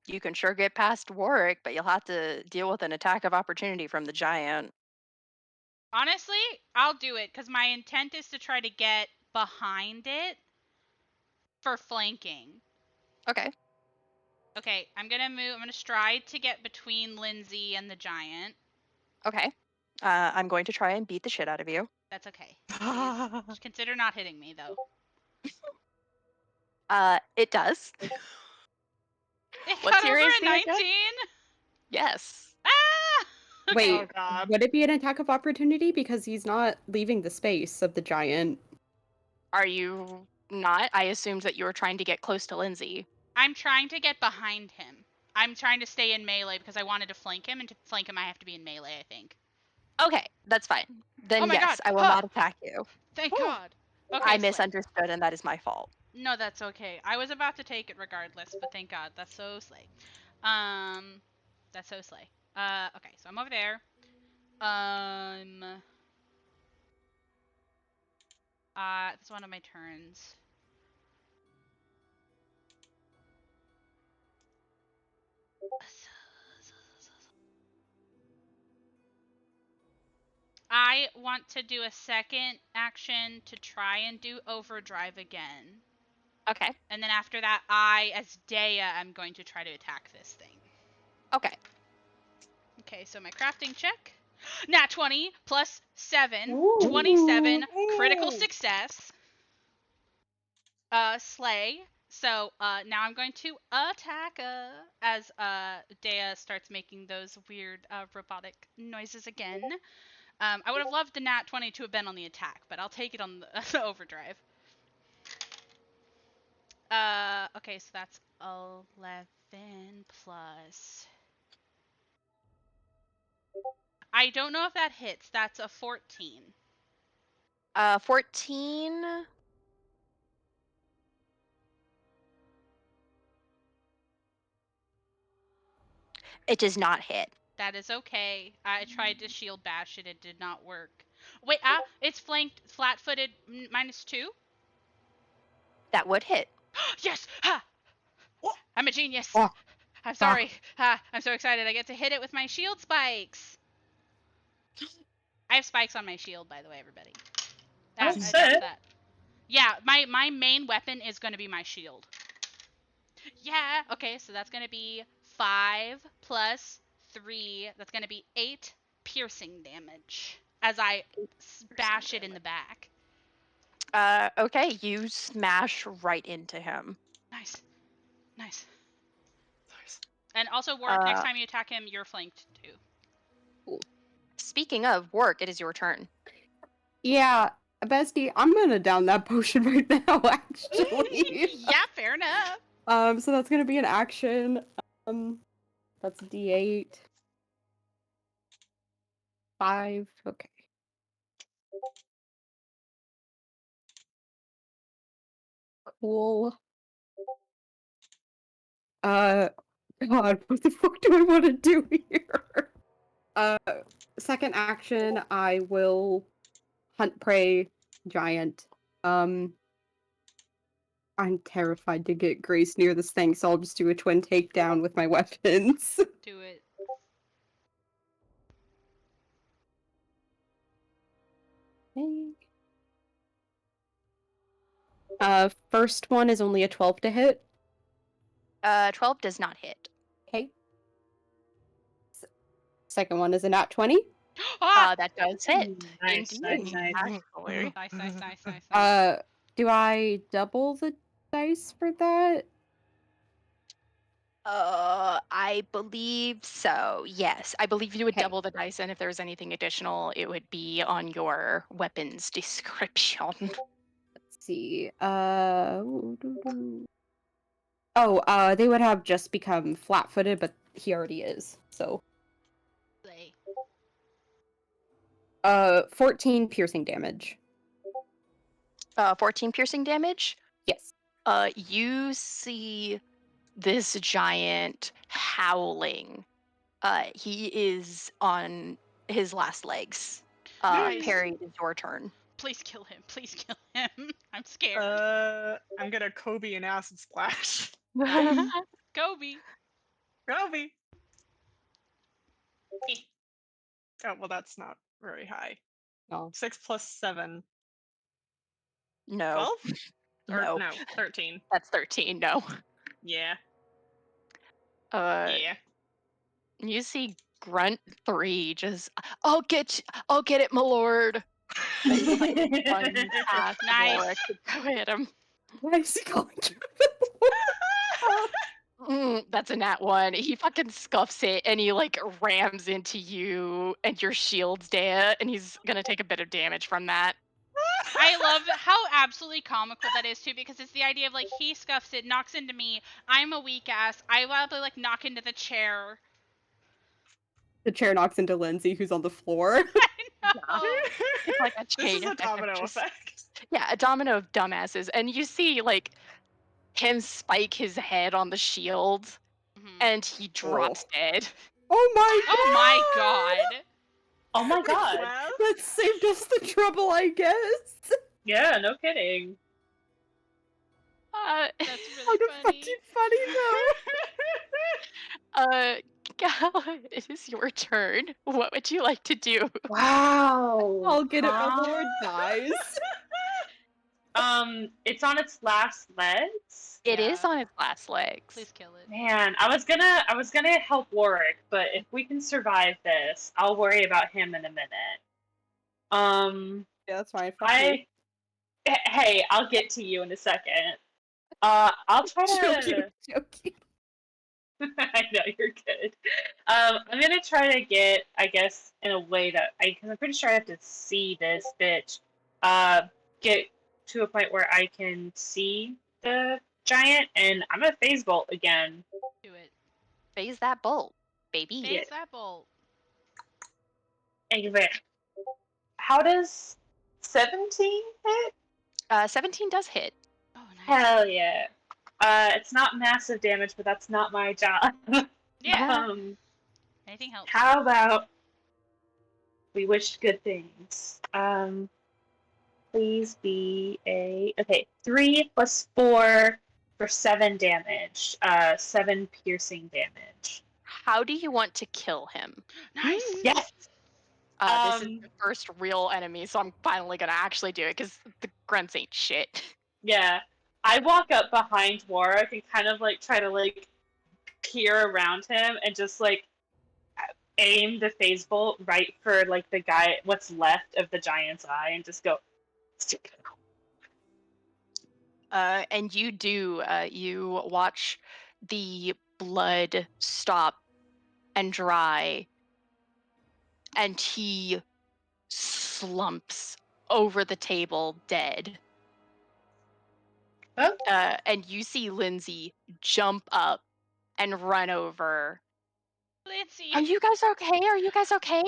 You can sure get past Warwick, but you'll have to deal with an attack of opportunity from the giant. Honestly, I'll do it because my intent is to try to get behind it for flanking. Okay. Okay, I'm gonna move. I'm gonna stride to get between Lindsay and the giant. Okay. I'm going to try and beat the shit out of you. That's okay. Please just consider not hitting me though. It does. It What's got your over AC a again? 19. Yes. Ah! Wait, Oh god. would it be an attack of opportunity because he's not leaving the space of the giant? Are you not? I assumed that you were trying to get close to Lindsay. I'm trying to get behind him. I'm trying to stay in melee because I wanted to flank him, and to flank him I have to be in melee, I think. Okay, that's fine. Then Oh my yes, god! I will Huh! not attack you. Thank Whew. God. Okay, I slay. misunderstood, and that is my fault. No, that's okay. I was about to take it regardless, but thank God. That's so slay. That's so slay. Okay, so I'm over there. That's one of my turns. I want to do a second action to try and do overdrive again. Okay. And then after that, I, as Dea, am going to try to attack this thing. Okay. Okay, so my crafting check. Nat 20 plus 7. Ooh. 27. Critical Ooh. success. Slay. So now I'm going to attack as Dea starts making those weird robotic noises again. I would have loved the nat 20 to have been on the attack, but I'll take it on the overdrive. Okay, so that's 11 plus. I don't know if that hits. That's a 14. 14. It does not hit. That is okay. I tried to shield bash it. It did not work. Wait, it's flanked, flat-footed, -2? That would hit. Yes! Ha! I'm a genius. Oh. I'm sorry. Ha! I'm so excited. I get to hit it with my shield spikes. I have spikes on my shield, by the way, everybody. That's That's it. that. Yeah, my main weapon is going to be my shield. Yeah. Okay, so that's going to be 5 plus 3. That's going to be 8 piercing damage as I bash it in the back. Okay, you smash right into him. Nice. And also, Warwick, next time you attack him, you're flanked too. Speaking of Warwick, it is your turn. Yeah, bestie, I'm gonna down that potion right now, actually. Yeah, fair enough. So that's gonna be an action. That's a D8. 5. Okay. Cool. God, what the fuck do I want to do here? Second action, I will hunt prey giant. I'm terrified to get Grace near this thing, so I'll just do a twin takedown with my weapons. Do it. First one is only a 12 to hit. 12 does not hit. Okay. Second one is a nat 20. That does hit. Nice. Actually. Nice. Do I double the dice for that? I believe so. Yes, I believe you would Okay. double the dice, and if there was anything additional, it would be on your weapons description. Let's see. They would have just become flat-footed, but he already is. So, 14 piercing damage. 14 piercing damage. Yes. You see this giant howling. He is on his last legs. Nice. Perry, it is your turn. Please kill him. Please kill him. I'm scared. I'm gonna Kobe and acid splash. Kobe. Kobe. Oh well, that's not very high. No. 6 plus 7. No. 12? Or No. no, 13. That's 13. No. Yeah. Uh, Yeah. you see Grunt 3 just, I'll get it, my lord. And he like runs past Nice. Warwick to go hit him. Why is he calling you? That's a nat 1. He fucking scuffs it and he like rams into you and your shield's dead and he's gonna take a bit of damage from that. I love how absolutely comical that is too, because it's the idea of like he scuffs it, knocks into me. I'm a weak ass. I probably like knock into the chair. The chair knocks into Lindsay, who's on the floor. No. It's like a This chain is a effect of domino just- effect. Yeah, a domino of dumbasses. And you see like him spike his head on the shield Mhm. and he drops dead. Oh my god! Oh my god. Oh my god. Well, That saved us the trouble, I guess. Yeah, no kidding. That's Kind really of funny. fucking funny though. Gal, it is your turn. What would you like to do? Wow. I'll get it Huh? before it dies. It's on its last legs. It is Yeah. on its last legs. Please kill it. Man, I was gonna help Warwick, but if we can survive this, I'll worry about him in a minute. Yeah, that's fine. Fuck you. Hey, I'll get to you in a second. I'll try to. Joking. I know you're good. I'm gonna try to get, I guess, in a way that because I'm pretty sure I have to see this bitch. Get to a point where I can see the giant, and I'm gonna phase bolt again. Do it. Phase that bolt, baby. Phase that bolt. Anyway, how does 17 hit? 17 does hit. Oh, nice. Hell yeah. It's not massive damage, but that's not my job. Yeah. Um, Anything helps. how about we wish good things? Please be a 3 plus 4 for 7 damage. 7 piercing damage. How do you want to kill him? Nice. Yes. This is the first real enemy, so I'm finally gonna actually do it because the grunts ain't shit. Yeah. I walk up behind Warwick and kind of like try to like peer around him and just like aim the phase bolt right for like the guy what's left of the giant's eye and just go. And you do. You watch the blood stop and dry, and he slumps over the table dead. Oh. And you see Lindsay jump up and run over. Lindsay, Are you guys okay? Are you guys okay?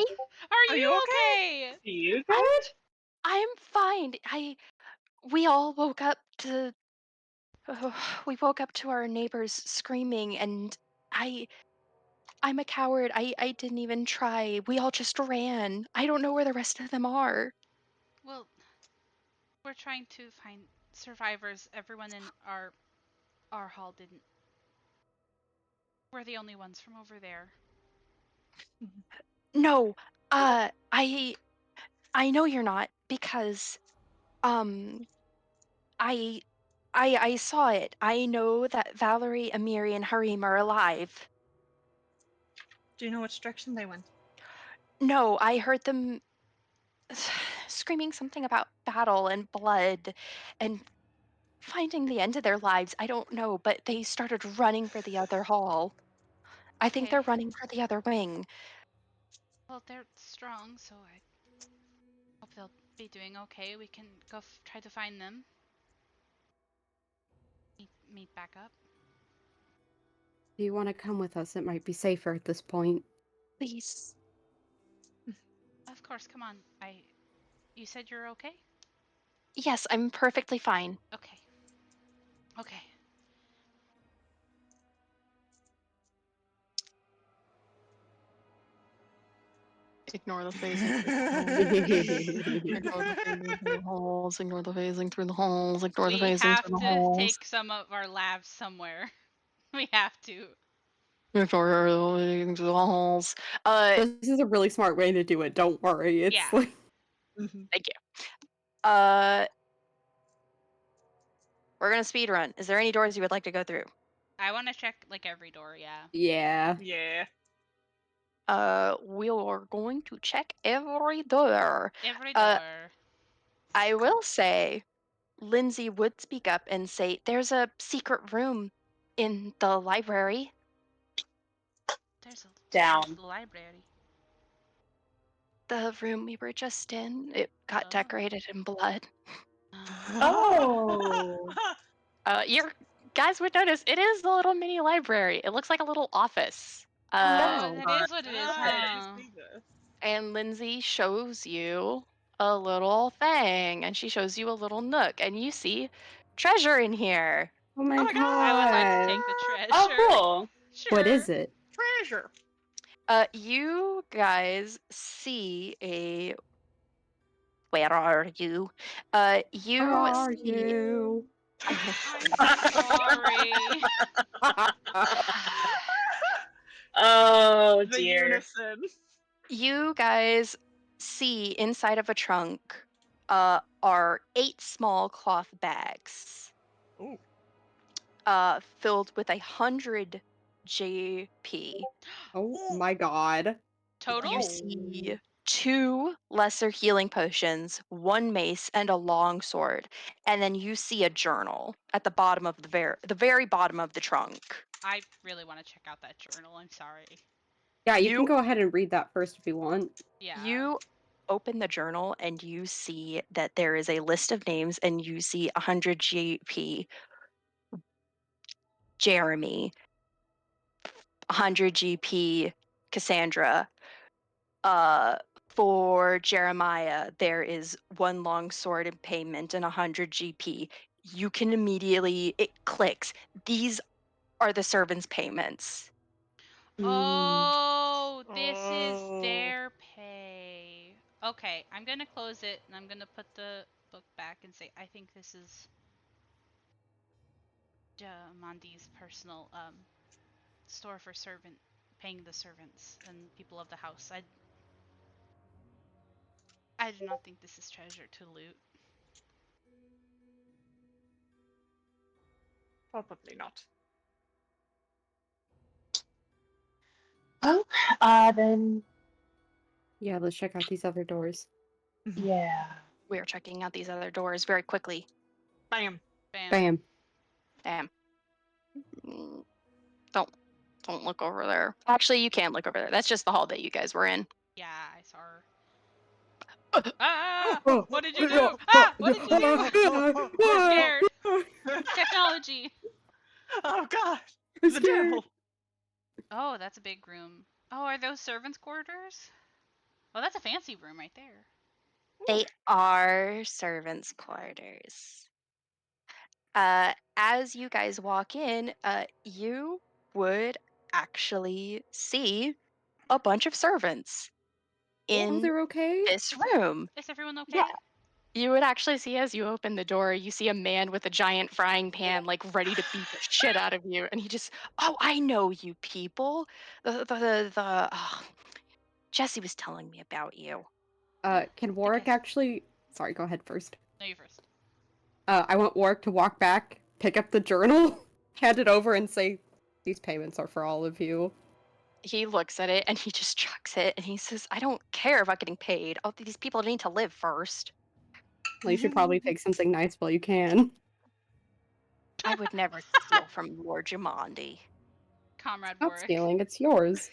are you okay? Are you good? I'm fine. We all woke up to we woke up to our neighbors screaming, and I'm a coward. I didn't even try. We all just ran. I don't know where the rest of them are. Well, we're trying to find survivors. Everyone in our hall didn't. We're the only ones from over there. No, I know you're not because I saw it. I know that Valerie, Amiri, and Harim are alive. Do you know which direction they went? No, I heard them screaming something about battle and blood and finding the end of their lives. I don't know, but they started running for the other hall. I think Okay. they're running for the other wing. Well, they're strong, so I hope they'll be doing okay. We can go try to find them. Meet back up. Do you want to come with us? It might be safer at this point. Please. Of course, come on. You said you're okay? Yes, I'm perfectly fine. Okay. Okay. Ignore the phasing through the halls. Ignore the phasing through the halls. Ignore the We phasing have through the to halls. take some of our labs somewhere. We have to. Ignore the phasing through the halls. This is a really smart way to do it. Don't worry. It's Yeah. like Thank you. We're gonna speed run. Is there any doors you would like to go through? I want to check like every door. Yeah. yeah. Yeah. We are going to check every door. Every Uh, door. I will say, Lindsay would speak up and say, "There's a secret room in the library." There's a Down. library. The room we were just in, it got Oh. decorated in blood. Oh. Your guys would notice it is a little mini library. It looks like a little office. Oh, Wow. that is what it is, huh? And Lindsay shows you a little thing, and she shows you a little nook, and you see treasure in here. Oh my, Oh my god. God. I would like to take the treasure. Oh, cool. Sure. What is it? Treasure. You guys see a. Where are you? You Where are see. you? I'm sorry. Oh The dear. unison. You guys see inside of a trunk are 8 small cloth bags. Ooh. Filled with 100 JP. Oh my god. Total? You see 2 lesser healing potions, 1 mace, and a long sword. And then you see a journal at the bottom of the very bottom of the trunk. I really want to check out that journal. I'm sorry. Yeah, you You- can go ahead and read that first if you want. Yeah. You open the journal and you see that there is a list of names, and you see 100 GP Jeremy, 100 GP Cassandra. For Jeremiah, there is 1 long sword in payment and 100 GP. You can immediately, it clicks. These are the servants' payments. Oh, this is Oh. their pay. Okay, I'm gonna close it and I'm gonna put the book back and say I think this is Mandi's personal store for paying the servants and people of the house. I do not think this is treasure to loot. Probably not. Oh, then Yeah, let's check out these other doors. yeah. We are checking out these other doors very quickly. Bam. Bam. Bam. Damn. Don't look over there. Actually, you can look over there. That's just the hall that you guys were in. Yeah, I saw her. Ah! Oh, What did you do? Ah! What did you do? I'm scared. Technology. Oh God. I'm The scared. devil. Oh, that's a big room. Oh, are those servants' quarters? Oh, that's a fancy room right there. They are servants' quarters. As you guys walk in, you would actually see a bunch of servants Oh, in they're okay? this room. Is everyone okay? Yeah. You would actually see, as you open the door, you see a man with a giant frying pan, like ready to beat the shit out of you. And he just, "Oh, I know you people. Jesse was telling me about you." Can Warwick guess. actually... Sorry, go ahead first. No, you first. I want Warwick to walk back, pick up the journal, hand it over, and say, these payments are for all of you. He looks at it and he just chucks it and he says, "I don't care about getting paid. Oh, these people need to live first." Well, you should probably take something nice while you can. I would never steal from Lord Jamandi. Comrade Not Warwick. stealing, it's yours.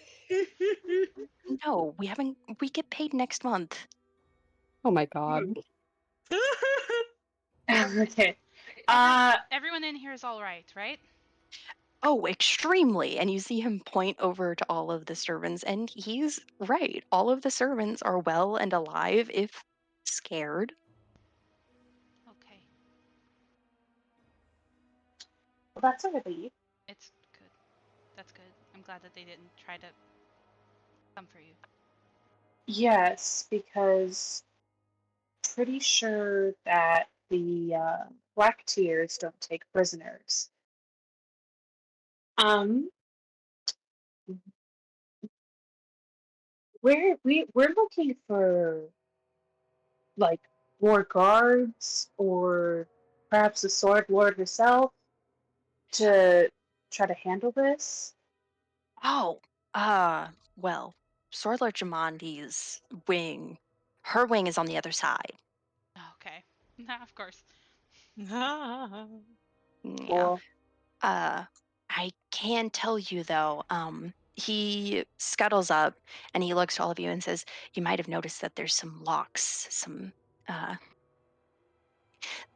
No, we get paid next month. Oh my god. Okay. Everyone in here is all right? Oh, extremely. And you see him point over to all of the servants, and he's right. All of the servants are well and alive, if scared. Okay. Well, that's a relief. It's good. That's good. I'm glad that they didn't try to come for you. Yes, because pretty sure that the Black Tears don't take prisoners. Um, we're looking for like more guards or perhaps the Sword Lord herself to try to handle this. Oh, well, Sword Lord Jamandi's wing, her wing is on the other side. Okay. Of course. Yeah. Cool. I can tell you though, he scuttles up and he looks to all of you and says, "You might have noticed that there's some locks, uh,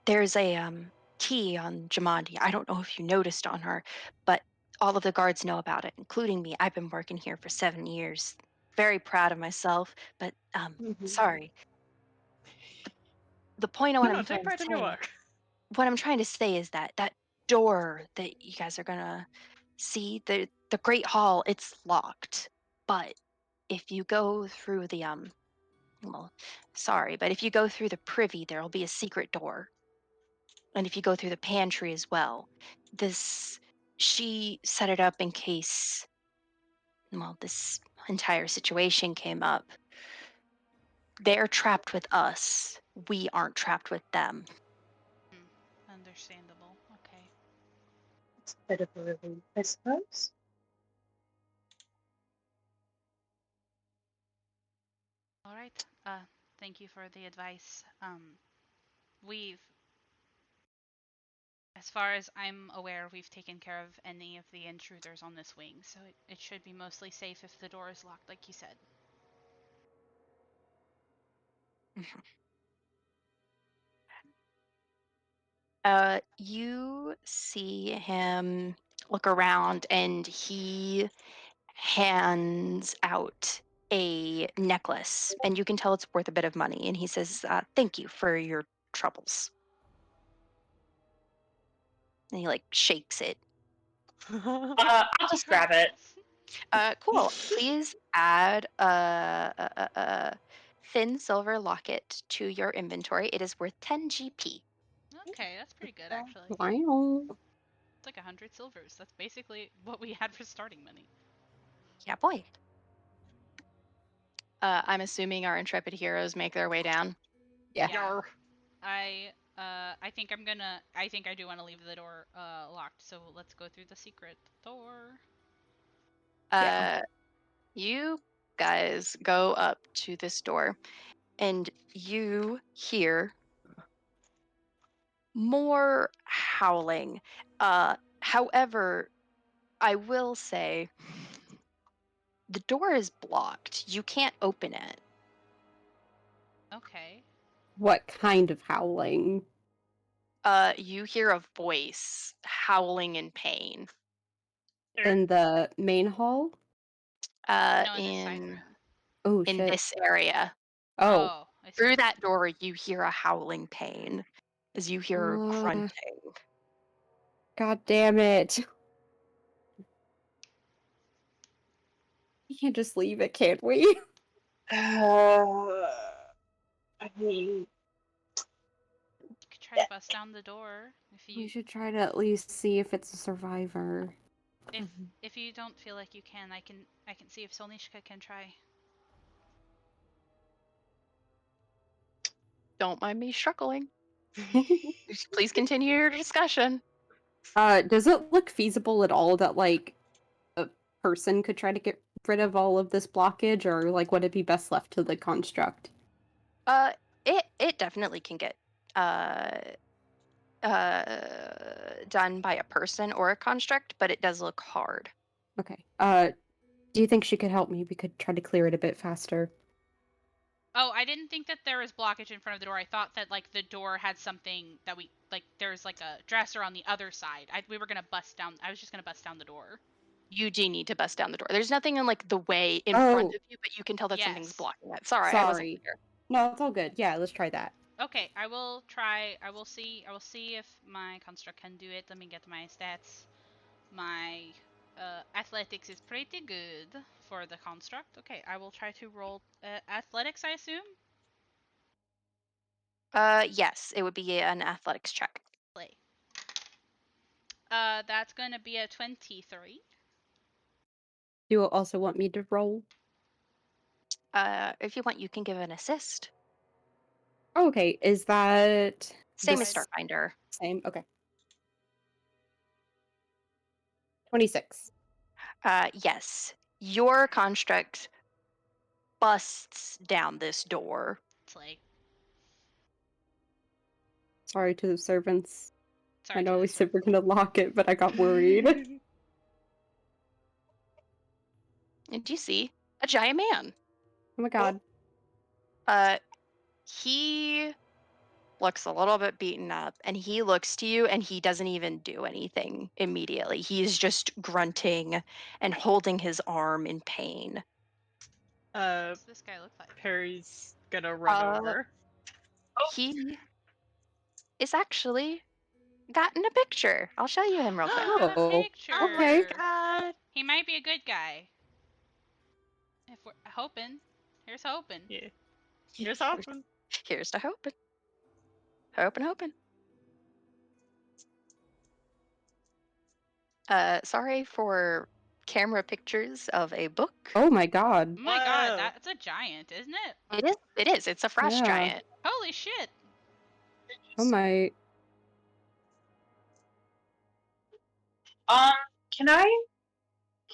there's a key on Jamandi. I don't know if you noticed on her, but all of the guards know about it, including me. I've been working here for 7 years. Very proud of myself, but Mhm. sorry. The point of No, what no, I'm take trying to pride in your say, work. what I'm trying to say is that that door that you guys are gonna see, the Great Hall, it's locked. But if you go through the well, sorry, but if you go through the privy, there'll be a secret door. And if you go through the pantry as well, this she set it up in case, well, this entire situation came up. They're trapped with us. We aren't trapped with them. Understandable. Okay. It's a bit of a relief, I suppose. All right. Thank you for the advice. We've, as far as I'm aware, we've taken care of any of the intruders on this wing, so it should be mostly safe if the door is locked, like you said. You see him look around and he hands out a necklace and you can tell it's worth a bit of money. And he says, "Thank you for your troubles." And he like shakes it. I'll just grab it. Cool. Please add a thin silver locket to your inventory. It is worth 10 GP. Okay, that's pretty good actually. Wow. It's like 100 silvers. That's basically what we had for starting money. Yeah, boy. I'm assuming our intrepid heroes make their way down. Yeah. Yeah. I think I think I do want to leave the door locked, so let's go through the secret door. Uh, you guys go up to this door and you hear more howling. However, I will say the door is blocked. You can't open it. Okay. What kind of howling? You hear a voice howling in pain. In the main hall? No, in the side In room. Oh, in shit. this area. Oh. I see. Through that door, you hear a howling pain as you hear Uh. grunting. God damn it. We can't just leave it, can't we? I mean, You could try to bust down the door if We you should try to at least see if it's a survivor. if you don't feel like you can. I can see if Solnishka can try. Don't mind me struggling. Please continue your discussion. Does it look feasible at all that, like, a person could try to get rid of all of this blockage, or, like, would it be best left to the construct? It definitely can get uh done by a person or a construct, but it does look hard. Okay. Do you think she could help me? We could try to clear it a bit faster. Oh, I didn't think that there was blockage in front of the door. I thought that like the door had something that we like. There's like a dresser on the other side. We were gonna bust down. I was just gonna bust down the door. You do need to bust down the door. There's nothing in like the way in front Oh, of you, but you can tell that something's Yes. blocking it. Sorry, I wasn't sorry. clear. No, it's all good. Yeah, let's try that. Okay, I will try. I will see if my construct can do it. Let me get my stats. My athletics is pretty good For the construct? Okay, I will try to roll athletics, I assume? Yes, it would be an athletics check. Play. That's going to be a 23. Do you also want me to roll? If you want, you can give an assist. Oh, okay, is that Same the as Starfinder. same? Okay. 26. Yes, your construct busts down this door. Play. Sorry to the servants. Sorry I to know the we said we're servants. gonna lock it, but I got worried. And you see a giant man. Oh my god. He looks a little bit beaten up, and he looks to you, and he doesn't even do anything immediately. He's just grunting and holding his arm in pain. Uh, What's this guy look like? Perry's gonna run over. He is actually gotten a picture. I'll show you him real quick. Got a Oh, picture. okay. God. He might be a good guy. If we're hoping. Here's hoping. Yeah. Here's hoping. Here's to hoping. Hoping. Sorry for camera pictures of a book. Oh my god. Oh my god, Whoa. that's a giant, isn't it? It is. It's a frost Yeah. giant. Holy shit. Oh my. Can I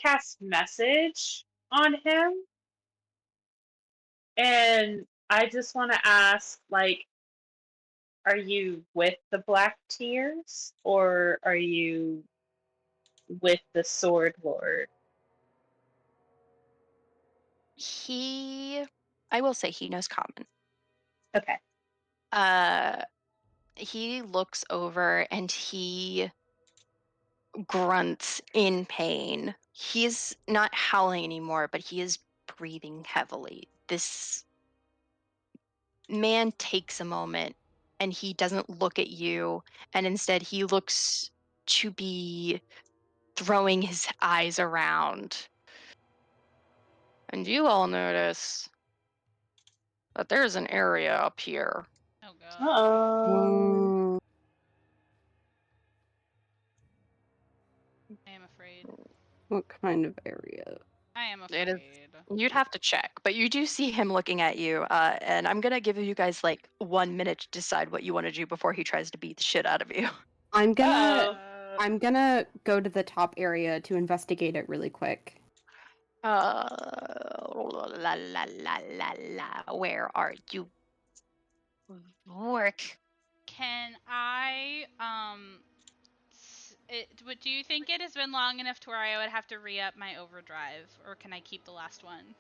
cast message on him? And I just want to ask, like, are you with the Black Tears or are you with the Sword Lord? I will say he knows common. Okay. He looks over and he grunts in pain. He's not howling anymore, but he is breathing heavily. This man takes a moment and he doesn't look at you, and instead he looks to be throwing his eyes around. And you all notice that there's an area up here. Oh god. Uh-oh. Mm, I am afraid. what kind of area? I am It is- afraid. You'd have to check, but you do see him looking at you, and I'm gonna give you guys like 1 minute to decide what you want to do before he tries to beat the shit out of you. I'm gonna Uh-oh. I'm gonna go to the top area to investigate it really quick. La la la la la. Where are you? Work. Can I do you think it has been long enough to where I would have to re-up my overdrive, or can I keep the last one?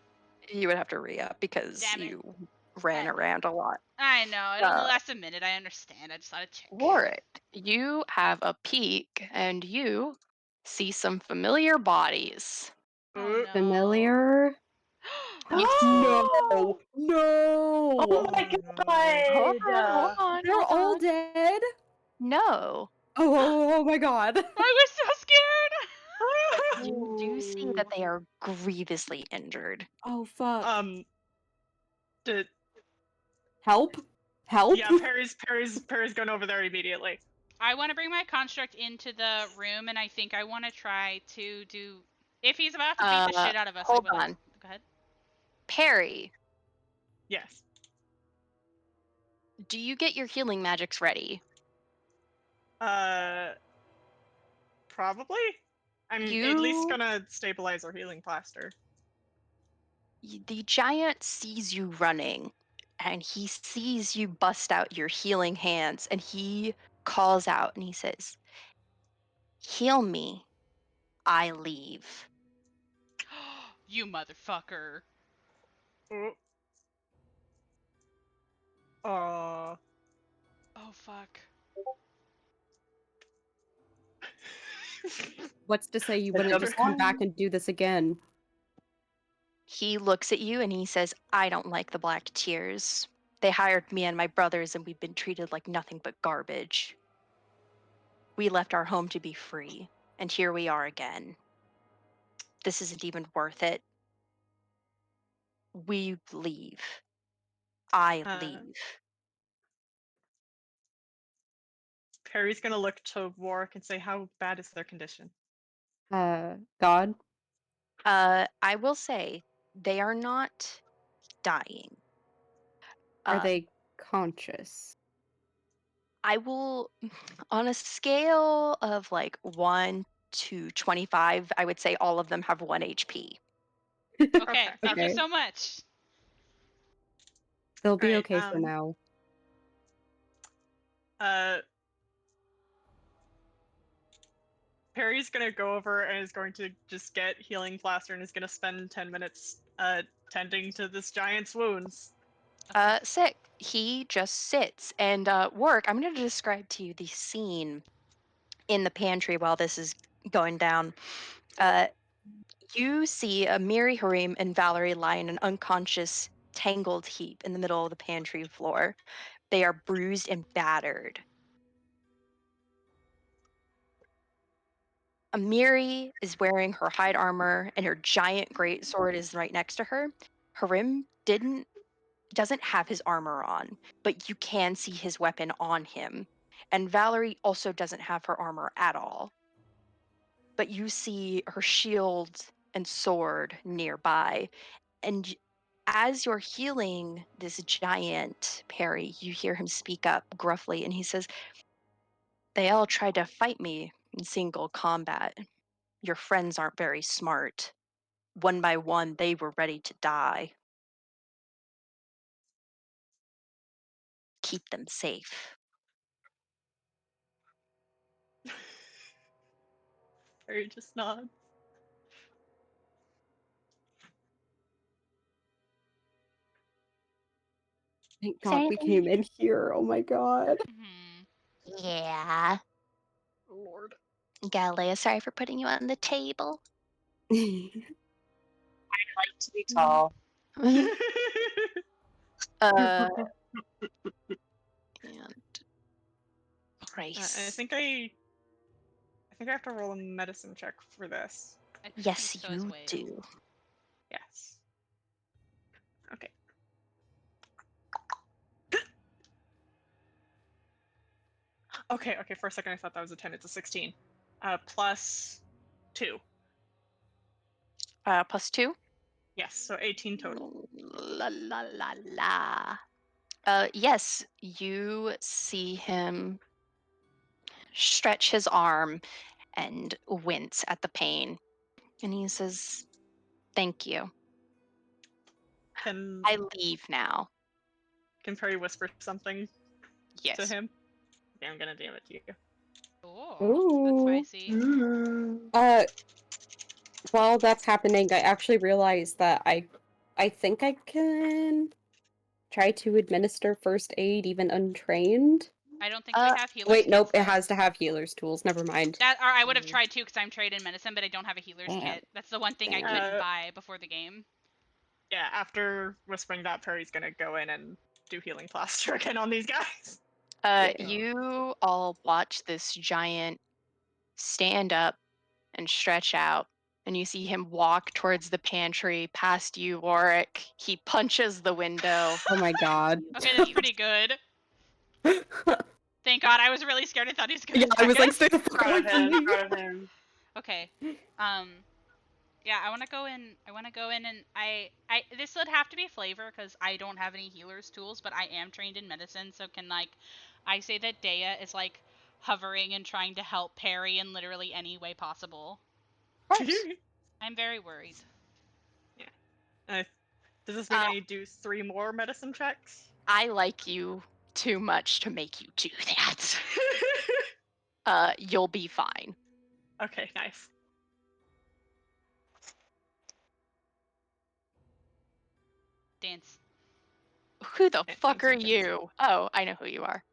You would have to re-up because Damn it. you ran around a lot. I know, it only lasts a minute, I understand. I just thought I'd check. Warwick, you have a peek and you see some familiar bodies. Oh, no. Familiar? Oh! No! Oh my Hold god! on. They're hold all on. dead? No. Oh my god. I was so scared! You do see that they are grievously injured. Oh fuck. Did, Help? Help? yeah, Perry's going over there immediately. I want to bring my construct into the room, and I think I want to try to do... If he's about to beat the shit out of us, hold I will... on. Go ahead. Perry, Yes. do you get your healing magics ready? Probably. I'm at least gonna stabilize our healing plaster. The giant sees you running and he sees you bust out your healing hands and he calls out and he says, "Heal me, I leave." You motherfucker. Oh. Oh, fuck. What's to say you wouldn't Another just come one? back and do this again? He looks at you and he says, "I don't like the Black Tears. They hired me and my brothers and we've been treated like nothing but garbage. We left our home to be free, and here we are again. This isn't even worth it. we leave. I Uh, leave. Perry's gonna look to Warwick and say, "How bad is their condition?" God. I will say they are not dying. Are Uh, they conscious? I will, on a scale of like 1 to 25, I would say all of them have 1 HP. Okay, thank you Okay. so much. They'll be Alright, okay for now. Perry's gonna go over and is going to just get healing plaster and is gonna spend 10 minutes tending to this giant's wounds. Sick. He just sits and work. I'm going to describe to you the scene in the pantry while this is going down. You see Miri, Harim, and Valerie lie in an unconscious, tangled heap in the middle of the pantry floor. They are bruised and battered. Amiri is wearing her hide armor and her giant greatsword is right next to her. Harim doesn't have his armor on, but you can see his weapon on him. And Valerie also doesn't have her armor at all. But you see her shield and sword nearby. And as you're healing this giant, Perry, you hear him speak up gruffly and he says, "They all tried to fight me in single combat. Your friends aren't very smart. One by one, they were ready to die. Keep them safe." Perry just nods. Thank Is there God we anything- came in here. Oh my God. Mhm. Yeah. Lord. Galileo, sorry for putting you on the table. I like to be tall. Uh, and I Grace. think I have to roll a medicine check for this. I think Yes, so as you well. do. Yes. Okay. Okay, for a second I thought that was a 10. It's a 16. Plus 2. +2. Yes, so 18 total. La la la la. Yes, you see him stretch his arm and wince at the pain. And he says, "Thank you. Can I leave now." Perry whisper something to Yes. him? Okay, I'm gonna DM it to you. Oh, Ooh. that's spicy. Mm. While that's happening, I actually realized that I think I can try to administer first aid even untrained. I don't think we Uh, have healers. Wait, nope, kits, it though. has to have healer's tools. Never mind. That, or I would have Mm. tried to because I'm trained in medicine, but I don't have a healer's Damn. kit. That's the one thing I Damn. couldn't buy before the game. Yeah, after whispering that, Perry's gonna go in and do healing plaster again on these guys. You all watch this giant stand up and stretch out, and you see him walk towards the pantry past you, Warwick. He punches the window. Oh my God. Okay, that's pretty good. Thank God. I was really scared. I thought he was gonna Yeah, I attack was like, us. stay the fuck Proud away of from him. me. Proud of him. Okay. Yeah, I want to go in. I want to go in, and I this would have to be flavor because I don't have any healer's tools, but I am trained in medicine, so can I say that Dea is like hovering and trying to help Perry in literally any way possible. I'm very worried. Does this mean Uh, I need to do 3 more medicine checks? I like you too much to make you do that. You'll be fine. Okay, nice. Dance. Who the Dance, fuck dance, are dance, dance. you? Oh, I know who you are.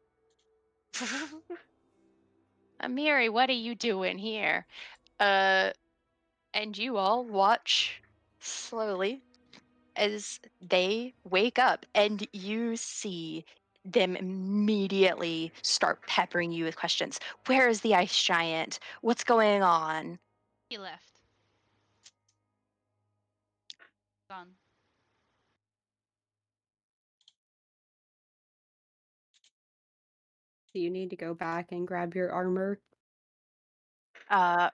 Amiri, what are you doing here? And you all watch slowly as they wake up and you see them immediately start peppering you with questions. Where is the ice giant? What's going on? He left. Gone. Do you need to go back and grab your armor?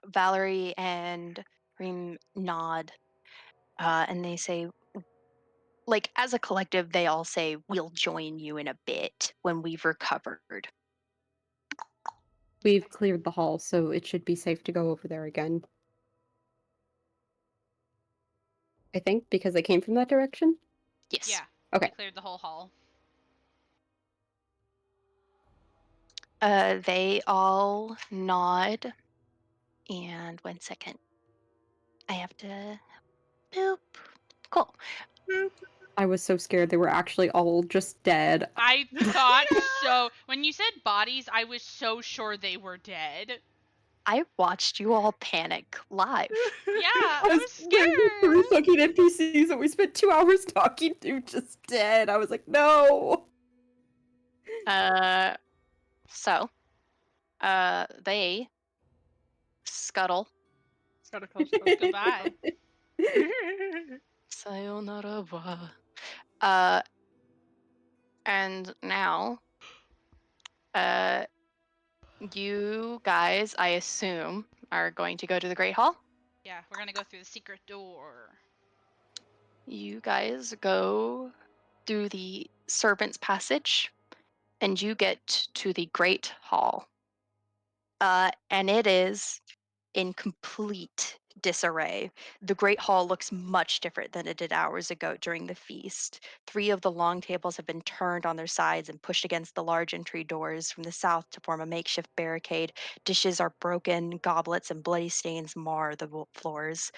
Valerie and Reem nod, and they say, like, as a collective, they all say, "We'll join you in a bit when we've recovered." We've cleared the hall, so it should be safe to go over there again. I think, because I came from that direction? Yes. Yeah. Okay. We cleared the whole hall. They all nod, and 1 second. I have to boop. Cool. I was so scared they were actually all just dead. I thought so. When you said bodies, I was so sure they were dead. I watched you all panic live. Yeah, I was There were 3 scared. fucking NPCs that we spent 2 hours talking to just dead. I was like, no. So, they scuttle. Scuttle, Goodbye. Sayonara wa. And now, you guys, I assume, are going to go to the Great Hall. Yeah, we're gonna go through the secret door. You guys go through the Servants' Passage, and you get to the Great Hall. And it is in complete disarray. The Great Hall looks much different than it did hours ago during the feast. 3 of the long tables have been turned on their sides and pushed against the large entry doors from the south to form a makeshift barricade. Dishes are broken, goblets and bloody stains mar the floors.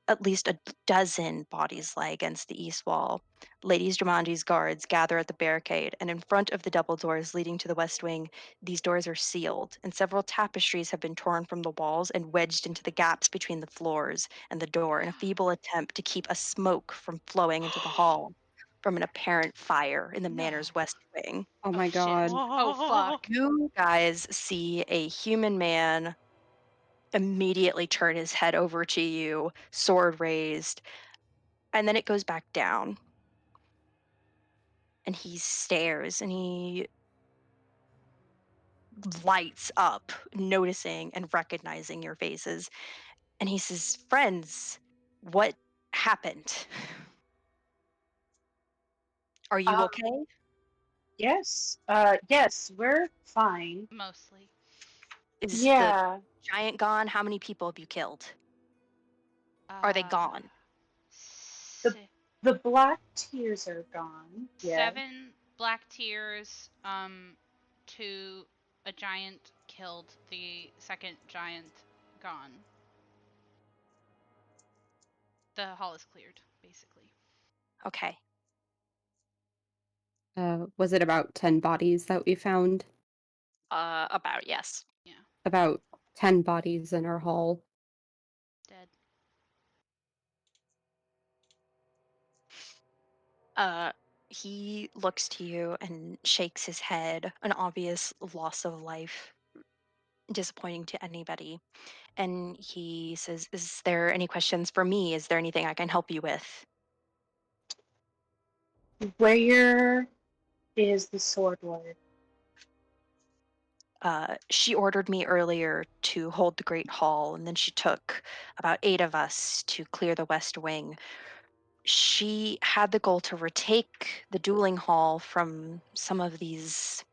At least a dozen bodies lie against the east wall. Ladies Drumandi's guards gather at the barricade, and in front of the double doors leading to the west wing, these doors are sealed, and several tapestries have been torn from the walls and wedged into the gaps between the floors and the door in a feeble attempt to keep a smoke from flowing into the hall from an apparent fire in the manor's west wing. Oh my shit. god. Oh fuck. You guys see a human man immediately turn his head over to you, sword raised, and then it goes back down. And he stares and he lights up, noticing and recognizing your faces. And he says, "Friends, what happened? Are you Um, okay?" yes. Yes, we're fine. Mostly. Is the Yeah. giant gone? How many people have you killed? Are they gone? si- The black tears are gone. Yeah. 7 black tears. 2 a giant killed. The second giant gone. The hall is cleared, basically. Okay. Was it about 10 bodies that we found? About, yes. Yeah, About 10 bodies in our hall. dead. He looks to you and shakes his head, an obvious loss of life, disappointing to anybody. And he says, "Is there any questions for me? Is there anything I can help you with?" Where is the sword lord? She ordered me earlier to hold the Great Hall, and then she took about 8 of us to clear the West Wing. She had the goal to retake the dueling hall from some of these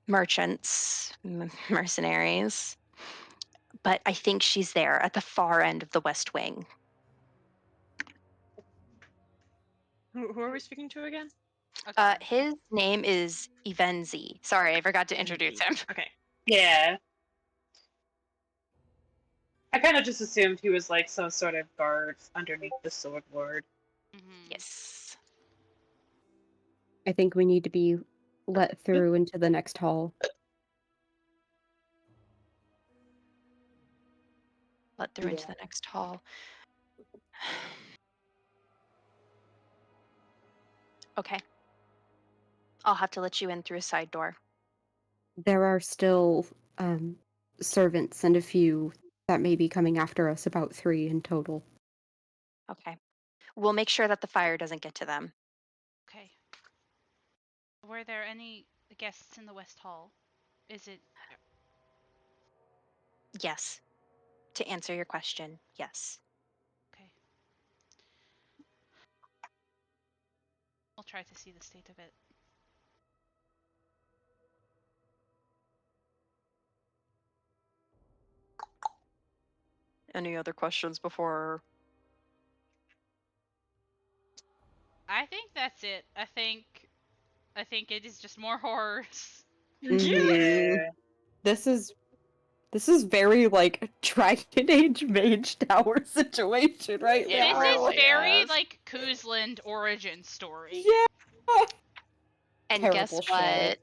merchants, mercenaries. But I think she's there at the far end of the West Wing. Who are we speaking to again? A guard. His name is Ivenzi. Sorry, I forgot to introduce him. Okay. Yeah. I kind of just assumed he was like some sort of guard underneath the sword lord. Mhm. Yes. I think we need to be let through into the next hall. Let through into Yeah. the next hall. Okay. I'll have to let you in through a side door. There are still servants and a few that may be coming after us, about 3 in total. Okay. We'll make sure that the fire doesn't get to them. Okay. were there any guests in the West Hall? Is it? Yes. To answer your question, yes. Okay. I'll try to see the state of it. Any other questions before? I think that's it. I think it is just more horrors. Yeah. This is very like Dragon Age Mage Tower situation right Yeah, now. This really is very is. like Kuzland origin story. Yeah. And Terrible guess shit. what?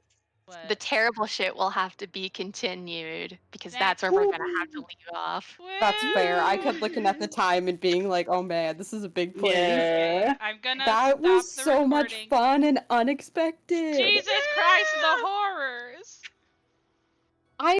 What? The terrible shit will have to be continued because That's that's where we're gonna have to leave off. That's fair. I Woo! kept looking at the time and being like, "Oh man, this is a big place." Okay, Yeah. I'm gonna That stop was the so much recording. fun and unexpected. Jesus Christ, the horror!